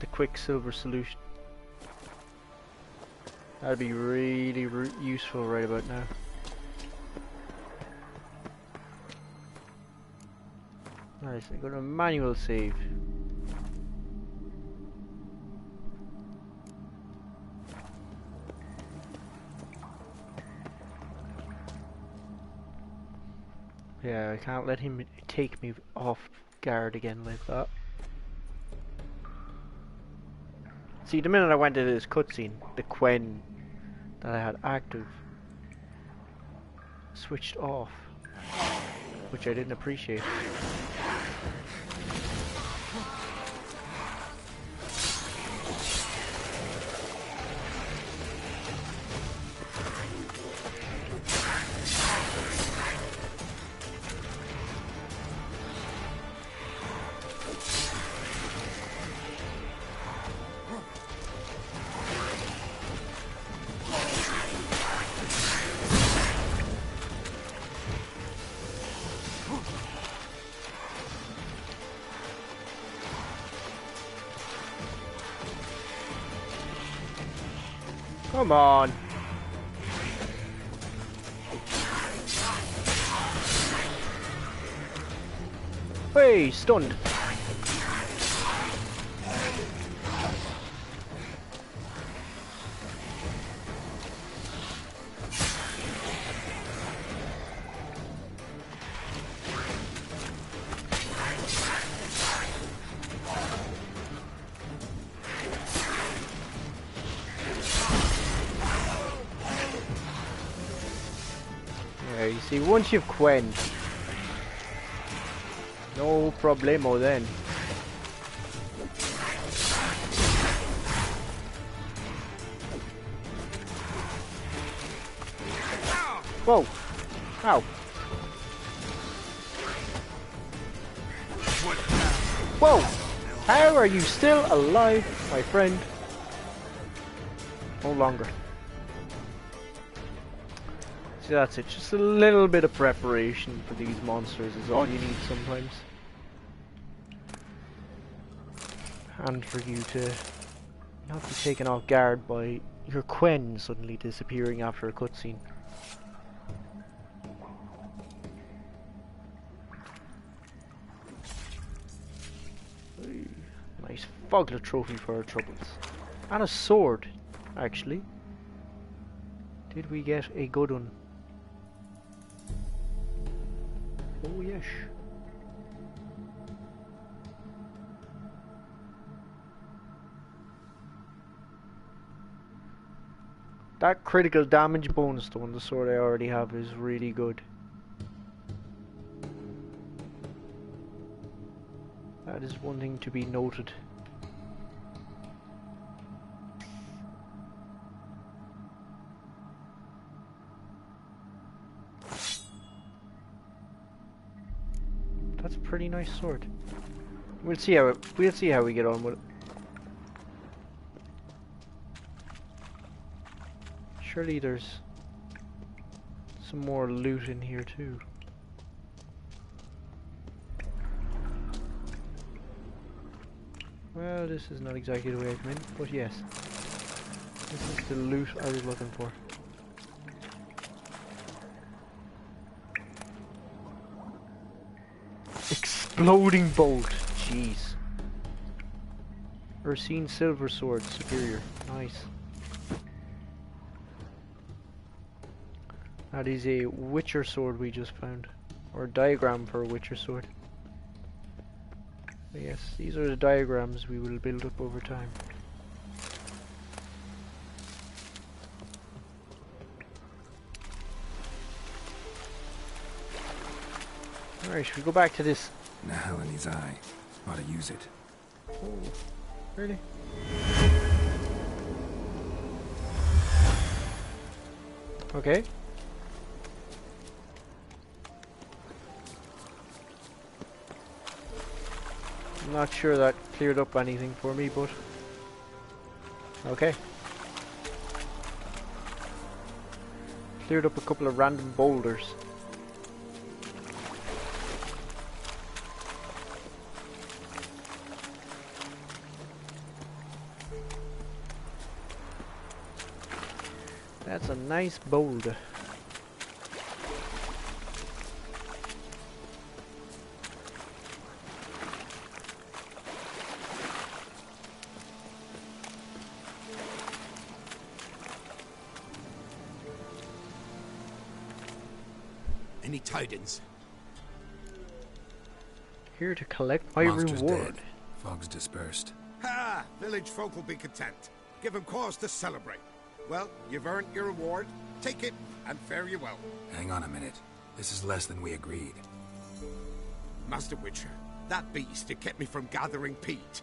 the quicksilver solution. That'd be really useful right about now. Alright, so I go to manual save. Yeah, I can't let him take me off guard again like that. See, the minute I went into this cutscene, the Quen that I had active switched off, which I didn't appreciate. Come on. Hey, stunned. You see, once you've Quen, no problemo then. Whoa! Ow! Whoa! How are you still alive, my friend? No longer. See, that's it. Just a little bit of preparation for these monsters is all you need sometimes. And for you to not be taken off guard by your Quen suddenly disappearing after a cutscene. Nice Fogler trophy for our troubles. And a sword, actually. Did we get a good one? Oh yes. That critical damage bonus, the one the sword I already have, is really good. That is one thing to be noted. That's a pretty nice sword. We'll see how we get on with it. Surely there's some more loot in here too. Well, this is not exactly the way I come in, but yes. This is the loot I was looking for. Exploding bolt! Jeez. Ursine silver sword, superior. Nice. That is a Witcher sword we just found. Or a diagram for a Witcher sword. But yes, these are the diagrams we will build up over time. Alright, should we go back to this? Now in his eye. Ought to use it. Oh, really? Okay. I'm not sure that cleared up anything for me, but okay. Cleared up a couple of random boulders. That's a nice boulder. Any tidings? Here to collect my Monster's reward. Dead. Fog's dispersed. Ha! Village folk will be content. Give them cause to celebrate. Well, you've earned your reward. Take it, and fare you well. Hang on a minute. This is less than we agreed. Master Witcher, that beast had kept me from gathering peat.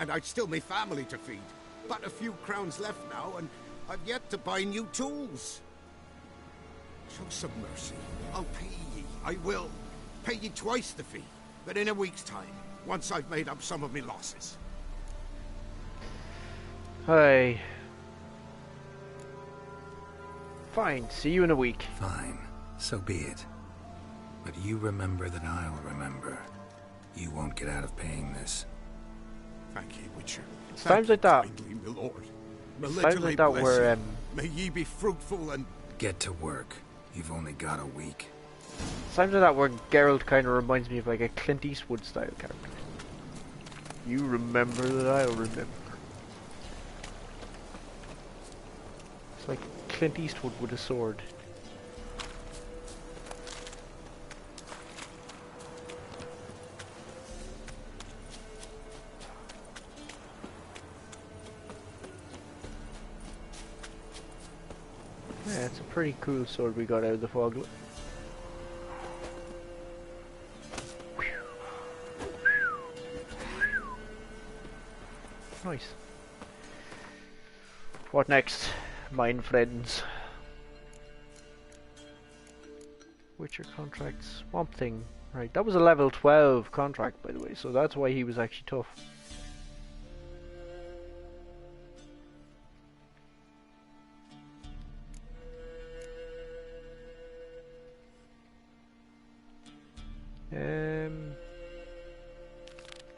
And I'd still me family to feed. But a few crowns left now, and I've yet to buy new tools. Show some mercy. I'll pay ye. I will. Pay ye twice the fee. But in a week's time, once I've made up some of me losses. Hi. Fine, see you in a week. Fine, so be it. But you remember that I'll remember. You won't get out of paying this. Thank ye, Witcher. It's times like that. Kindly, my lord. It's times like that where may ye be fruitful and get to work. You've only got a week. Times like that where Geralt kind of reminds me of like a Clint Eastwood style character. You remember that I'll remember. It's like Clint Eastwood with a sword. Yeah, it's a pretty cool sword we got out of the fog. Nice. What next, mine friends? Witcher contract, Swamp Thing. Right, that was a level 12 contract, by the way, so that's why he was actually tough.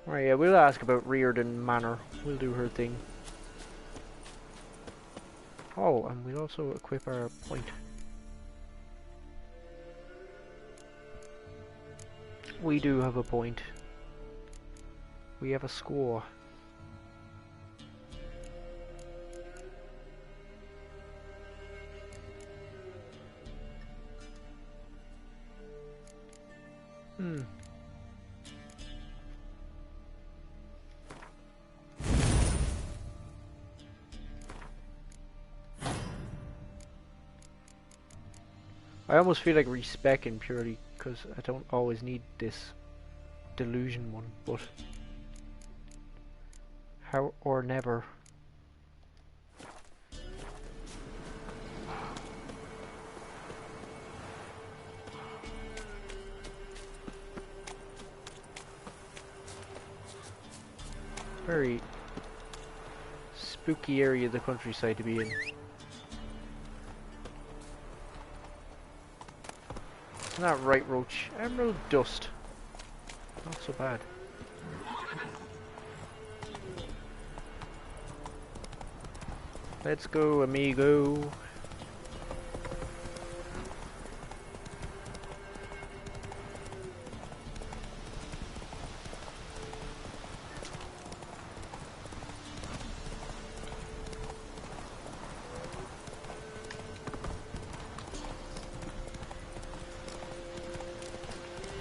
Right, yeah, we'll ask about Reardon Manor. We'll do her thing. Oh, and we'll also equip our point. We do have a point. We have a score. I almost feel like respecing purely because I don't always need this delusion one, but how or never. Very spooky area of the countryside to be in. Isn't that right, Roach? Emerald dust. Not so bad. Let's go, amigo.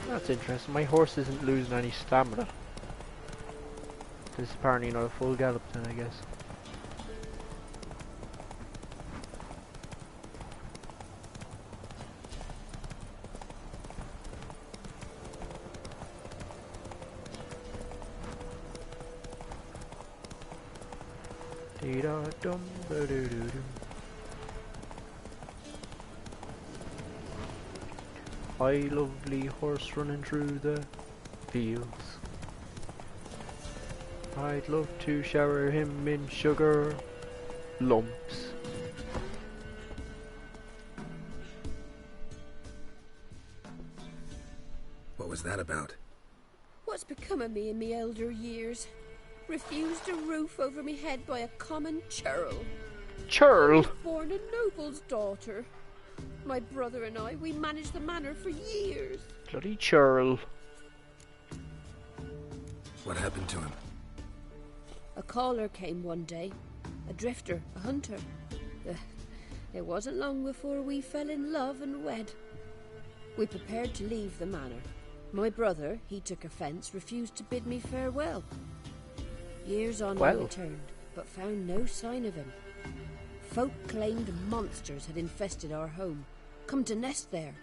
That's interesting. My horse isn't losing any stamina. This is apparently not a full gallop then, I guess. Hi, lovely horse running through the fields. I'd love to shower him in sugar lumps. What was that about? What's become of me in me elder years? Refused a roof over me head by a common churl. Churl? Born a noble's daughter. My brother and I, we managed the manor for years. Bloody churl. What happened to him? A caller came one day. A drifter, a hunter. It wasn't long before we fell in love and wed. We prepared to leave the manor. My brother, he took offence, refused to bid me farewell. Years on I returned, but found no sign of him. Folk claimed monsters had infested our home, come to nest there.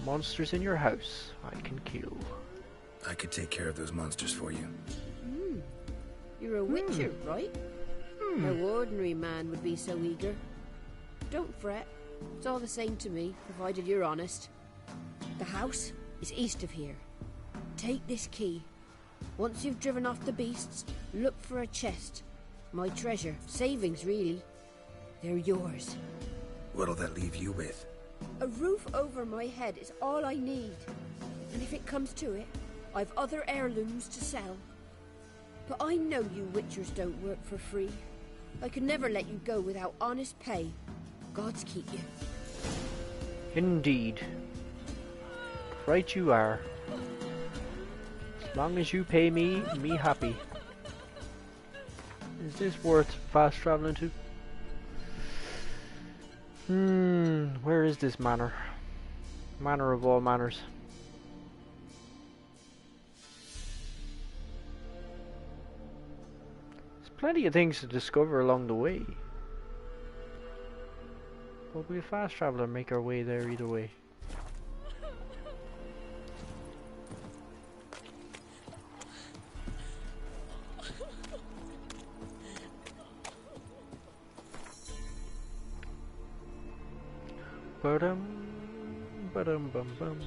Monsters in your house, I can kill. I could take care of those monsters for you. You're a witcher, right? No ordinary man would be so eager. Don't fret. It's all the same to me, provided you're honest. The house is east of here. Take this key. Once you've driven off the beasts, look for a chest. My treasure. Savings, really. They're yours. What'll that leave you with? A roof over my head is all I need. And if it comes to it, I've other heirlooms to sell. But I know you witchers don't work for free. I could never let you go without honest pay. Gods keep you. Indeed. Right you are. As long as you pay me, me happy. Is this worth fast traveling to? Where is this manor? Manor of all manors. There's plenty of things to discover along the way. But we'll fast travel and make our way there either way. Ba-dum, ba-dum, bum, bum.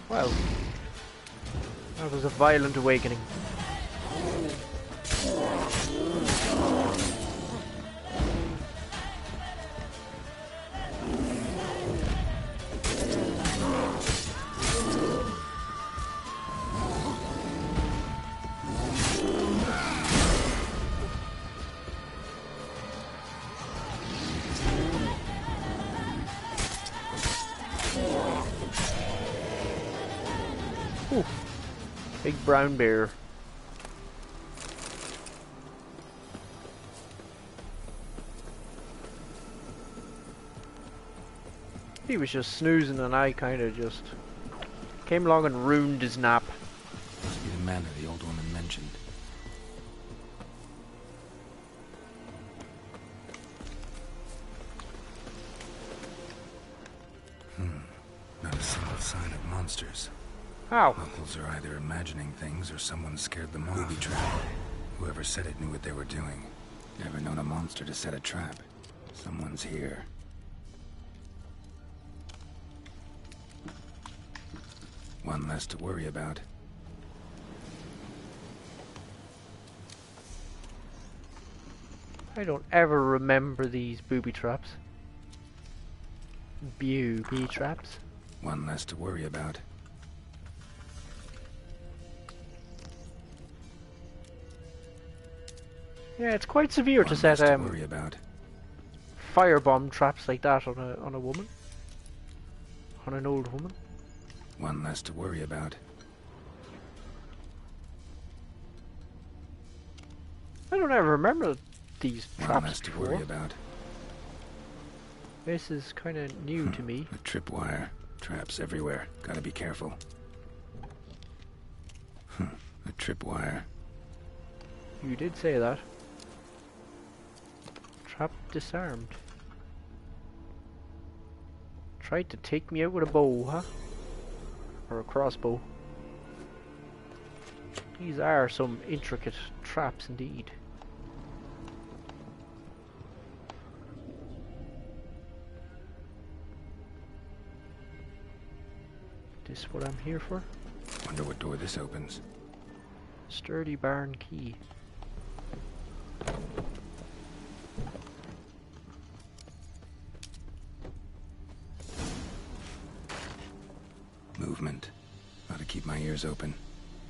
Well, that was a violent awakening. Ooh, big brown bear. He was just snoozing and I kind of just came along and ruined his nap. Must be the manor the old woman mentioned. monsters. How? Locals are either imagining things or someone scared them off. Booby trap. Whoever said it knew what they were doing. Never known a monster to set a trap. Someone's here. One less to worry about. I don't ever remember these booby traps. Booby traps. One less to worry about. Yeah, it's quite severe to set firebomb traps like that on a woman, on an old woman. One less to worry about. I don't ever remember these traps One less to before. worry about. This is kind of new to me. A tripwire. Traps everywhere. Gotta be careful. A tripwire. You did say that. Trap disarmed. Tried to take me out with a bow, huh? Or a crossbow. These are some intricate traps indeed. This what I'm here for? Wonder what door this opens. Sturdy barn key. Movement. Gotta keep my ears open.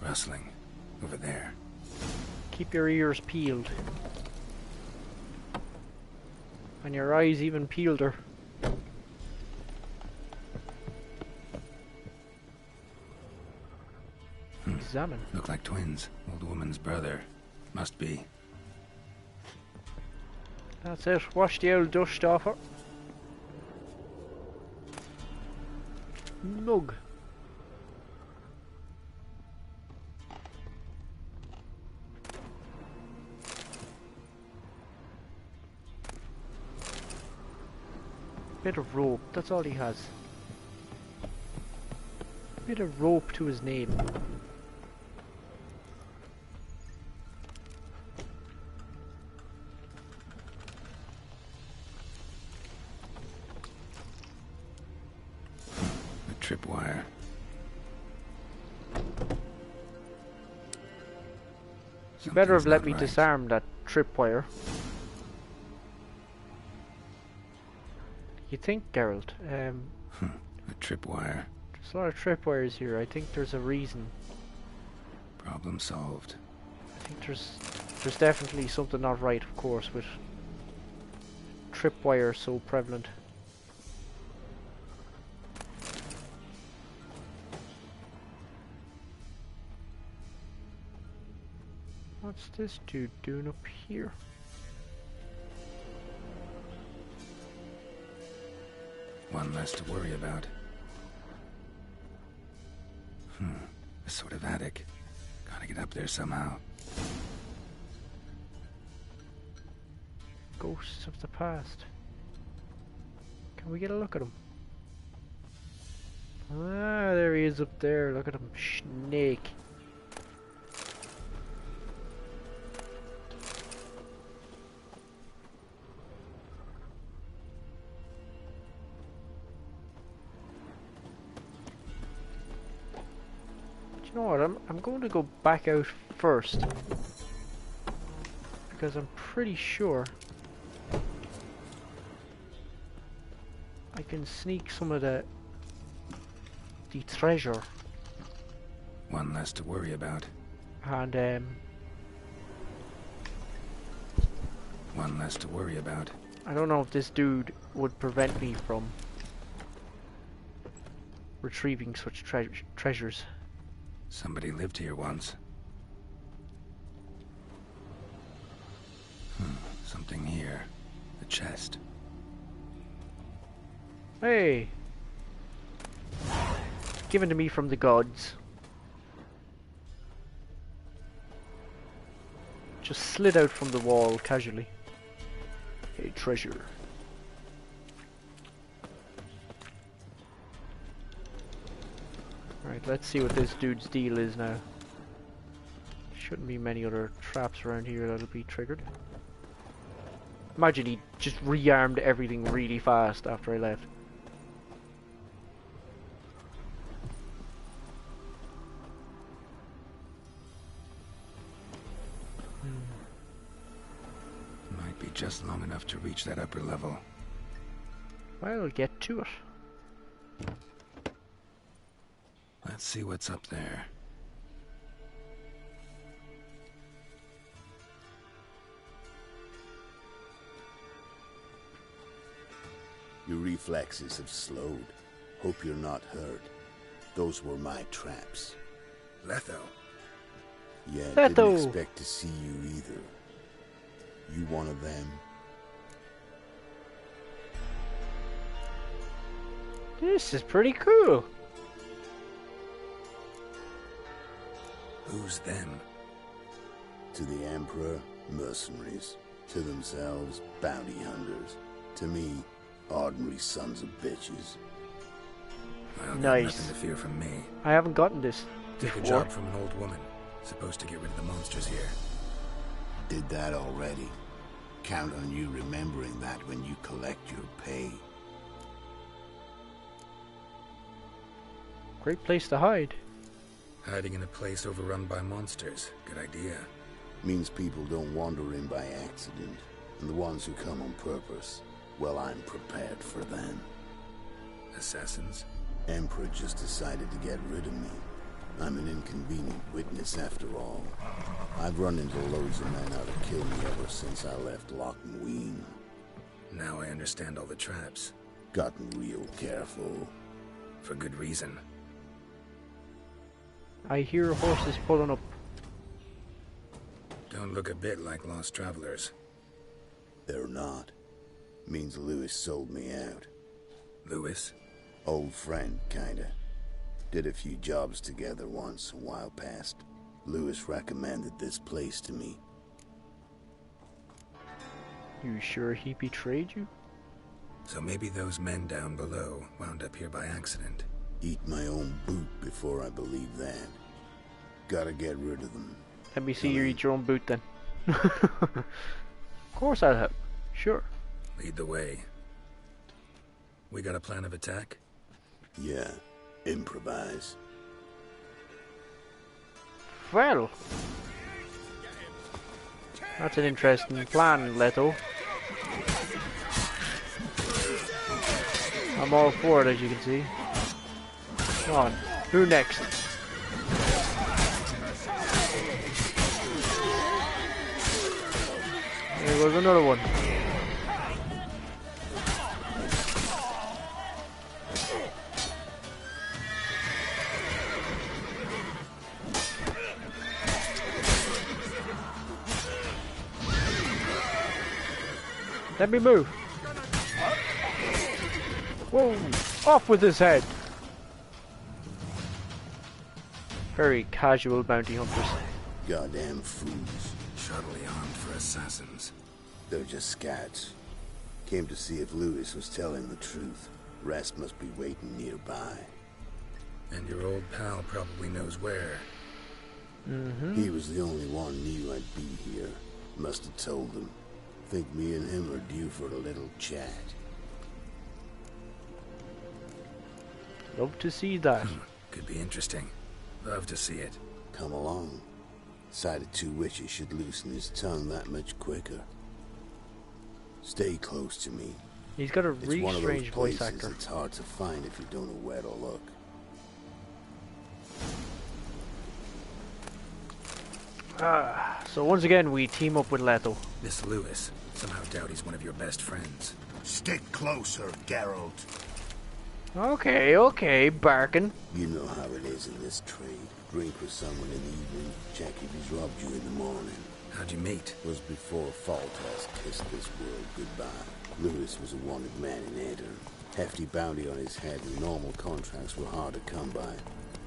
Rustling. Over there. Keep your ears peeled. And your eyes even peeleder. Examine. Look like twins. Old woman's brother. Must be. That's it. Wash the old dust off her. Mug. Bit of rope, that's all he has. Bit of rope to his name. A tripwire. You better have let me right. disarm that tripwire. You think, Geralt? A tripwire. There's a lot of tripwires here. I think there's a reason. Problem solved. I think there's definitely something not right, of course, with tripwire so prevalent. What's this dude doing up here? One less to worry about. A sort of attic. Gotta get up there somehow. Ghosts of the past. Can we get a look at him? Ah, there he is up there. Look at him. Snake. You know what, I'm going to go back out first, because I'm pretty sure I can sneak some of the treasure. One less to worry about. And one less to worry about. I don't know if this dude would prevent me from retrieving such treasures. Somebody lived here once. Something here. A chest. Hey! Given to me from the gods. Just slid out from the wall casually. A treasure. Right, let's see what this dude's deal is now. Shouldn't be many other traps around here that'll be triggered. Imagine he just rearmed everything really fast after I left. Might be just long enough to reach that upper level. I'll get to it. Let's see what's up there. Your reflexes have slowed. Hope you're not hurt. Those were my traps. Letho. Yeah, Letho. didn't expect to see you either. You one of them? This is pretty cool. Who's them? To the Emperor, mercenaries. To themselves, bounty hunters. To me, ordinary sons of bitches. Well, nice. Nothing to fear from me. I haven't gotten this Take before. a job from an old woman. Supposed to get rid of the monsters here. Did that already. Count on you remembering that when you collect your pay. Great place to hide. Hiding in a place overrun by monsters. Good idea. Means people don't wander in by accident. And the ones who come on purpose, well, I'm prepared for them. Assassins? Emperor just decided to get rid of me. I'm an inconvenient witness after all. I've run into loads of men out to kill me ever since I left Loch and Ween. Now I understand all the traps. Gotten real careful. For good reason. I hear horses pulling up. Don't look a bit like lost travelers. They're not. Means Lewis sold me out. Lewis? Old friend, kinda. Did a few jobs together once, a while past. Lewis recommended this place to me. You sure he betrayed you? So maybe those men down below wound up here by accident. Eat my own boot before I believe that. Gotta get rid of them. Let me see you eat your own boot then. Of course I'll help. Sure. Lead the way. We got a plan of attack? Yeah. Improvise. Well, that's an interesting plan, Leto. I'm all for it, as you can see. Come on, who next? There goes another one. Let me move. Whoa! Off with his head! Very casual bounty hunters. Goddamn fools. Shoddily armed for assassins. They're just scouts. Came to see if Lewis was telling the truth. Rest must be waiting nearby. And your old pal probably knows where. He was the only one knew I'd be here. Must have told them. Think me and him are due for a little chat. Love to see that. Could be interesting. Love to see it. Come along. Sight of two witches should loosen his tongue that much quicker. Stay close to me. He's got a It's really one of strange those voice places actor. it's hard to find if you don't know where to look. So once again, we team up with Leto. This Lewis. Somehow doubt he's one of your best friends. Stick closer, Geralt. Okay, barking. You know how it is in this trade. Drink with someone in the evening, check if he's robbed you in the morning. How'd you meet? Was before Faltas kissed this world goodbye. Lewis was a wanted man in Aedirn. Hefty bounty on his head and normal contracts were hard to come by.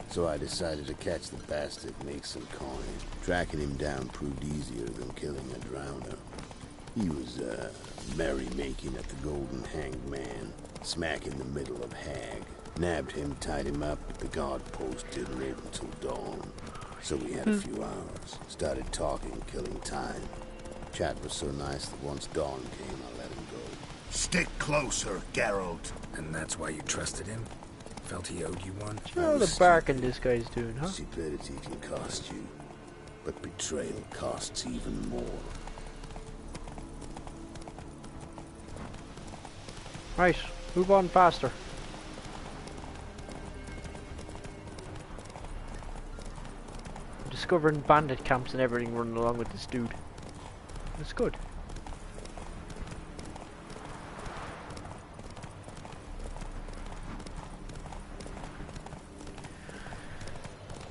So I decided to catch the bastard, make some coin. Tracking him down proved easier than killing a drowner. He was, merry-making at the Golden Hanged Man, smack in the middle of Hag. Nabbed him, tied him up, but the guard post didn't open until dawn. So we had a few hours. Started talking, killing time. Chat was so nice that once dawn came, I let him go. Stick closer, Geralt. And that's why you trusted him? Felt he owed you one? Oh, the barking this guy's doing, huh? Stupidity can cost you, but betrayal costs even more. Right, move on faster. I'm discovering bandit camps and everything running along with this dude. It's good.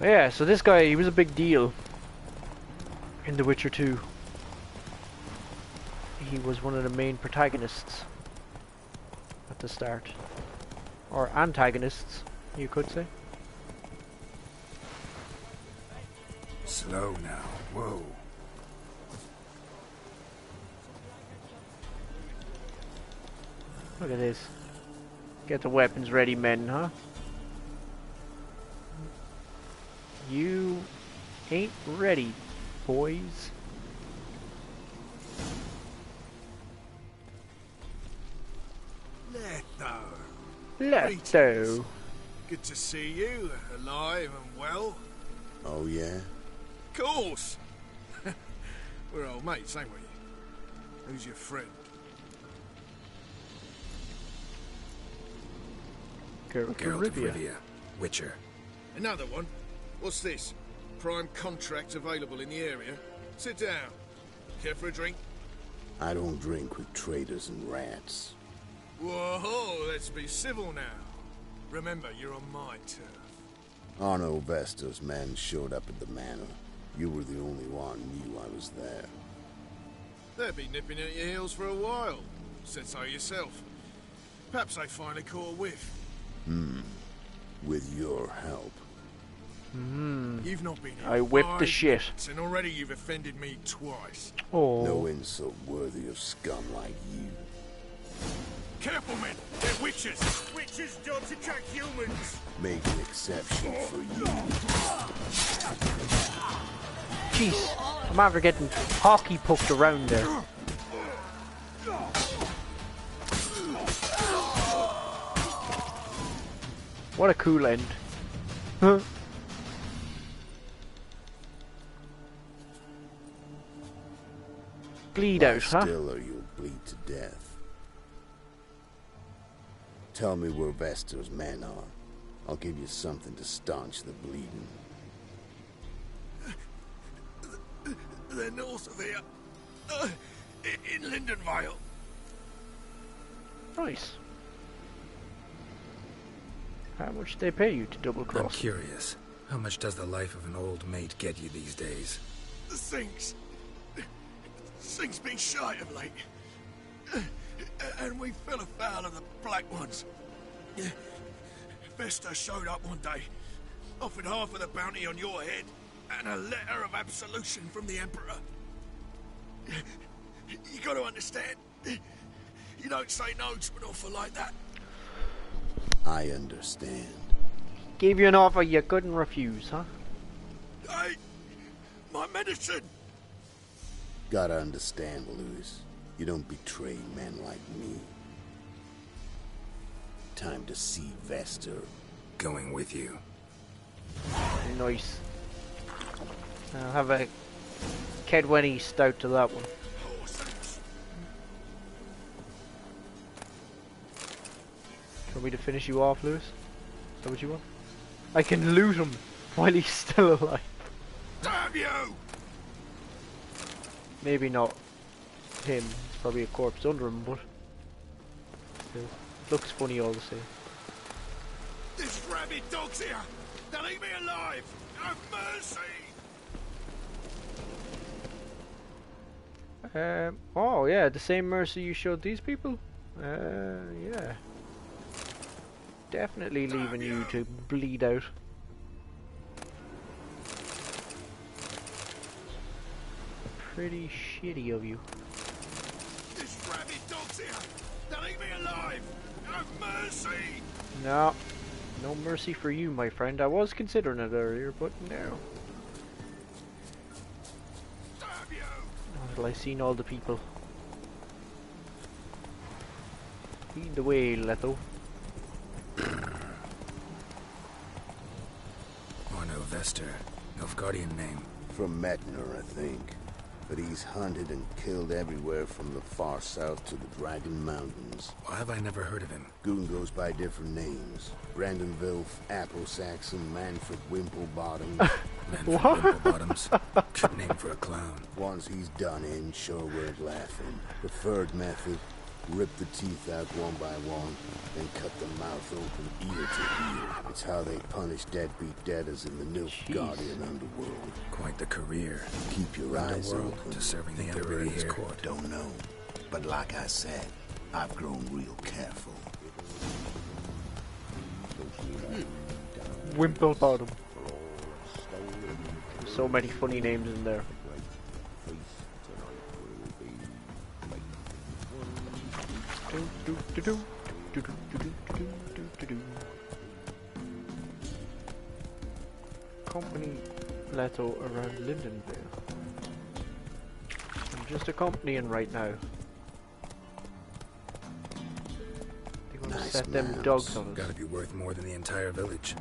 Yeah, so this guy, he was a big deal in The Witcher 2. He was one of the main protagonists at the start. Or antagonists, you could say. Slow now, whoa. Look at this. Get the weapons ready, men, huh? You ain't ready, boys. Leto. Good to see you, alive and well. Oh, yeah? Of course. We're old mates, ain't we? Who's your friend? Geralt of Rivia, Witcher. Another one? What's this? Prime contract available in the area? Sit down. Care for a drink? I don't drink with traitors and rats. Whoa, let's be civil now. Remember, you're on my turf. Arno Vestor's men showed up at the manor. You were the only one knew I was there. They'll be nipping at your heels for a while. Said so yourself. Perhaps they finally caught a whiff. With your help. You've not been here I whipped the 5 shit. minutes, and already you've offended me twice. Oh. No insult worthy of scum like you. Careful, men! They're witches! Witches don't attack humans! Make an exception for you. Jeez, I'm after getting hockey pucked around there. What a cool end. Huh? Bleed out, huh? Still or you'll bleed to death. Tell me where Vestor's men are. I'll give you something to staunch the bleeding. They're north of here. In Lindenvale. Nice. How much they pay you to double I'm cross? curious. How much does the life of an old mate get you these days? Things been shy of late. And we fell afoul of the Black Ones. Vestor showed up one day, offered half of the bounty on your head, and a letter of absolution from the Emperor. You got to understand, you don't say no to an offer like that. I understand. Gave you an offer you couldn't refuse, huh? Hey, my medicine! Gotta understand, Lewis. You don't betray men like me. Time to see Vestor. Going with you. Nice. I'll have a Kedwenny stout to that one. Want me to finish you off, Lewis? Is that what you want? I can loot him while he's still alive. Damn you! Maybe not him. There's probably a corpse under him, but still, it looks funny all the same. This rabid dog's here! They'll eat me alive! Have mercy! Oh yeah, the same mercy you showed these people? Yeah. Definitely leaving you to bleed out. Pretty shitty of you. This rabid dog's here! They'll eat me alive! Have mercy! No. No mercy for you, my friend. I was considering it earlier, but no. Until I seen all the people. Lead the way, Leto. Orno Vester, Nilfgaardian name. From Metner, I think. But he's hunted and killed everywhere from the far south to the Dragon Mountains. Why have I never heard of him? Goon goes by different names. Brandon Vilf, Apple Saxon, Manfred Wimplebottom. Manfred Wimplebottoms? Good name for a clown. Once he's done in, sure worth laughing. Preferred method, rip the teeth out one by one, then cut the mouth open ear to ear. It's how they punish deadbeat debtors in the Nilfgaardian underworld. Quite the career. Keep your eyes open. To serving the Emperor in his court. Don't know. But like I said, I've grown real careful. Wimplebottom. So many funny names in there. Company Leto around Lindenvale. I'm just accompanying right now. They're gonna Nice set them mouse. dogs on us. Gotta be worth more than the entire village.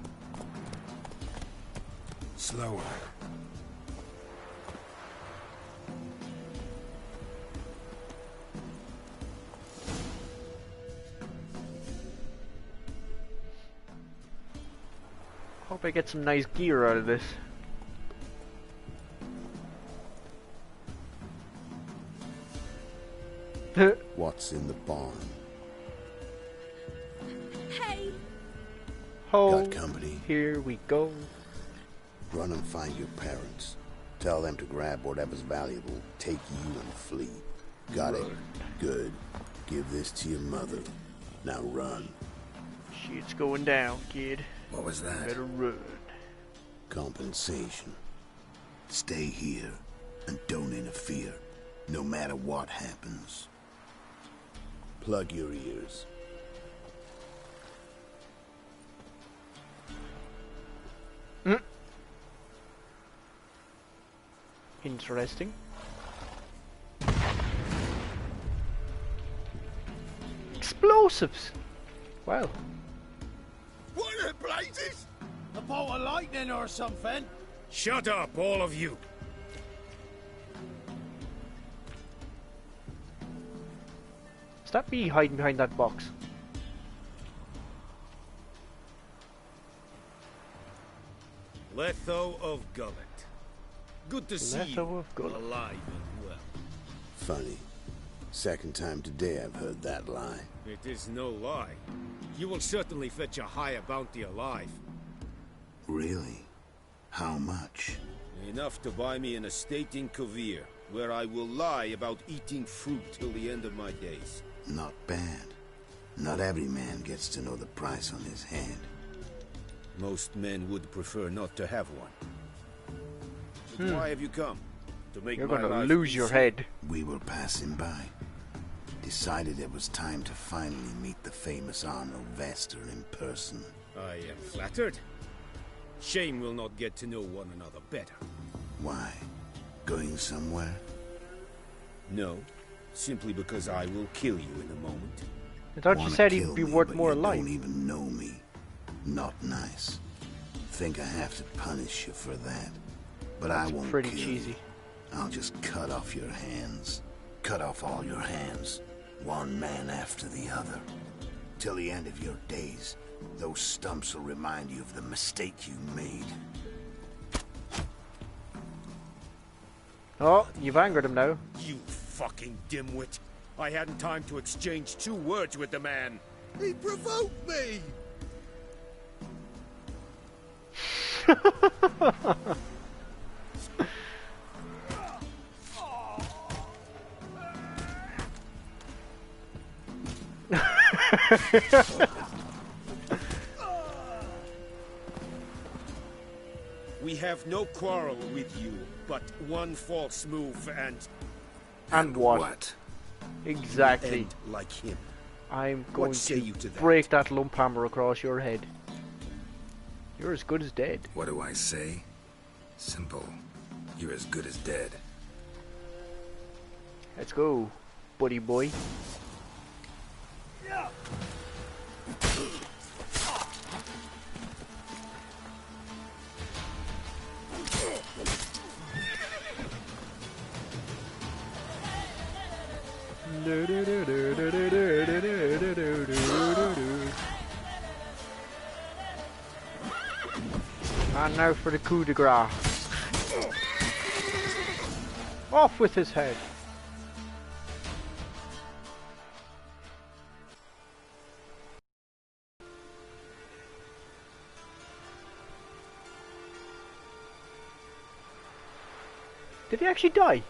Slower. Hope I get some nice gear out of this. What's in the barn? Hey! Ho, Got company? here we go. Run and find your parents. Tell them to grab whatever's valuable, take you and flee. Got it? Good. Give this to your mother. Now run. Shit's going down, kid. What was that? Better run. Compensation. Stay here and don't interfere, no matter what happens. Plug your ears. Interesting. Explosives! Wow. What the blazes? A bolt of lightning or something? Shut up, all of you. Is that me hiding behind that box? Leto of Gullet. Good to see Leto you of Gullet. alive and well. Funny. Second time today I've heard that lie. It is no lie. You will certainly fetch a higher bounty alive. Really? How much? Enough to buy me an estate in Kovir, where I will lie about eating fruit till the end of my days. Not bad. Not every man gets to know the price on his head. Most men would prefer not to have one. But why have you come? To make You're my gonna life lose your easy? head. We were passing by. Decided it was time to finally meet the famous Arno Vester in person. I am flattered. Shame we'll not get to know one another better. Why? Going somewhere? No, simply because I will kill you in a moment. I thought you Wanna said he'd kill be me, worth but more you alive. don't even know me. Not nice. Think I have to punish you for that. But I That's won't pretty kill cheesy. you. I'll just cut off your hands. Cut off all your hands. One man after the other. Till the end of your days, those stumps will remind you of the mistake you made. Oh, you've angered him now. You fucking dimwit. I hadn't time to exchange 2 words with the man. He provoked me! We have no quarrel with you, but one false move And what? Exactly. end like him. I'm going What say to you to that? break that lump hammer across your head. You're as good as dead. What do I say? Simple. You're as good as dead. Let's go, buddy boy. And now for the coup de grace. Off with his head. Did he actually die?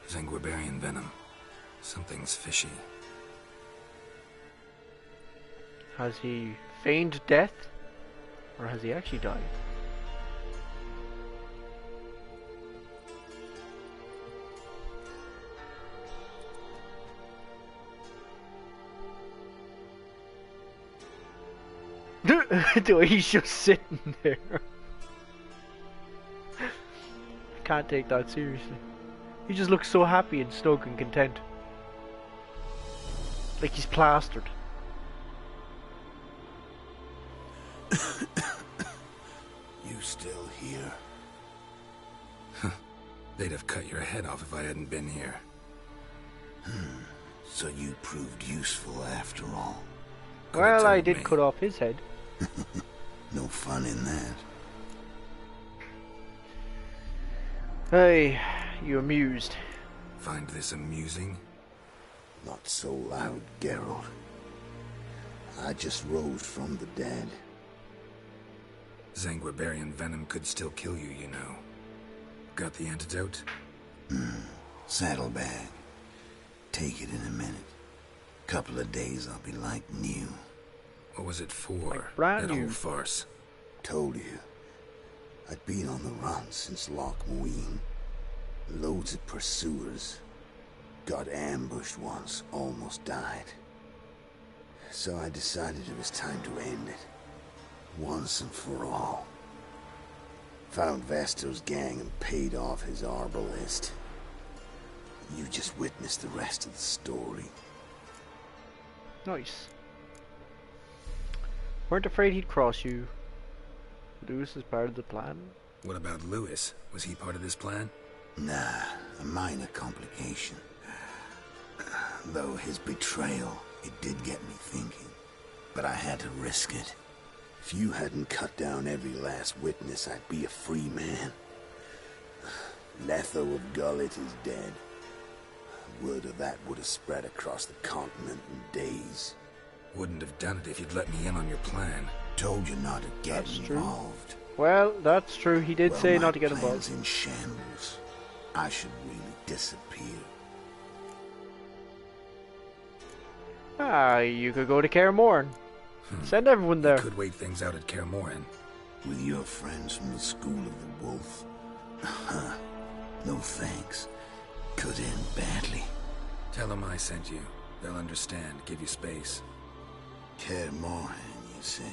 Zanguibarian venom. Something's fishy. Has he feigned death? Or has he actually died? The way he's just sitting there. I can't take that seriously. He just looks so happy and snug and content. Like he's plastered. You still here? They'd have cut your head off if I hadn't been here. So you proved useful after all. Well, I did cut off his head. No fun in that. Hey, you amused? Find this amusing? Not so loud, Geralt. I just rose from the dead. Zanguibarian venom could still kill you, you know. Got the antidote? Saddlebag. Take it in a minute. Couple of days I'll be like new. What was it for? Brand that new. whole farce? Told you. I'd been on the run since Loch Muin. Loads of pursuers. Got ambushed once, almost died. So I decided it was time to end it. Once and for all. Found Vasto's gang and paid off his arbalist. You just witnessed the rest of the story. Nice. Weren't afraid he'd cross you. Lewis is part of the plan. What about Lewis? Was he part of this plan? Nah, a minor complication. Though his betrayal, it did get me thinking. But I had to risk it. If you hadn't cut down every last witness, I'd be a free man. Letho of Gullet is dead. Word of that would have spread across the continent in days. Wouldn't have done it if you'd let me in on your plan. Told you not to get involved. Well, that's true. He did say not to get involved. In shambles. I should really disappear. Ah, you could go to Kaer Morhen. Send everyone there. You could wait things out at Kaer Morhen. With your friends from the School of the Wolf? No thanks. Could end badly. Tell them I sent you. They'll understand, give you space. Kaer Morhen, you say?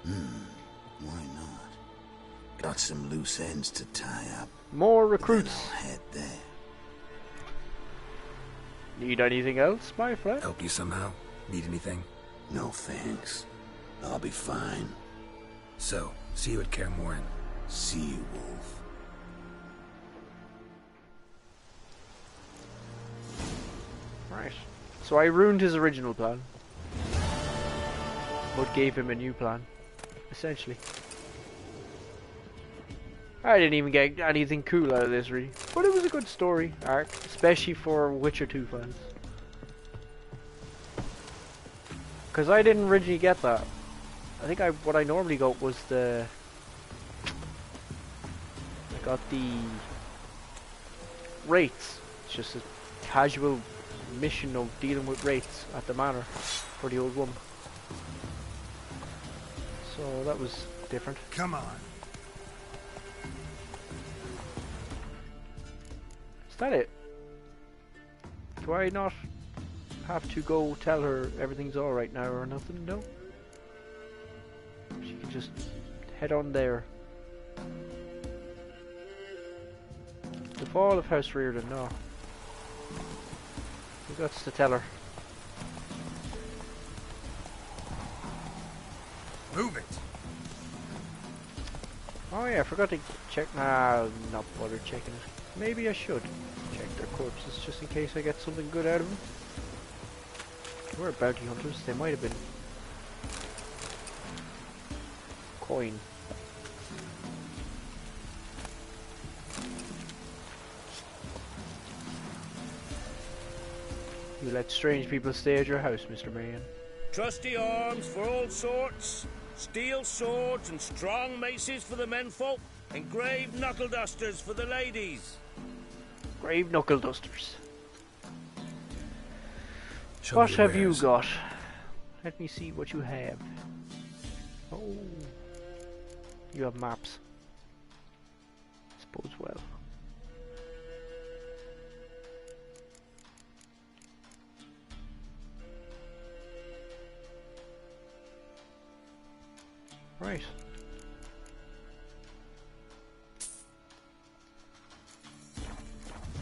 Why not? Got some loose ends to tie up. More recruits. Then I'll head there. Need anything else, my friend? Help you somehow? Need anything? No thanks. I'll be fine. So, see you at Kaer Morhen. See you, Wolf. Right. So I ruined his original plan. But gave him a new plan. Essentially. I didn't even get anything cool out of this, really. But it was a good story arc. Especially for Witcher 2 fans. Because I didn't originally get that. I think what I normally got was the... I got the... Wraiths. It's just a casual mission of dealing with wraiths at the manor for the old woman. So that was different. Come on. Is that it? Do I not have to go tell her everything's alright now or nothing, no? She can just head on there. The fall of House Reardon, no. We got to tell her. Move it! Oh yeah, I forgot to check. Nah, not bother checking it. Maybe I should check their corpses just in case I get something good out of them. They were bounty hunters. They might have been. Coin. You let strange people stay at your house, Mr. Marion. Trusty arms for all sorts, steel swords and strong maces for the menfolk, and grave knuckle dusters for the ladies. Grave knuckle dusters. Show What me have you wares. got? Let me see what you have. Oh, you have maps. Suppose well. Right.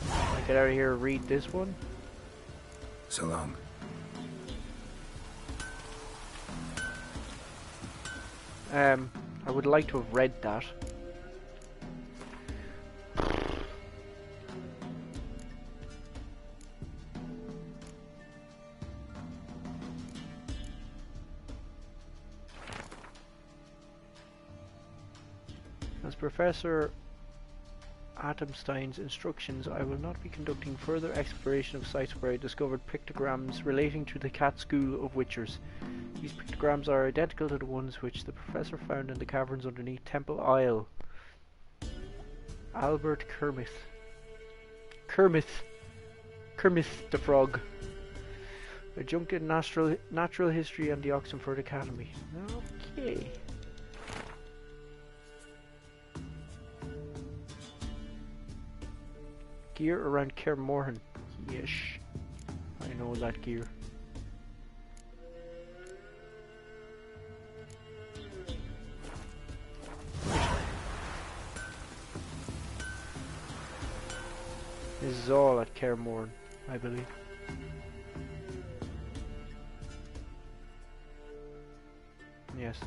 I get out of here and read this one. So long. I would like to have read that. As Professor Atomstein's instructions, I will not be conducting further exploration of sites where I discovered pictograms relating to the Cat School of Witchers. These pictograms are identical to the ones which the Professor found in the caverns underneath Temple Isle. Albert Kermith the Frog. Adjunct in Natural History and the Oxenford Academy. Okay. Gear around Kaer Morhen. Yes. I know that gear. This is all at Kaer Morhen, I believe. Yes.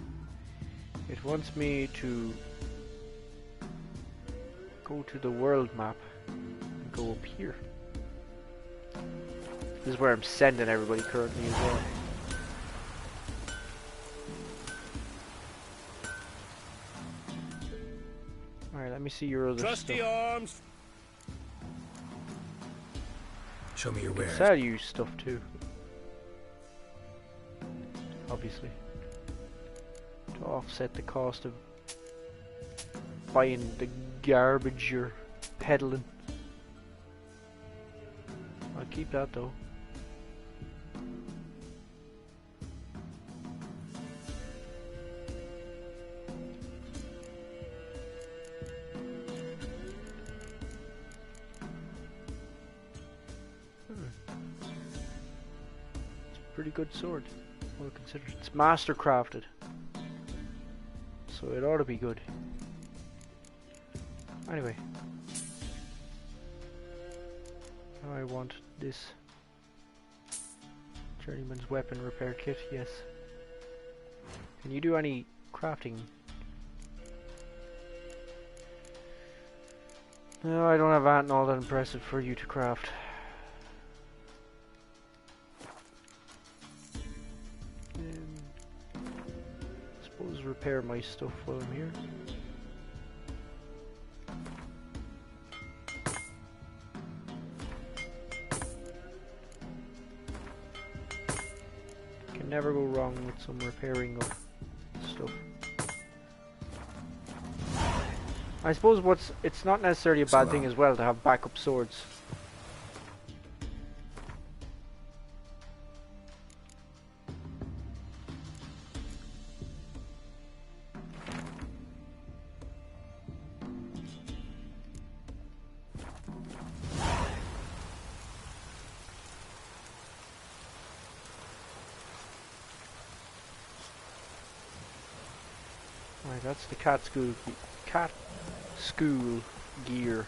It wants me to go to the world map and go up here. This is where I'm sending everybody currently as well. Alright, let me see your other Trusty stuff. arms. Show me your I can wares. sell you stuff too. Obviously. To offset the cost of buying the garbage you're peddling. I'll keep that though. Pretty good sword, well considered. It's master crafted, so it ought to be good. Anyway, now I want this journeyman's weapon repair kit. Yes. Can you do any crafting? No, I don't have that and all that impressive for you to craft. Suppose repair my stuff while I'm here. Can never go wrong with some repairing of stuff. I suppose it's not necessarily a bad thing as well to have backup swords. Right, that's the cat school gear.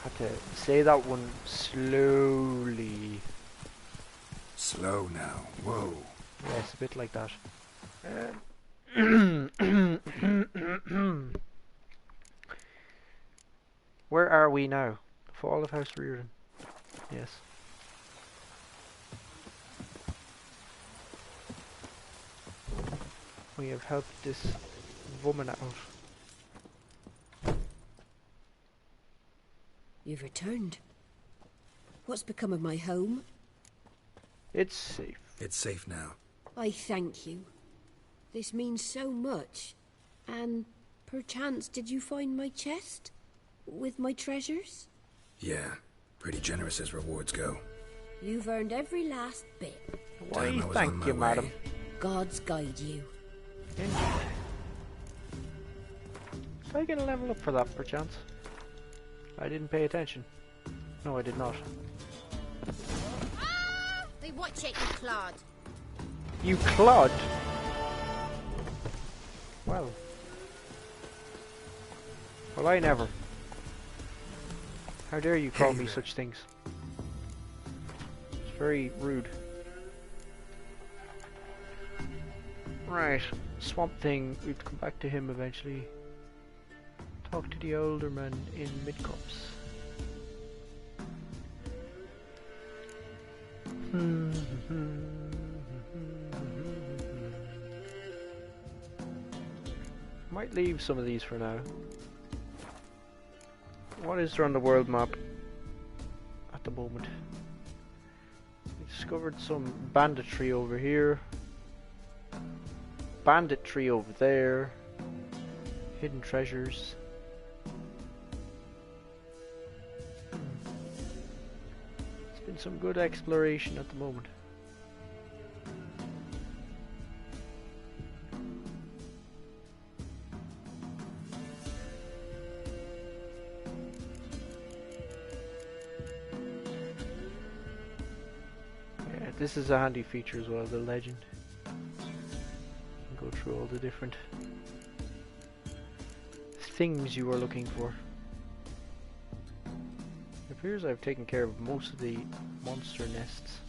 Have to say that one slowly. Slow now. Whoa. Yes, a bit like that. Where are we now? Fall of House Reardon. Yes. We have helped this woman out. You've returned. What's become of my home? It's safe. It's safe now. I thank you. This means so much. And perchance did you find my chest? With my treasures? Yeah, pretty generous as rewards go. You've earned every last bit. Why, thank you, madam. Gods guide you. Did I get a level up for that, perchance? I didn't pay attention. No, I did not. They watch it, you clod. You clod? Well. Well, I never. How dare you call me such things? It's very rude. Right, Swamp Thing, we've come back to him eventually. Talk to the older man in mid-cups. Might leave some of these for now. What is there on the world map at the moment? We discovered some banditry over here. Banditry over there. Hidden treasures. It's been some good exploration at the moment. Yeah, this is a handy feature as well, the legend. You can go through all the different things you are looking for. It appears I've taken care of most of the monster nests.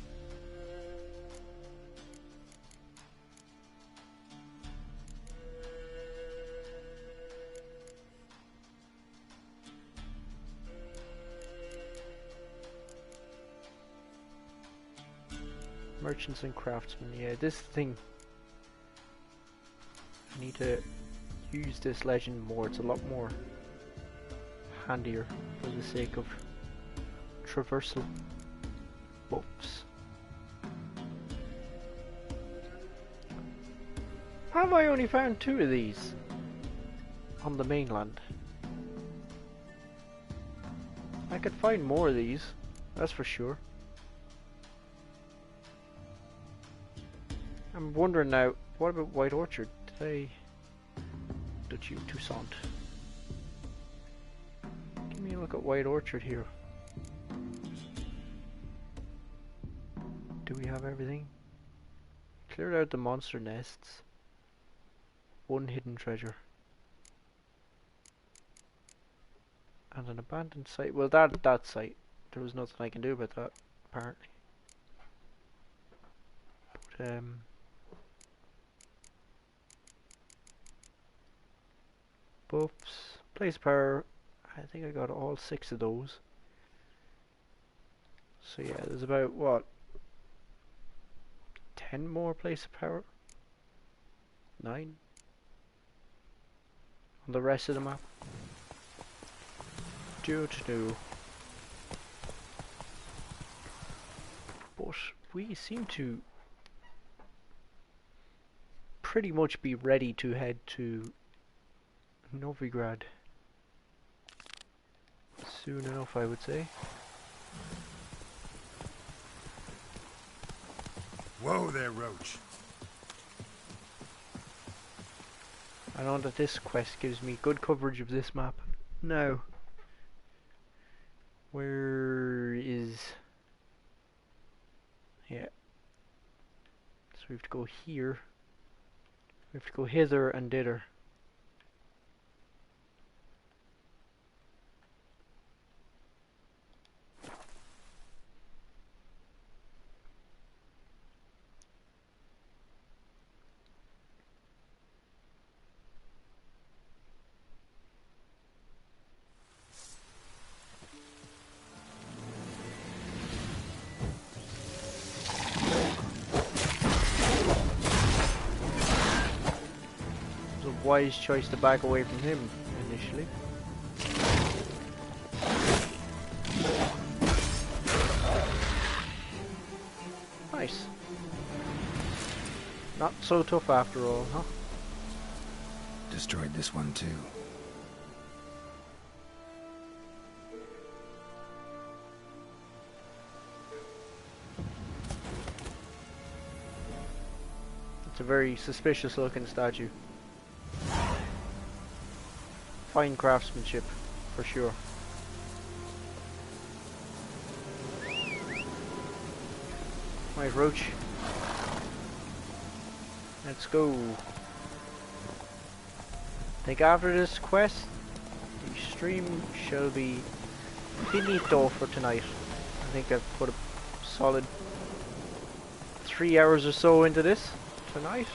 Merchants and craftsmen, yeah, this thing. I need to use this legend more, it's a lot more handier for the sake of traversal buffs. Have I only found 2 of these on the mainland? I could find more of these, that's for sure. I'm wondering now, what about White Orchard? Did I... Did you Toussaint? Give me a look at White Orchard here. Do we have everything? Cleared out the monster nests. 1 hidden treasure. And an abandoned site. Well, that site, there was nothing I can do about that, apparently. But, buffs, place power, I think I got all 6 of those. So yeah, there's about, what, 10 more place of power? 9? On the rest of the map? Don't know. But we seem to pretty much be ready to head to Novigrad soon enough, I would say. Whoa there, Roach. I know that this quest gives me good coverage of this map. Now, where is... Yeah. So we have to go here. We have to go hither and thither. Wise choice to back away from him initially. Nice. Not so tough after all, huh? Destroyed this one too. It's a very suspicious looking statue. Fine craftsmanship, for sure. Right, Roach. Let's go. I think after this quest, the stream shall be finito for tonight. I think I've put a solid 3 hours or so into this tonight.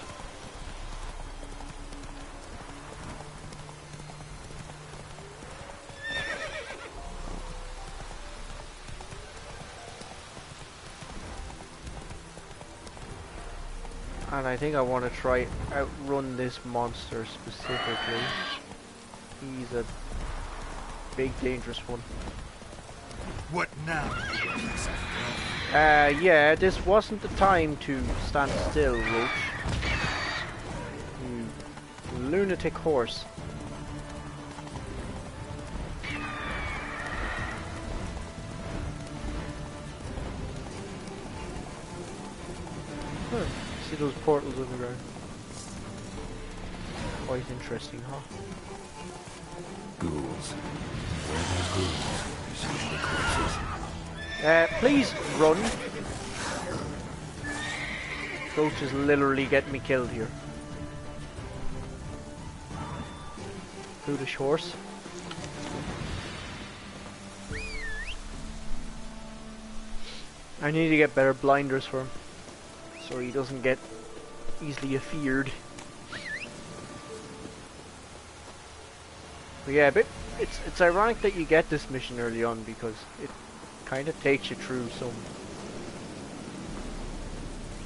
And I think I want to try outrun this monster specifically. He's a big dangerous one. What now? Yeah, this wasn't the time to stand still, Roach. You lunatic horse. Huh. See those portals underground. Quite interesting, huh? Ghouls. Where are those ghouls? There's usually corpses. Please run. Roach is literally getting me killed here. Foolish horse. I need to get better blinders for him, so he doesn't get easily afeared. But yeah, but it's ironic that you get this mission early on, because it kind of takes you through some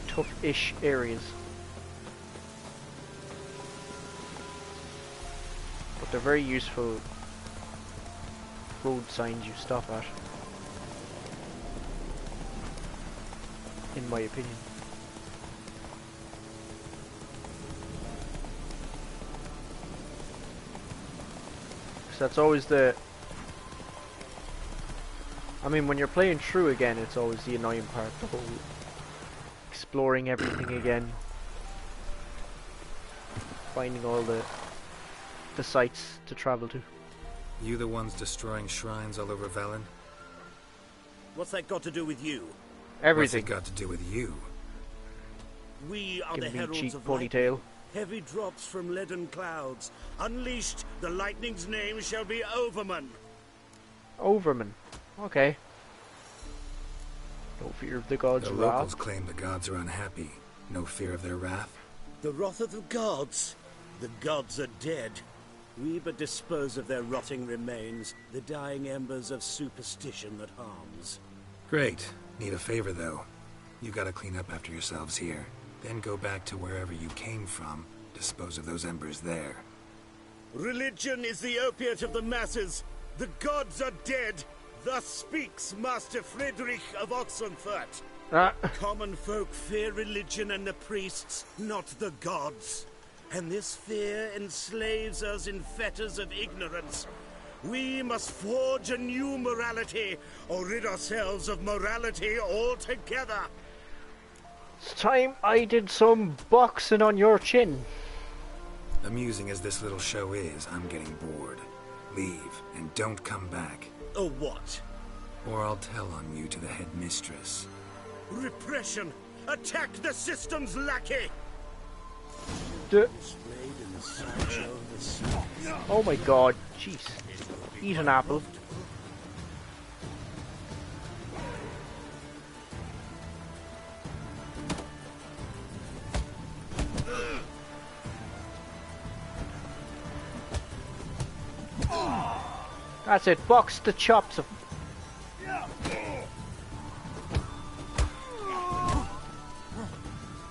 tough-ish areas. But they're very useful road signs you stop at, in my opinion. So that's always the... I mean, when you're playing through again, it's always the annoying part, the whole exploring everything again. Finding all the sites to travel to. You the ones destroying shrines all over Velen? What's that got to do with you? Everything. What's it got to do with you? We are the Give me heralds cheap of ponytail. lightning. Heavy drops from leaden clouds. Unleashed, the lightning's name shall be Overman. Overman. Okay. No fear of the gods' The wrath. locals claim the gods are unhappy. No fear of their wrath. The wrath of the gods? The gods are dead. We but dispose of their rotting remains, the dying embers of superstition that harms. Great. Need a favor, though. You gotta clean up after yourselves here. Then go back to wherever you came from. Dispose of those embers there. Religion is the opiate of the masses. The gods are dead. Thus speaks Master Friedrich of Oxenfurt. Common folk fear religion and the priests, not the gods. And this fear enslaves us in fetters of ignorance. We must forge a new morality, or rid ourselves of morality altogether. It's time I did some boxing on your chin. Amusing as this little show is, I'm getting bored. Leave, and don't come back. Or what? Or I'll tell on you to the headmistress. Repression! Attack the system's lackey! Oh my god, jeez. Eat an apple. That's it, box the chops of.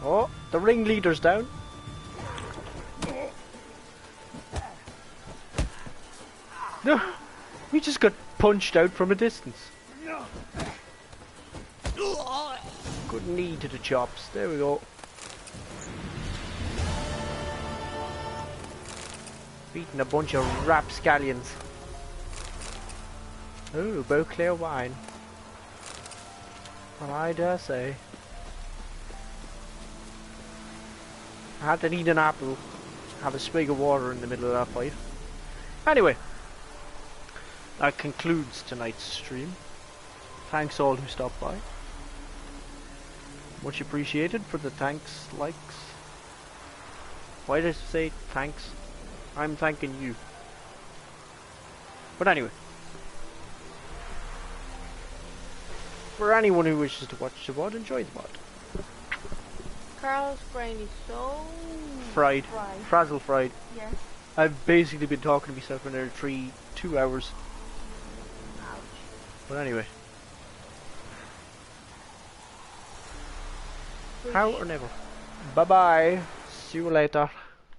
Oh, the ringleader's down. No, we just got punched out from a distance. Good knee to the chops. There we go. Beating a bunch of rapscallions. Ooh, Beauclair wine. Well, I dare say. I had to eat an apple, have a swig of water in the middle of that fight. Anyway, that concludes tonight's stream. Thanks all who stopped by. Much appreciated for the thanks, likes. Why did I say thanks? I'm thanking you. But anyway. For anyone who wishes to watch the VOD, enjoy the VOD. Carl's brain is so fried. Frazzle fried. Yes. I've basically been talking to myself for another 2 hours. Ouch. But anyway. How or never. Bye bye. See you later.